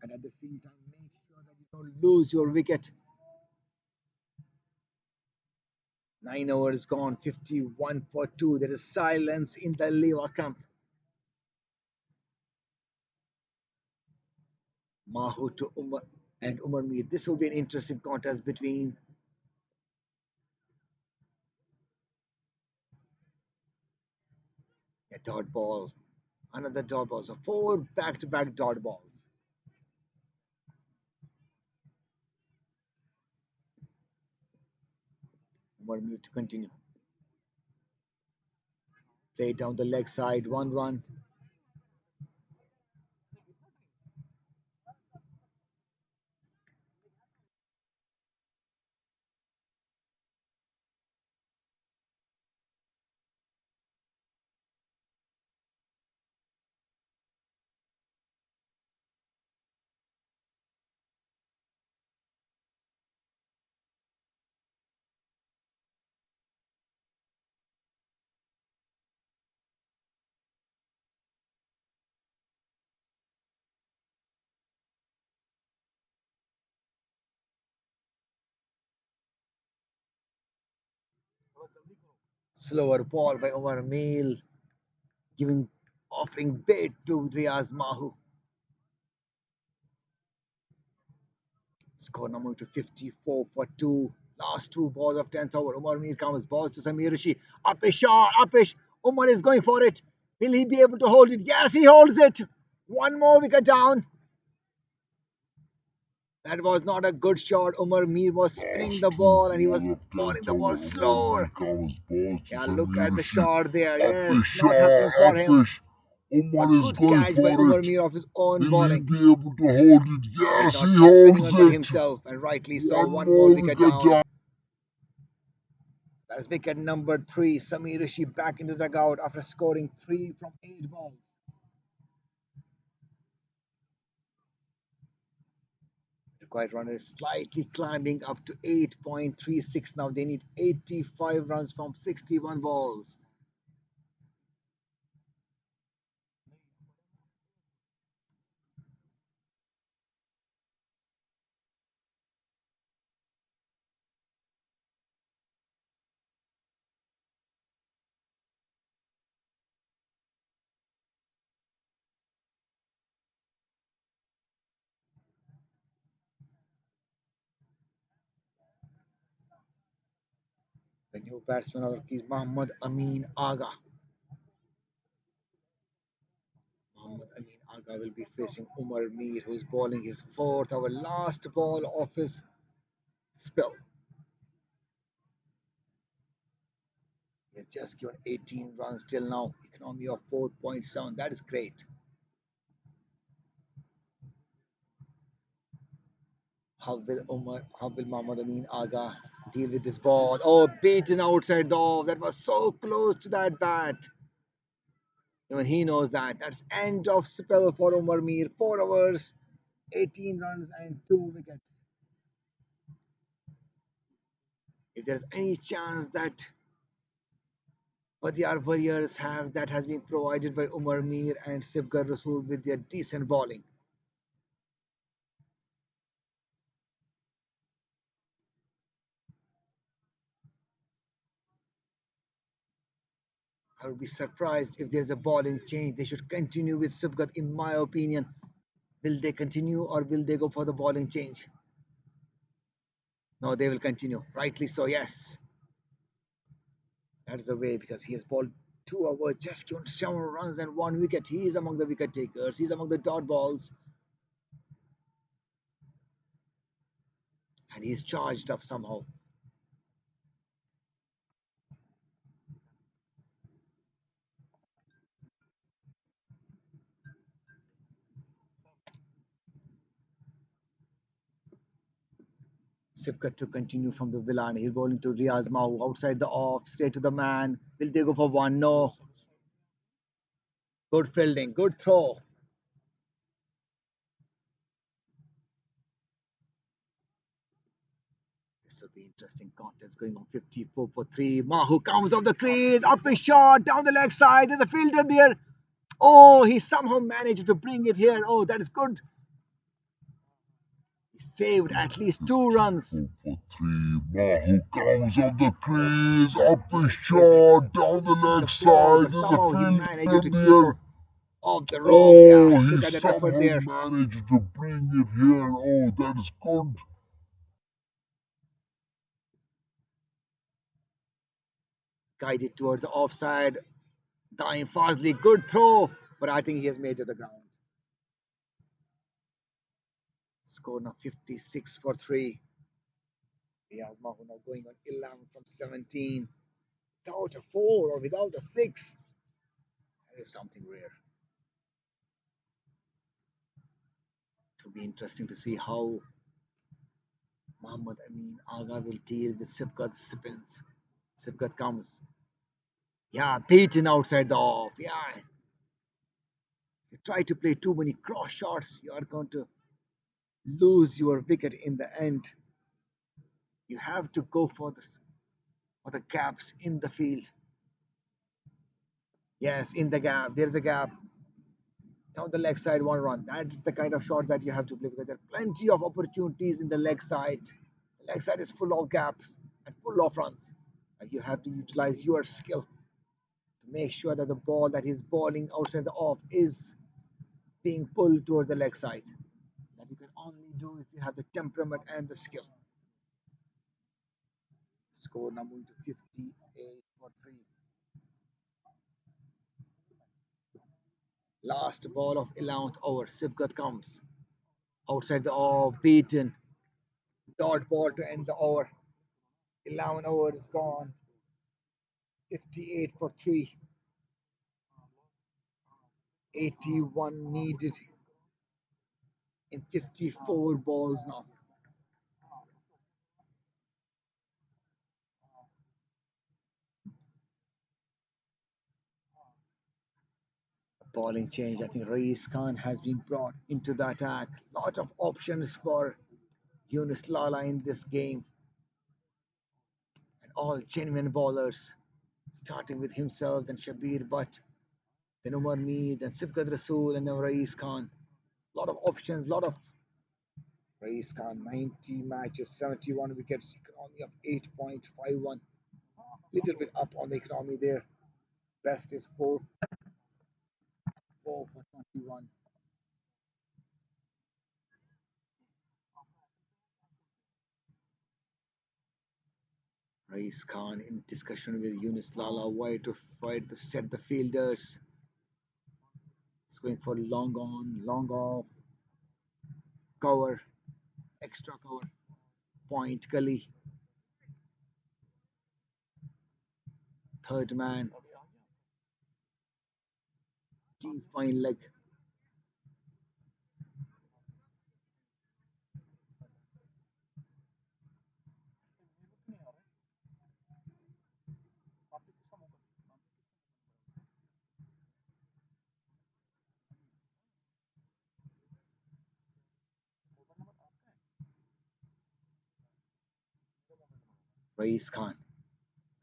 C: And at the same time, make sure that you don't lose your wicket. 9 overs gone, 51 for 2. There is silence in the LIWA camp. Mahu to Umar and Umar Mir. This will be an interesting contest between a dot ball, another dot ball. So 4 back-to-back dot balls. Umar Mir to continue. Play down the leg side, 1 run. Slower ball by Umar Mir, giving offering bait to Riaz Mahu. Score number to 54 for 2. Last two balls of 10th over. Umar Mir comes. Balls to Samir Rishi. Upish shot. Upish. Umar is going for it. Will he be able to hold it? Yes, he holds it. One more wicket down. That was not a good shot. Umar Mir was spinning
B: Last
C: the
B: two
C: ball and he
B: balls
C: was
B: of
C: bowling
B: 10th
C: the ball
B: over. Umar
C: slower.
B: Mir comes. Balls to
C: Yeah, look
B: Samir
C: at the
B: Rishi.
C: shot there.
B: Up a
C: Yes, not
B: shot.
C: happening for him.
B: Upish. Umar
C: But
B: is
C: good
B: going
C: catch by
B: for it.
C: Umar Mir of his own
B: Will he
C: bowling.
B: be able to hold it?
C: He did
B: Yes,
C: not
B: he
C: just spinning
B: holds
C: on that
B: it.
C: himself, and rightly so.
B: One
C: One more
B: more
C: wicket
B: wicket
C: down.
B: down.
C: That's wicket number 3. Samir Rishi back into the dugout after scoring 3 from 8 balls. Required run is slightly climbing up to 8.36 now. They need 85 runs from 61 balls. The new batsman is Mohammad Amin Aga. Mohammad Amin Aga will be facing Umar Mir, who's bowling his fourth, our last ball of his spell. He has just given 18 runs till now, economy of 4.7. That is great. How will Mohammad Amin Aga deal with this ball? Oh, beaten outside the off. That was so close to that bat. Even he knows that. That's end of spell for Umar Mir. 4 overs, 18 runs, and 2 wickets. If there's any chance that Badayar Warriors have, that has been provided by Umar Mir and Sibgar Rasool with their decent bowling. I would be surprised if there's a bowling change. They should continue with Sibgat, in my opinion. Will they continue or will they go for the bowling change? No, they will continue. Rightly so, yes. That's the way because he has bowled 2 overs, just given 7 runs and 1 wicket. He is among the wicket takers. He's among the dot balls. And he's charged up somehow. Sipkat to continue from the villa and he's bowling to Riaz Mahu outside the off, straight to the man. Will they go for one? No. Good fielding, good throw. This will be interesting contest going on. 54 for 3. Mahu comes off the crease, up his shot, down the leg side. There's a fielder there. Oh, he somehow managed to bring it here. Oh, that is good. He saved at least 2 runs.
B: 4 for 3. Mahu comes off the crease. Up a
C: Yes, I
B: shot.
C: can't
B: Down the
C: see
B: leg
C: the ball,
B: side.
C: but
B: There's a
C: somehow he managed
B: fielder
C: to keep
B: there.
C: her off the rope. Yeah,
B: Oh, he
C: look at that effort
B: somehow
C: there.
B: managed to bring it here. Oh, that is good.
C: Guided towards the offside. Daim Fazli, good throw, but I think he has made it to the ground. Score now 56 for 3. Riaz Mahu now going on 11 from 17. Without a 4 or without a 6. That is something rare. It will be interesting to see how Muhammad Amin Aga will deal with Sibkat spins. Sibkat comes. Yeah, beaten outside the off. Yeah. You try to play too many cross shots, you are going to lose your wicket in the end. You have to go for the gaps in the field. Yes, in the gap. There's a gap. Down the leg side, 1 run. That's the kind of shots that you have to play because there are plenty of opportunities in the leg side. The leg side is full of gaps and full of runs. And you have to utilize your skill to make sure that the ball that is bowling outside the off is being pulled towards the leg side. That you can only do if you have the temperament and the skill. Score now moving to 58 for 3. Last ball of 11th over. Sivkat comes outside the beaten. Dot ball to end the over. 11 overs gone. 58 for 3. 81 needed in 54 balls now. Bowling change. I think Rais Khan has been brought into the attack. Lot of options for Yunus Lala in this game, and all genuine bowlers, starting with himself, then Shabir Butt, then Umar Mir, then Sifkat Rasool, and now Rais Khan. Lot of options, lot of Rais Khan. 90 matches, 71 wickets, economy of 8.51. Little bit up on the economy there. Best is 4 for 21. Rais Khan in discussion with Yunus Lala why to set the fielders. He's going for long on, long off, cover, extra cover, point, gully, third man, deep fine leg. Rais Khan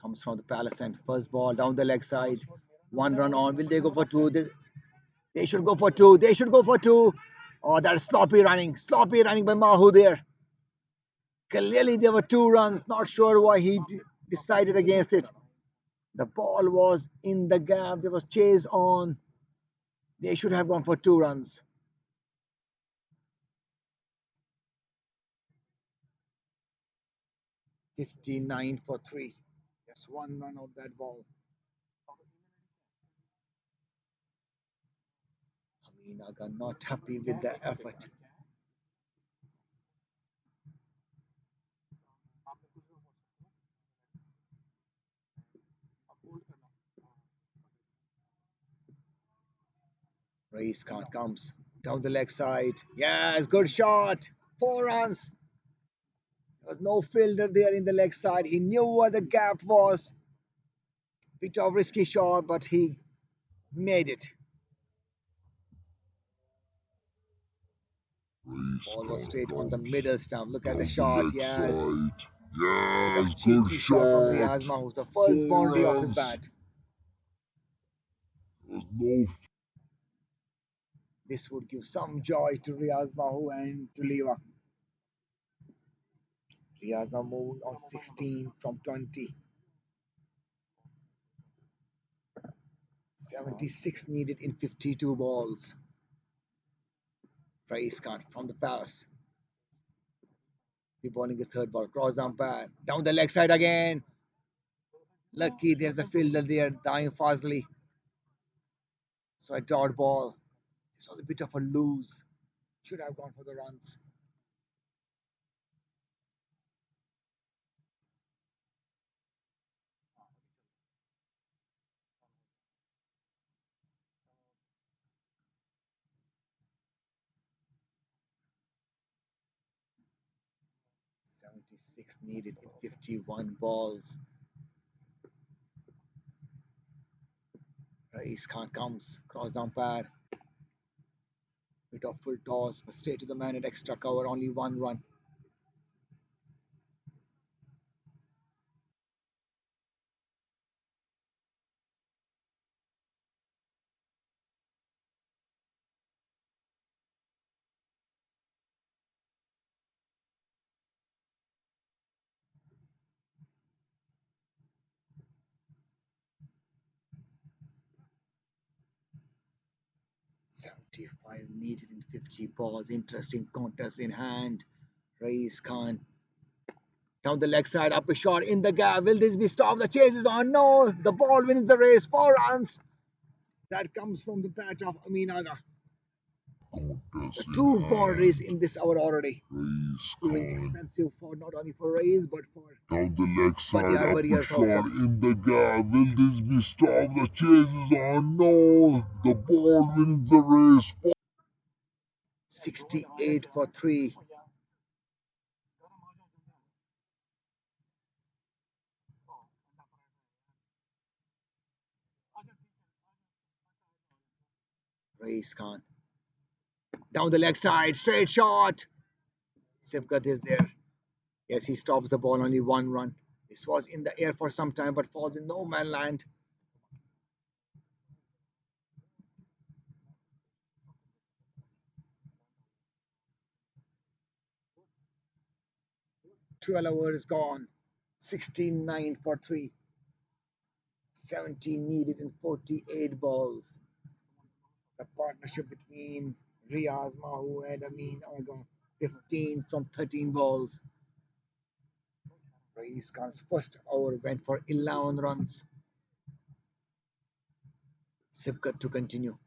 C: comes from the palace and first ball down the leg side. One run on. Will they go for two? They should go for two. They should go for two. Oh, that's sloppy running. Sloppy running by Mahu there. Clearly, there were 2 runs. Not sure why he decided against it. The ball was in the gap. There was chase on. They should have gone for 2 runs. 59 for 3. Just 1 run of that ball. Amin Aga not happy with the effort. Rais Khan comes down the leg side. Yes, good shot. 4 runs. There was no fielder there in the leg side. He knew where the gap was. Bit of risky shot, but he made it. Ball was
B: Race
C: straight on the
B: comes
C: middle stump. Look at the
B: down the
C: shot.
B: leg
C: Yes.
B: side.
C: Bit of
B: Yes, good
C: cheeky shot from
B: shot.
C: Riaz Mahmood. The first
B: Four
C: boundary of his
B: runs.
C: bat.
B: There's no
C: This would give some joy to Riaz Mahu and to LIWA. Riaz now moving on 16 from 20. 76 needed in 52 balls. Rais Khan from the palace. The bowling his third ball. Cross umpire. Down the leg side again. Lucky there's a fielder there. Dying Fazli. So a dot ball. This was a bit of a lose. Should have gone for the runs. 76 needed in 51 balls. Rais Khan comes. Cross umpire. Bit of full toss, but straight to the man at extra cover. Only 1 run. 75 needed in 50 balls. Interesting contest in hand. Race Khan down the leg side, up a shot in the gap. Will this be stopped? The chase is on. No, the ball wins the race. 4 runs. That comes from the bat of Amin Aga. So
B: Contest in
C: two boundaries
B: hand.
C: in this hour already.
B: Race
C: Proving
B: Khan.
C: expensive for not only for Rays but for
B: Down the leg side,
C: Badayar
B: up a
C: warriors also.
B: shot in the gap. Will this be stopped? The chase is on. No, the ball wins the race.
C: 68 for 3. Race Khan. Down the leg side, straight shot. Sivkat is there. Yes, he stops the ball, only 1 run. This was in the air for some time but falls in no man land. Overs gone. 69 for 3. 17 needed in 48 balls. The partnership between Riaz Mahu and Amin Aga. 15 from 13 balls. Raees Khan's first over went for 11 runs. Sivkat to continue.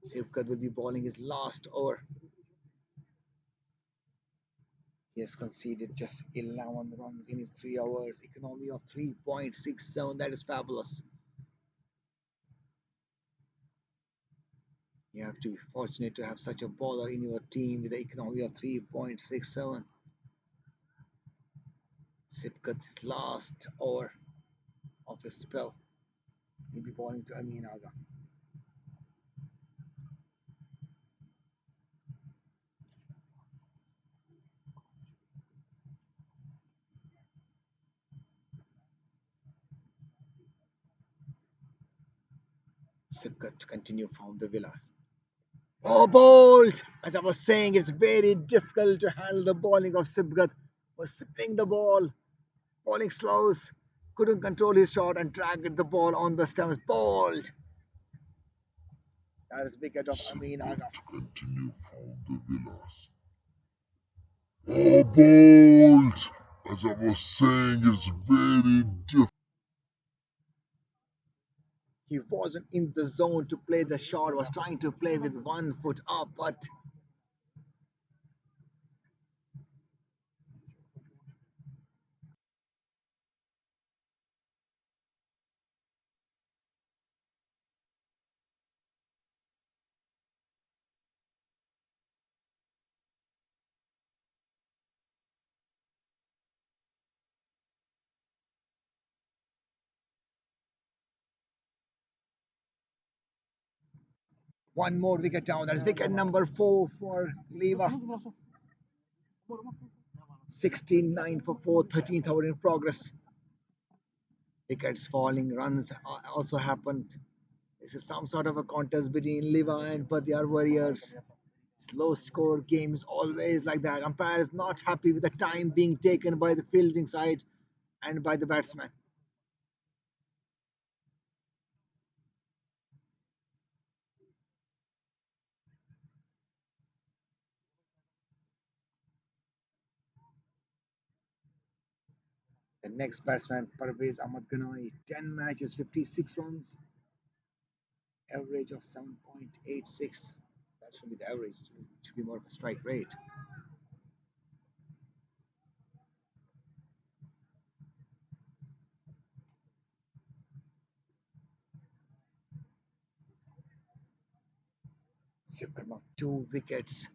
C: Sivkat will be bowling his last over. He has conceded just 11 runs in his 3 overs. Economy of 3.67. That is fabulous. You have to be fortunate to have such a bowler in your team with an economy of 3.67. Sivkat's last over of his spell. He'll be bowling to Amin Aga. Sivkat to continue from the Villas. Oh, bold! As I was saying, it's very difficult to handle the bowling of Sivkat. Was spinning the ball, bowling slows, couldn't control his shot and dragged the ball on the stumps. Bowled. That is wicket of Amin
B: Sivkat
C: Aga.
B: to continue from the Villas. Oh, bold! As I was saying, it's very difficult.
C: He wasn't in the zone to play the shot, was trying to play with 1 foot up, but one more wicket down. That is wicket number 4 for LIWA. 69 for 4, 13th over in progress. Wickets falling, runs also happened. This is some sort of a contest between LIWA and Badayar Warriors. Slow score games always like that. Umpire is not happy with the time being taken by the fielding side and by the batsman. The next batsman, Parvez Ahmad Ganai, 10 matches, 56 runs, average of 7.86. That should be the average. It should be more of a strike rate. Sivkarma, 2 wickets.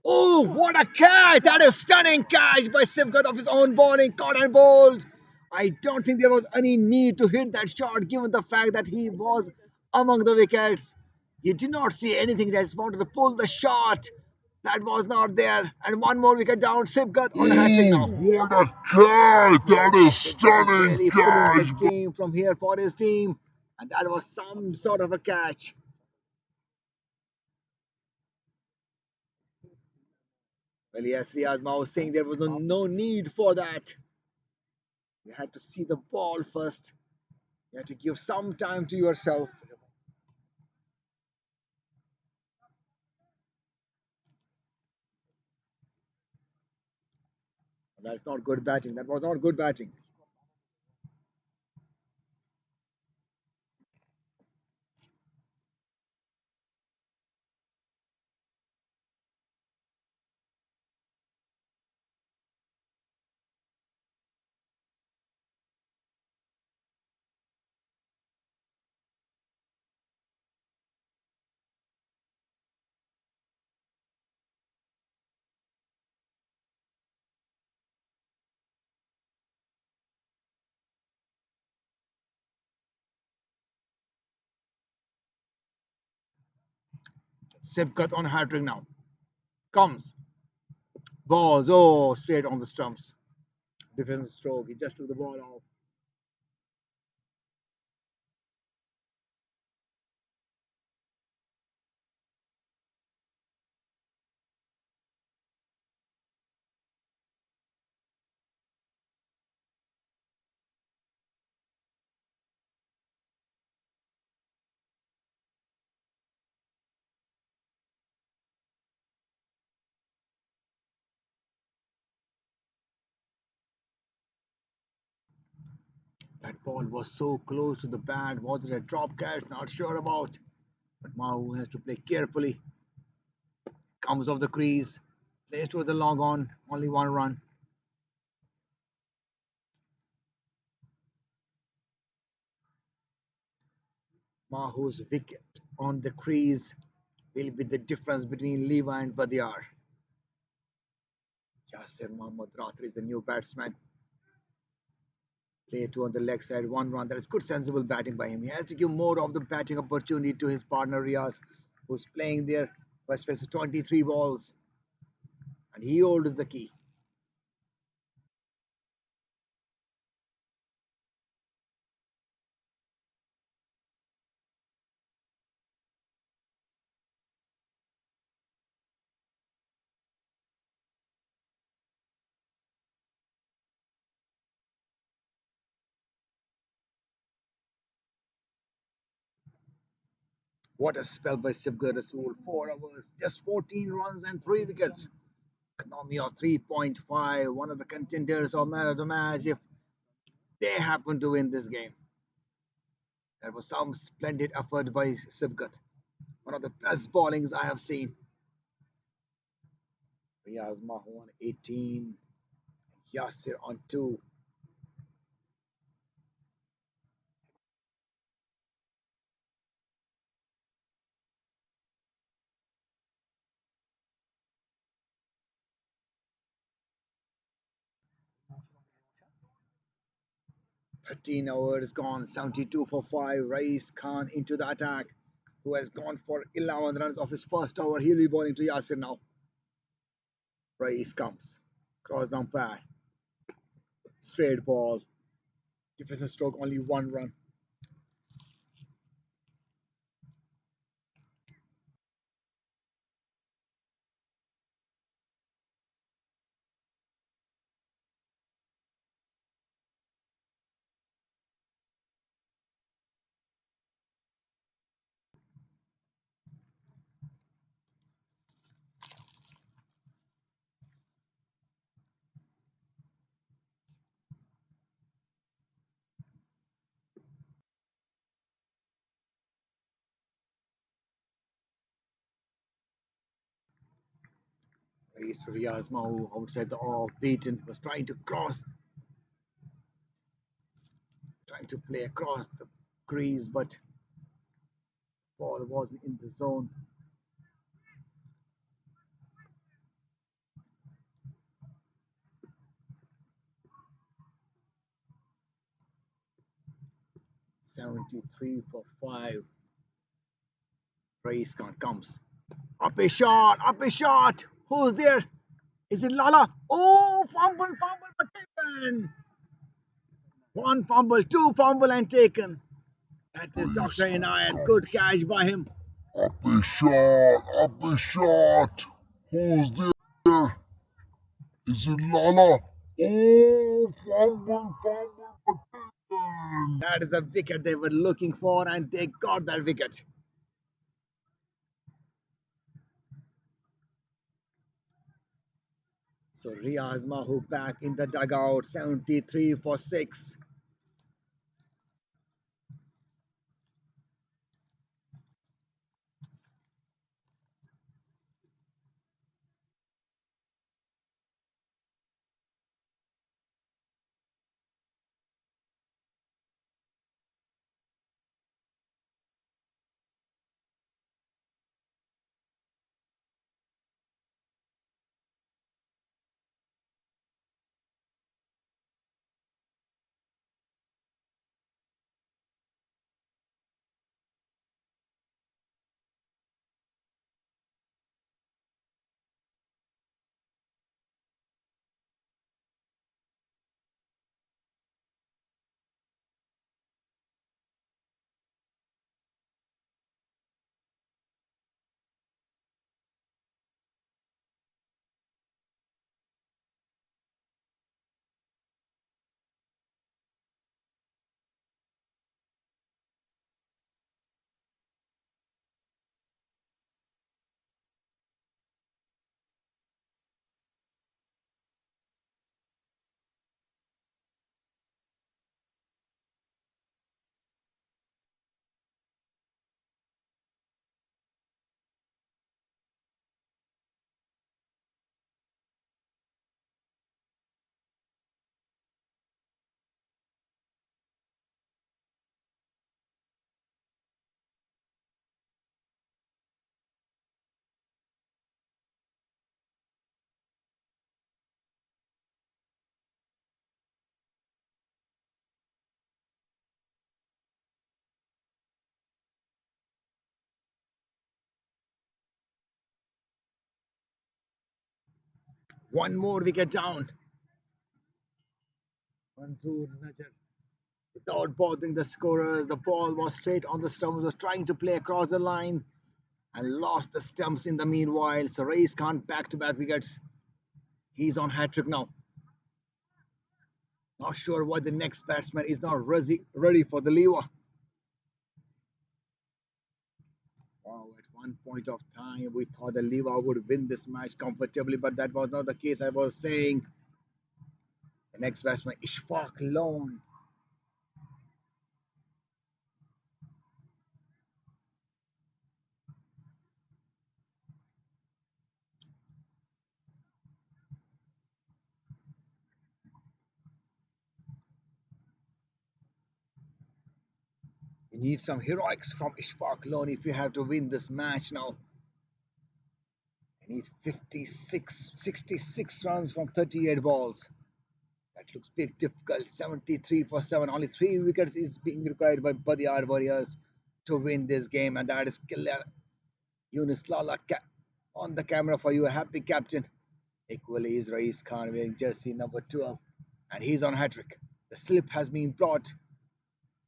C: Oh, what a catch! That is stunning catch by Sivkat of his own bowling, caught and bowled. I don't think there was any need to hit that shot given the fact that he was among the wickets. You did not see anything that wanted to pull the shot. That was not there. And one more wicket down. Sivkat on a hat trick
B: Oh,
C: now.
B: what a catch! That is
C: Sivkat is
B: stunning
C: really pulling the
B: catch.
C: game from here for his team. And that was some sort of a catch. Well, yes, Riaz Mao was saying there was no need for that. You had to see the ball first. You had to give some time to yourself. That's not good batting. That was not good batting. Sipkat on hat trick now. Comes. Balls. Oh, straight on the stumps. Defensive stroke. He just took the ball off. That ball was so close to the bat. Was it a drop catch? Not sure about. But Mahu has to play carefully. Comes off the crease. Plays towards the long on. Only one run. Mahu's wicket on the crease will be the difference between LIWA and BADAYER. Yasir Mohammad Ratri is a new batsman. Play two on the leg side, one run. That is good, sensible batting by him. He has to give more of the batting opportunity to his partner Riaz, who's playing there. West faces 23 balls, and he holds the key. 'What a spell by Sibgar Rasool. 4 overs, just 14 runs and 3 wickets. Economy of 3.5. One of the contenders of man of the match if they happen to win this game. There was some splendid effort by Sibgat. One of the best bowlings I have seen. Riaz Mahu on 18. Yasir on 2. 13 overs gone. 72 for 5. Rais Khan into the attack, who has gone for 11 runs off his first over. He'll be bowling to Yasir now. Rais comes. Cross down pad. Straight ball. Defensive stroke, only one run. Rais to Riaz Mahu outside the off. Beaten was trying to play across the crease, but ball wasn't in the zone. 73 for 5. Rais Khan comes. Up a shot, up a shot. Who's there? Is it Lala? Oh, fumble, but taken. One fumble, two fumble, and taken. That is Dr.
B: Race
C: Inayat.
B: comes.
C: Good catch by him.
B: Up a shot, up a shot. Who's there? Is it Lala? Oh, fumble, fumble, possession.
C: That is a wicket they were looking for, and they got that wicket. So Riaz Mahu back in the dugout, 73 for 6. One more wicket down. Manzoor Najar, without bothering the scorers, the ball was straight on the stumps, was trying to play across the line and lost the stumps in the meanwhile. So Rais Khan back to back wickets. He's on hat trick now. Not sure why the next batsman is not ready for the LIWA. Wow, at one point of time, we thought the LIWA would win this match comfortably, but that was not the case. I was saying the next batsman, Ishfaq Lone. You need some heroics from Ishfaq Lone if you have to win this match now. You need 66 runs from 38 balls. That looks big difficult. 73 for 7. Only 3 wickets is being required by BADAYER Warriors to win this game, and that is killer. Yunus Lala on the camera for you, a happy captain. Equally is Rais Khan wearing jersey number 12, and he's on hat trick. The slip has been brought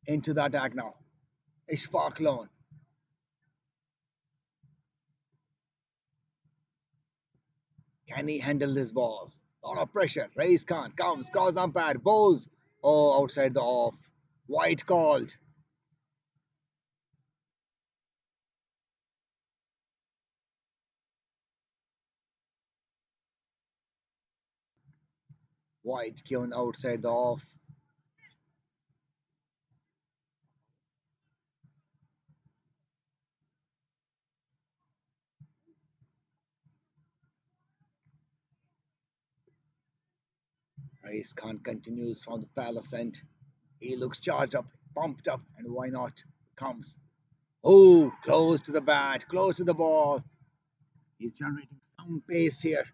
C: into the attack now. Ishfaq Lone. Can he handle this ball? Lot of pressure. Rais Khan comes, calls umpire, bows. Oh, outside the off. White called. White given outside the off. Rais Khan continues from the palace end. He looks charged up, pumped up, and why not? Comes. Oh, close to the bat, close to the ball. He's generating some pace here.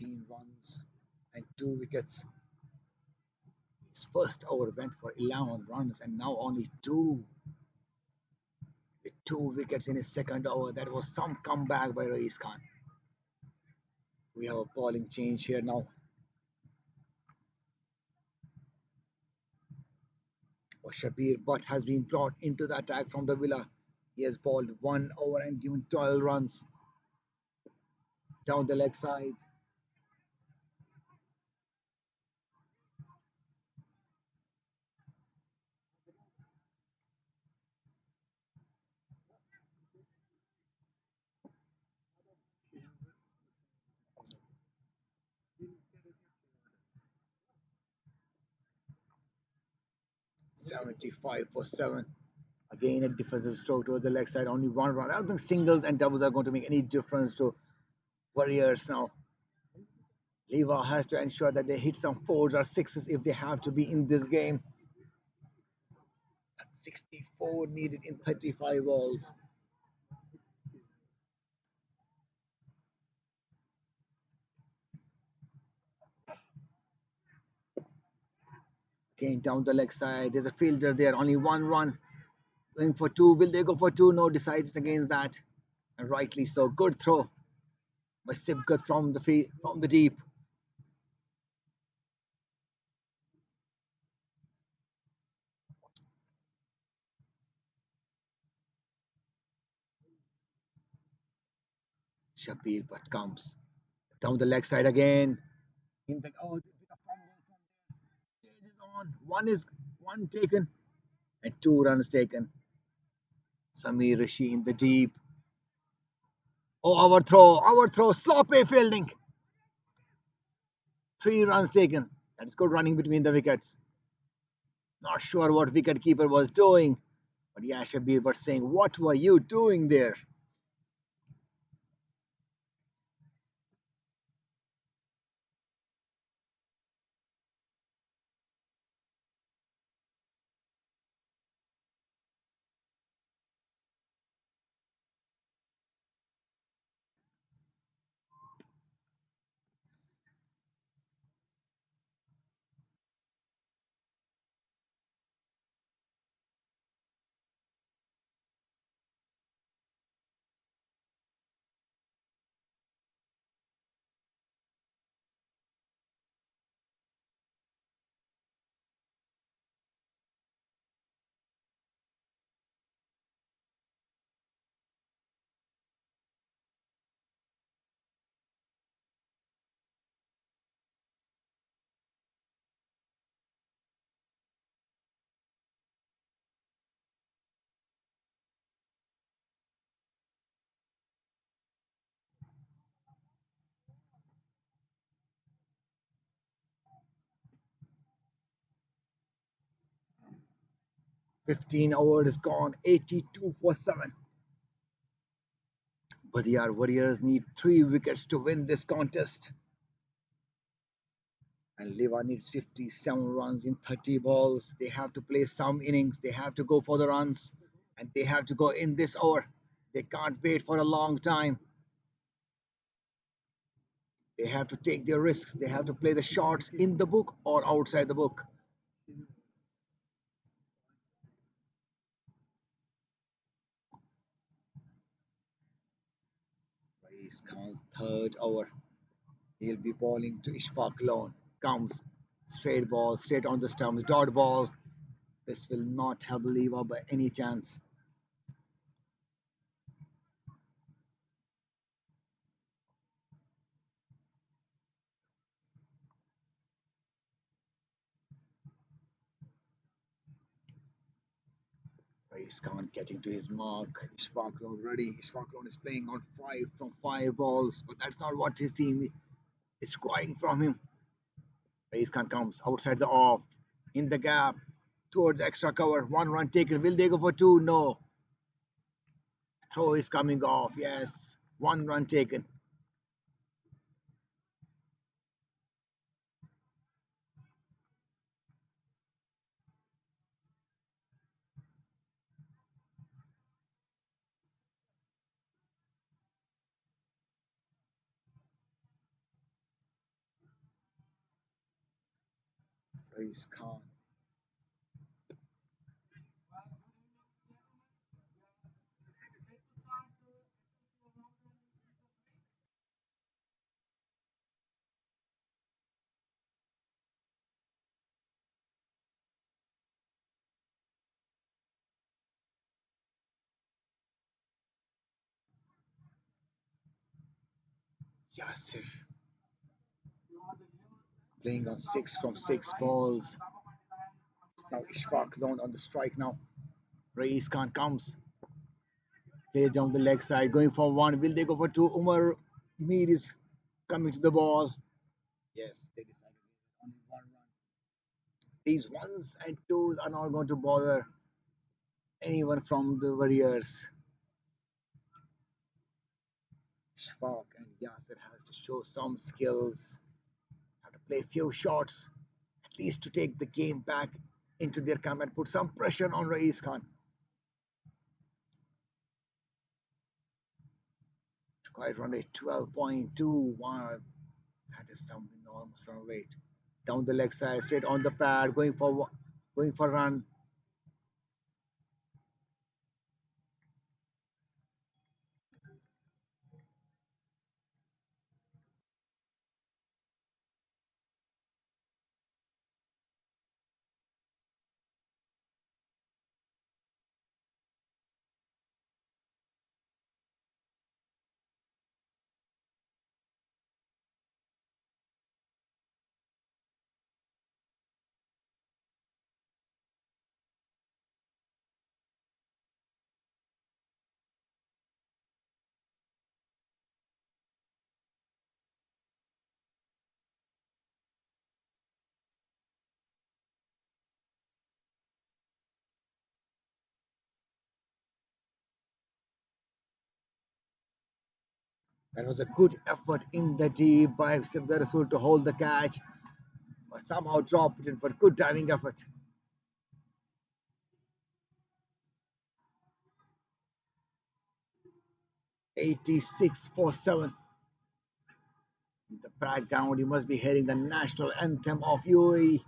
C: 14 runs and 2 wickets. His first over went for 11 runs and now only two with 2 wickets in his second over. That was some comeback by Raees Khan. We have a bowling change here now. Shabir Butt has been brought into the attack from the Villa. He has bowled 1 over and given 12 runs down the leg side. 75 for 7. Again, a defensive stroke towards the leg side. Only 1 run. I don't think singles and doubles are going to make any difference to Warriors now. LIWA has to ensure that they hit some fours or sixes if they have to be in this game. That's 64 needed in 35 balls. Again, down the leg side. There's a fielder there. Only 1 run. Going for two. Will they go for two? No, decides against that. And rightly so. Good throw by Sibgat from the deep. Shabir but comes down the leg side again. In the, oh, is on. One taken and 2 runs taken. Samir Rishi in the deep. Oh, our throw, sloppy fielding. 3 runs taken. That's good running between the wickets. Not sure what wicketkeeper was doing, but yeah, Shabir but saying, "What were you doing there?" "15 overs gone, 82 for 7." But the Warriors need 3 wickets to win this contest. And LIWA needs 57 runs in 30 balls. They have to play some innings. They have to go for the runs. And they have to go in this over. They can't wait for a long time. They have to take their risks. They have to play the shots in the book or outside the book. Raees Khan's third over. He'll be bowling to Ishfaq Lone. Comes straight ball, straight on the stumps, dot ball. This will not help LIWA by any chance. Raees Khan getting to his mark. Ishfaq Lone ready. Ishfaq Lone is playing on 5 from 5 balls, but that's not what his team is requiring from him. Raees Khan comes outside the off, in the gap, towards extra cover. 1 run taken. Will they go for two? No. Throw is coming off. Yes. 1 run taken. Race Khan. Yasir playing on 6 from 6 balls. Now Ishfaq down on the strike now. Race Khan comes. Plays down the leg side, going for one. Will they go for two? Umar Mir is coming to the ball. Yes, they decided on 1 run. These ones and twos are not going to bother anyone from the Warriors. Ishfaq and Yasir has to show some skills. Have to play a few shots, at least to take the game back into their camp and put some pressure on Raees Khan. Quite run rate 12.2. Wow, that is some enormous run rate. Down the leg side, straight on the pad, going for run. That was a good effort in the deep by Sibda Rasul to hold the catch, but somehow dropped it. But good diving effort. 86 for 7. In the background, you must be hearing the national anthem of UAE.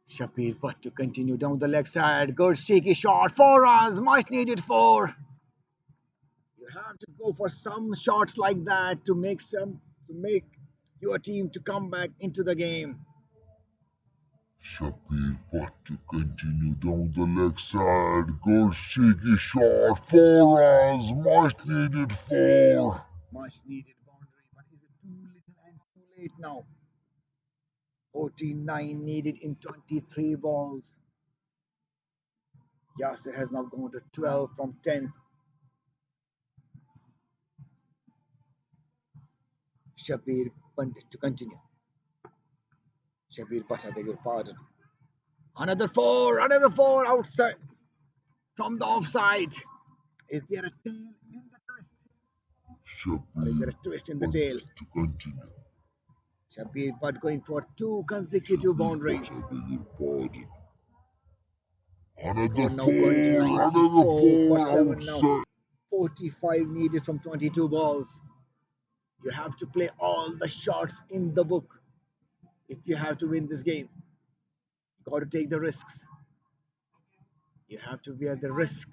C: Shabir, but to continue down the leg side. Good cheeky shot. 4 runs, much needed 4. You have to go for some shots like that to make your team to come back into the game.
B: Shabir but to continue down the leg side. Good cheeky shot. 4 runs. Much needed 4.
C: Much needed boundary, but is it too little and too late now? 49 needed in 23 balls. Yasser has now gone to 12 from 10. Shabir Pandit to continue. Shabir Bhatt, I beg your pardon. Another four outside from the offside. Is there a tail in the twist? Or is there
B: Shabir
C: a twist in the
B: but
C: tail?
B: to continue.
C: Shabir Bhatt going for 2 consecutive
B: Shabir but
C: boundaries.
B: I beg your pardon.
C: Score
B: Another
C: now going to
B: 4. Another
C: 94 for
B: 4
C: 7 now.
B: outside.
C: 45 needed from 22 balls. You have to play all the shots in the book if you have to win this game. You got to take the risks. You have to wear the risk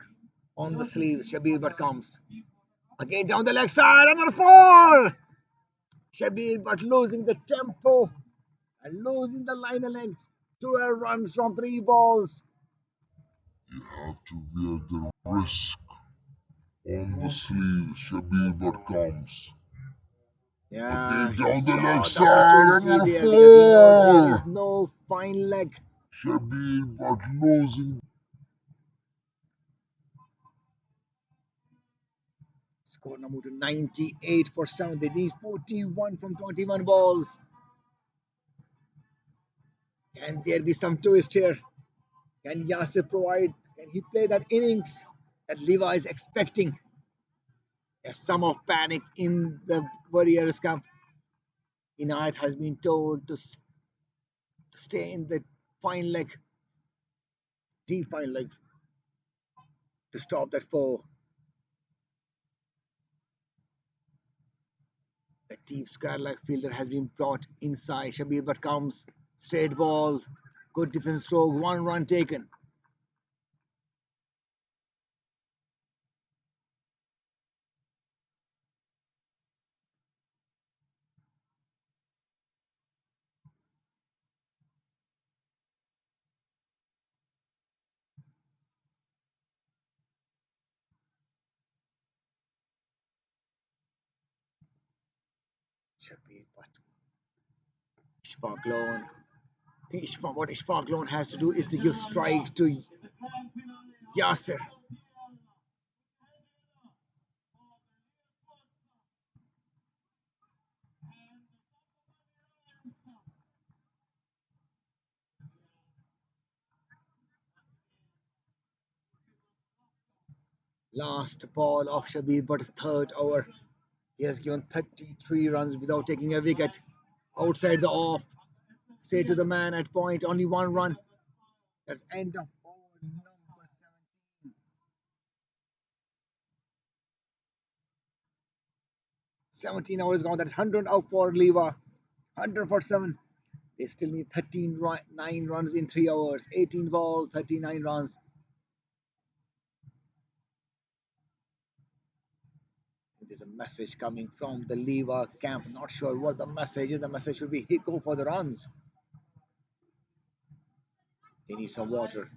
C: on the sleeve. Shabir Bhatt comes. Again down the leg side. Another 4. Shabir Bhatt losing the tempo and losing the line of length. 12 runs from 3 balls.
B: You have to wear the risk on the sleeve. Shabir but comes.
C: Yeah,
B: Again
C: he
B: down the leg
C: saw the
B: side.
C: opportunity
B: Another
C: there because he knows there is
B: 4.
C: no fine leg.
B: Shabir but losing
C: Score now moved to 98 for 7. They need 41 from 21 balls. Can there be some twist here? Can Yasir provide? Can he play that innings that LIWA is expecting? A sum of panic in the Warriors camp. Inayat has been told to stay in the fine leg, deep fine leg, to stop that foe. The deep square leg fielder has been brought inside. Shabir but comes straight ball, good defense stroke, 1 run taken. Shabir but Ishfaq Loan. I think what Ishfaq Loan has to do is to give strike to Yasir. Last ball of Shabir Bhatt's third over. He has given 33 runs without taking a wicket. Outside the off, straight to the man at point, only 1 run. That's end of over number 17. 17 hours gone. That's 100 out for LIWA. 100 for 7. They still need 9 runs in 3 hours. 18 balls, 39 runs. There's a message coming from the LIWA camp. Not sure what the message is. The message should be go for the runs. They need some water.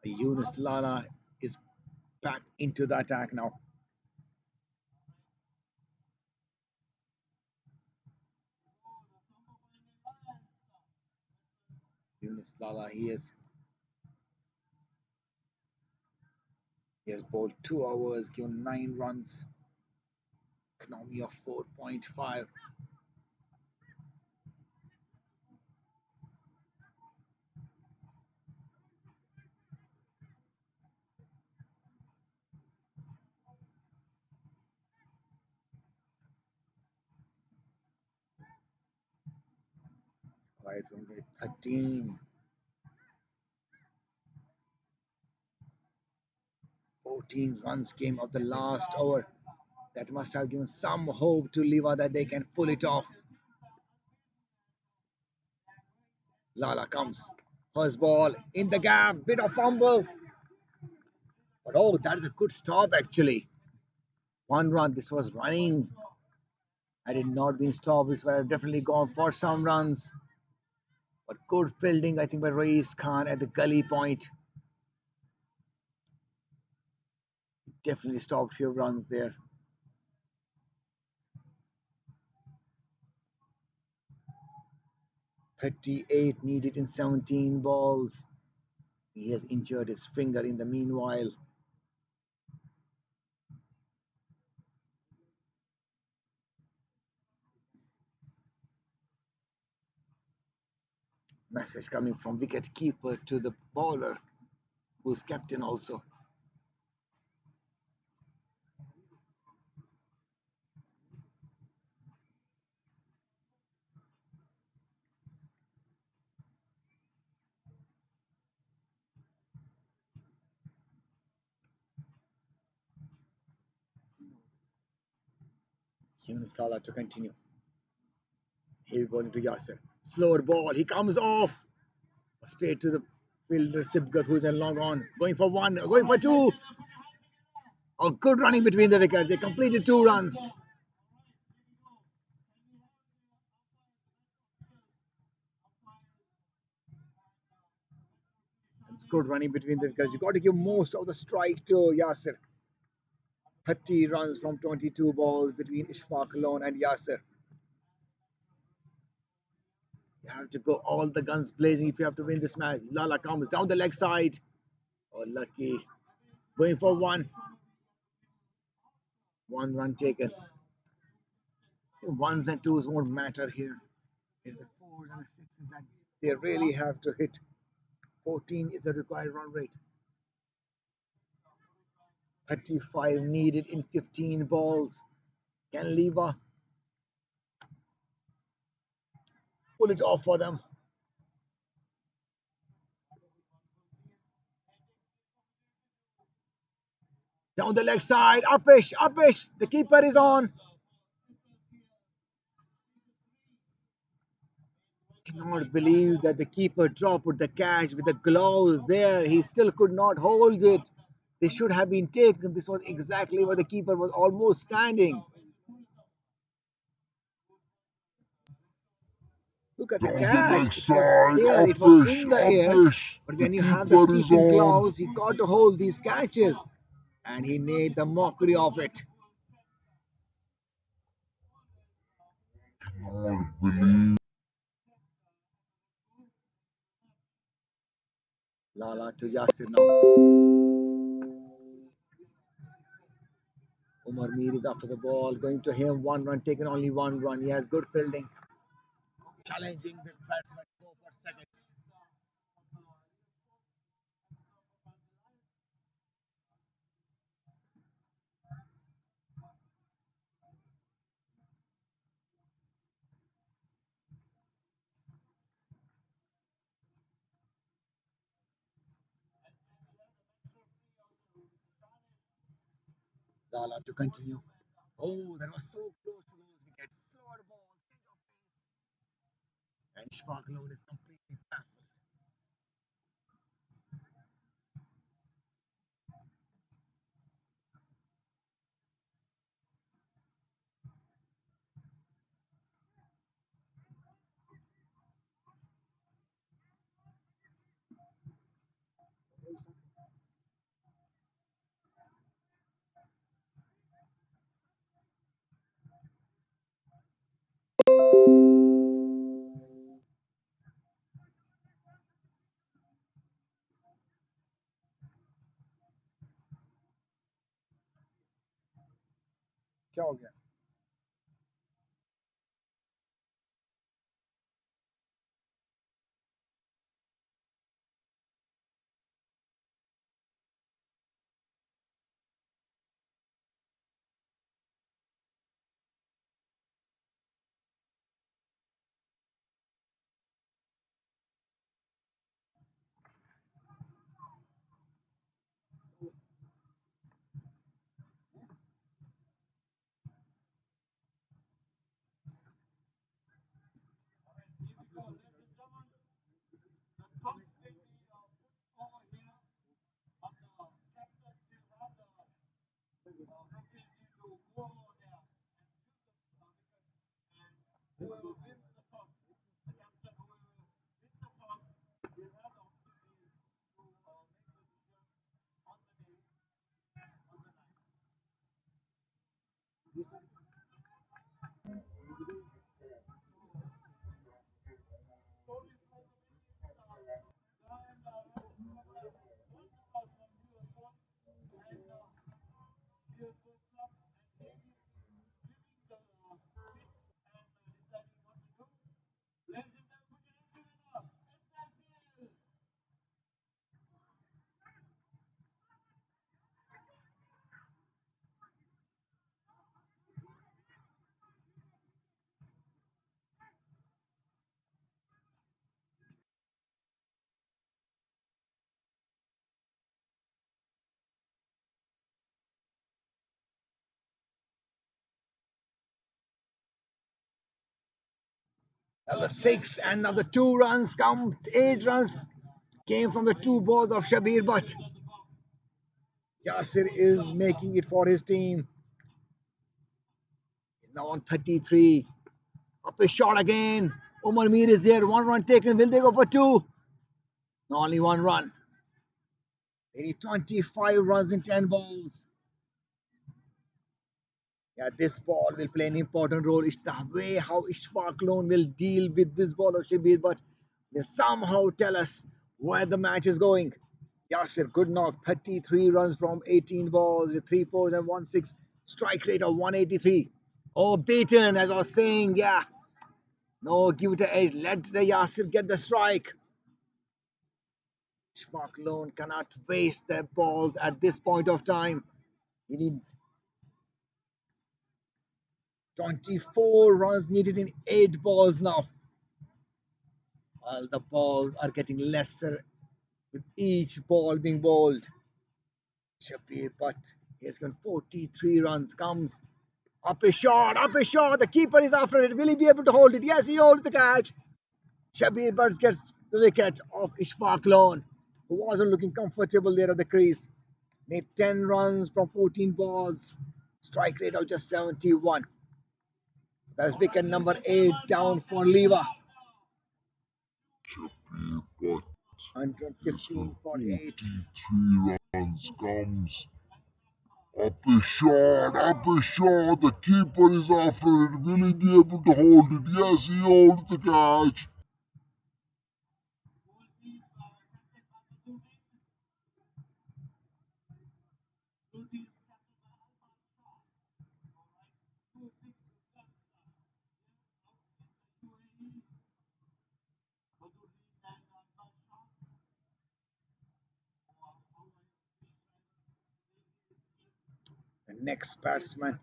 C: Yunus Lala is back into the attack now. Yunus Lala, he has bowled 2 hours, given 9 runs, economy of 4.5. Right from rate 13. 14 runs came of the last over. That must have given some hope to LIWA that they can pull it off. Lala comes. First ball in the gap, bit of fumble. But oh, that is a good stop actually. 1 run. This was running. Had it not been stopped, this would have definitely gone for some runs. But good fielding, I think, by Raiz Khan at the gully point. Definitely stopped few runs there. 38 needed in 17 balls. He has injured his finger in the meanwhile. Message coming from wicket keeper to the bowler, who's captain also. Yunus Salah to continue. Heavy ball into Yasir. Slower ball. He comes off. Straight to the fielder Sibgat, who's in long on. Going for 1, going for 2. Oh, good running between the wickets. They completed 2 runs. It's good running between the wickets. You got to give most of the strike to Yasir. 30 runs from 22 balls between Ishfaq Loan and Yasir. You have to go all the guns blazing if you have to win this match. Lala comes down the leg side. Oh, lucky. Going for 1. One run taken. Ones and twos won't matter here. It's the fours and the sixes that they really have to hit. 14 is the required run rate. 35 needed in 15 balls. Can LIWA pull it off for them? Down the leg side, upish, upish. The keeper is on. Cannot believe that the keeper dropped the catch with the gloves there. He still could not hold it. They should have been taken. This was exactly where the keeper was almost standing. Look at the
B: Down the
C: catch.
B: leg
C: It was
B: side,
C: there. It was
B: upish,
C: in the air.
B: upish.
C: But
B: The
C: when you have the
B: keeper is
C: keeping
B: on.
C: gloves, you got to hold these catches. And he made the mockery of it.
B: Cannot believe.
C: Lala to Yasir now. Umar Mir is after the ball, going to him. One run taken, only one run. He has good fielding. Challenging the batsman to go for second. Lala to continue. Oh, that was so close to those wickets. Slower ball, change of pace. And Ishfaq Loan is completely baffled. क्या हो गया? Another six and another 2 runs come. 8 runs came from the two balls of Shabir, but Yasir is making it for his team. He's now on 33. Up a shot again. Umar Mir is there. 1 run taken. Will they go for two? No, only 1 run. They need 25 runs in 10 balls. Yeah, this ball will play an important role. It's the way how Ishfaq Loan will deal with this ball of Shabir, but will somehow tell us where the match is going. Yasir, good knock. 33 runs from 18 balls with 3 fours and 1 6. Strike rate of 183. Oh, beaten, as I was saying, yeah. No, give it an edge. Let the Yasir get the strike. Ishfaq Loan cannot waste their balls at this point of time. We need 24 runs needed in 8 balls now. While the balls are getting lesser with each ball being bowled. Shabir, but he has got 43 runs. Comes up a shot, up a shot. The keeper is after it. Will he be able to hold it? Yes, he holds the catch. Shabir Birds gets the wicket of Ishfaq Loan, who wasn't looking comfortable there at the crease. Made 10 runs from 14 balls. Strike rate of just 71. That is wicket number 8 down for LIWA.
B: Shabir Butt has got
C: 115 for 8.
B: 43 runs. Comes up a shot, up a shot. The keeper is after it. Will he be able to hold it? Yes, he holds the catch.
C: The next batsman,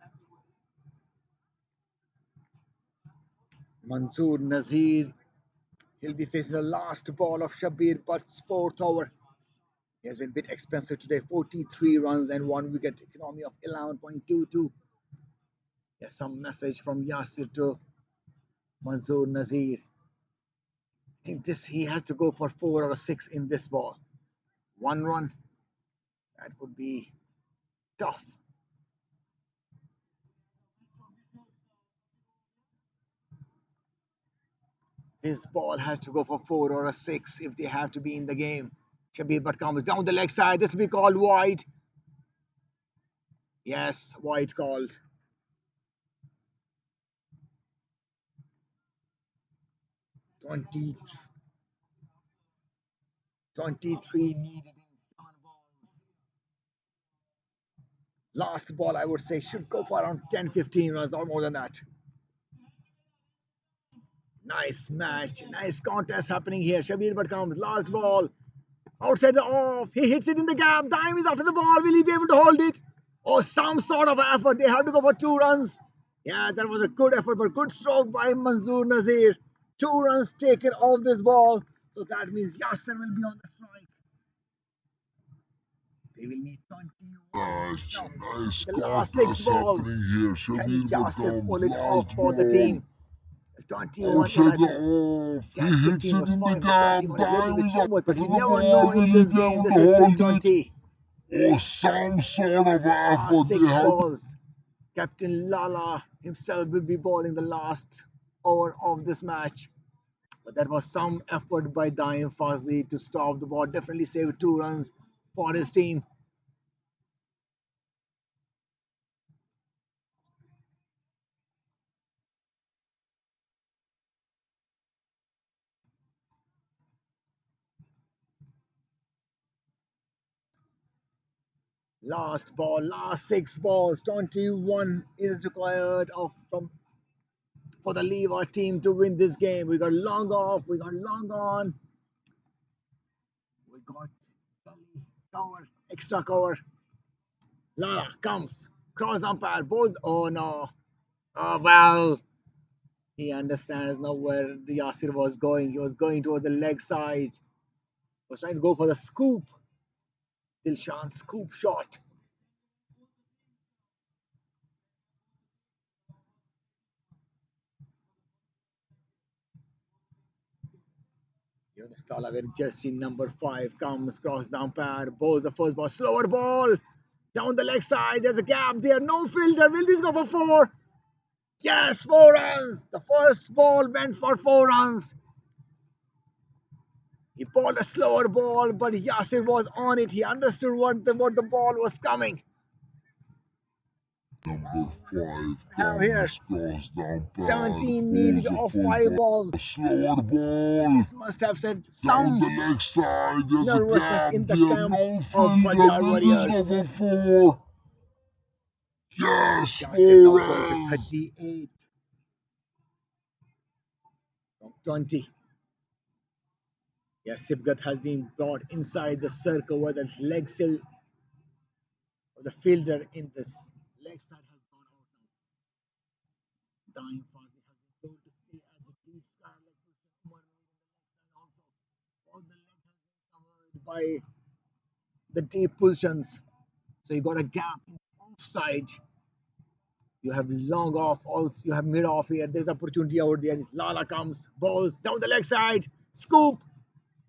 C: Manzoor Nazir. He'll be facing the last ball of Shabir Butt's 4th over. He has been a bit expensive today. 43 runs and 1 wicket. Economy of 11.22. There's some message from Yasir to Manzoor Nazir. I think this he has to go for 4 or 6 in this ball. 1 run, that would be tough. This ball has to go for 4 or a 6 if they have to be in the game. Shabir Butt comes down the leg side. This will be called wide. Yes, wide called. 20, 23 needed in 7 balls. Last ball, I would say, should go for around 10, 15 runs, not more than that. Nice match, nice contest happening here. Shabir Butt comes, last ball, outside the off. He hits it in the gap. Dime is after the ball. Will he be able to hold it? Oh, some sort of effort. They have to go for 2 runs. Yeah, that was a good effort, but good stroke by Manzoor Nazir. 2 runs taken off this ball. So that means Yasser will be on the strike. They will need 21
B: Nice,
C: now.
B: nice
C: The last 6
B: contest
C: balls.
B: happening here.
C: Can
B: Shabir Butt
C: Yasser
B: comes,
C: pull it off
B: last
C: for the
B: ball.
C: team? 21 is,
B: Outside
C: I
B: the
C: think,
B: off. He
C: 10,
B: hits
C: 15
B: it
C: was
B: in the
C: fine, but
B: gap.
C: 21 is a little
B: Dime
C: bit
B: is
C: too much.
B: after
C: But
B: the
C: you never
B: ball.
C: know
B: Will
C: in
B: he
C: this
B: be
C: game.
B: able
C: This
B: to
C: is
B: hold it?
C: T20.
B: Or some sort of
C: Last
B: effort they
C: 6
B: have.
C: balls. Captain Lala himself will be bowling the last over of this match. But that was some effort by Daim Fazli to stop the ball. Definitely saved 2 runs for his team. Last ball, last 6 balls. 21 is required for the LIWA team to win this game. We got long off, we got long on, we got cover, extra cover. Lala comes, cross umpire, both. Oh no. Oh well. He understands now where the Yasir was going. He was going towards the leg side. Was trying to go for the scoop. Dilshan scoop shot. Yunus Tala, where jersey number 5 comes across the umpire. Bowls the first ball. Slower ball. Down the leg side. There's a gap there. No filter. Will this go for 4? Yes, 4 runs. The first ball went for 4 runs. He bowled a slower ball, but Yasir was on it. He understood what the ball was coming.
B: Number 5
C: Have here
B: comes, cross down pad,
C: 17 needed
B: bowls a
C: of
B: full
C: 5
B: ball.
C: balls.
B: Slower ball.
C: This must have said
B: Down the
C: some
B: leg side, there's a
C: nervousness
B: gap
C: in the
B: there.
C: camp
B: No
C: of
B: fielder.
C: Badayar
B: Will this go
C: Warriors.
B: for 4? Yes,
C: Yasir
B: more
C: now going to
B: runs.
C: 38 from 20. Yeah, Sibgat has been brought inside the circle where the leg still of the fielder in this leg side has gone out now. Dying Fadi has been told to stay at the deep sky leg position. Umar Mid in the leg side also. All the leg has been covered by the deep positions. So you got a gap in offside. You have long off, also you have mid off here. There's opportunity over there. Lala comes, balls down the leg side, scoop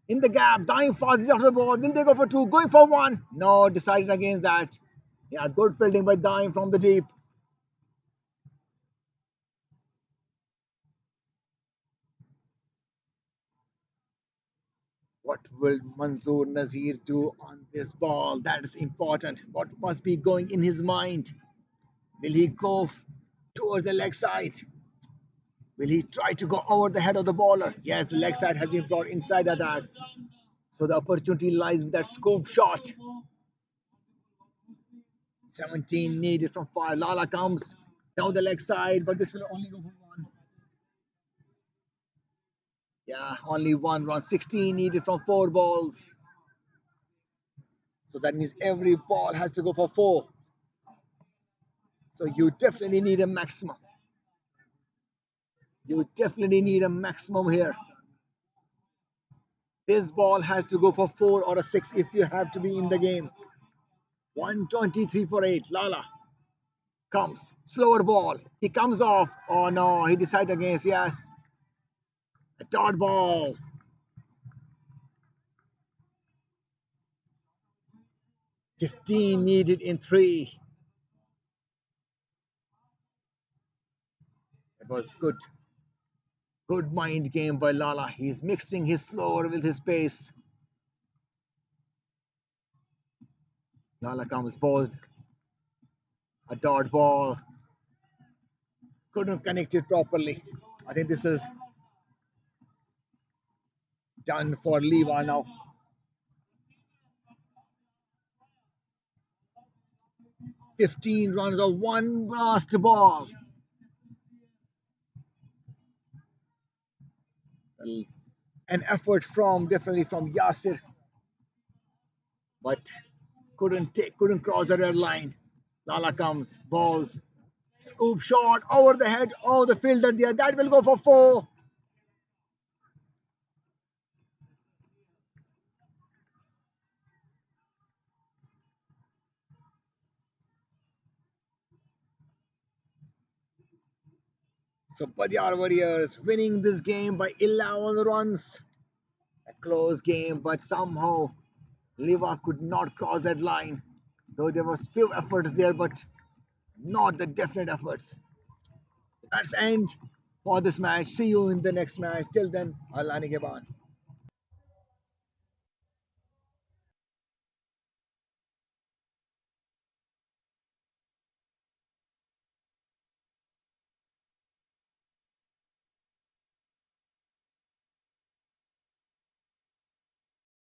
C: in the gap, dying fast after the ball. Will they go for two? Going for one? No, decided against that. Yeah, good fielding by dying from the deep. What will Manzoor Nazir do on this ball? That is important. What must be going in his mind? Will he go towards the leg side? Will he try to go over the head of the bowler? Yes, the leg side has been brought inside that ad. So the opportunity lies with that scoop shot. 17 needed from 5. Lala comes down the leg side, but this will only go for one. Yeah, only one run. 16 needed from 4 balls. So that means every ball has to go for 4. So you definitely need a maximum. You definitely need a maximum here. This ball has to go for 4 or a 6 if you have to be in the game. 123 for 8. Lala comes. Slower ball. He comes off. Oh no, he decided against. Yes. A dot ball. 15 needed in 3. It was good. Good mind game by Lala. He's mixing his slower with his pace. Lala comes bowled. A dot ball. Couldn't connect it properly. I think this is done for LIWA now. 15 runs of one blast ball. Well, an effort from definitely from Yasir, but couldn't cross the red line. Lala comes, balls, scoop shot over the head of the fielder there. That will go for 4. So Badayar Warriors winning this game by 11 runs. A close game, but somehow LIWA could not cross that line. Though there was few efforts there, but not the definite efforts. That's end for this match. See you in the next match. Till then, Allah Nigeban.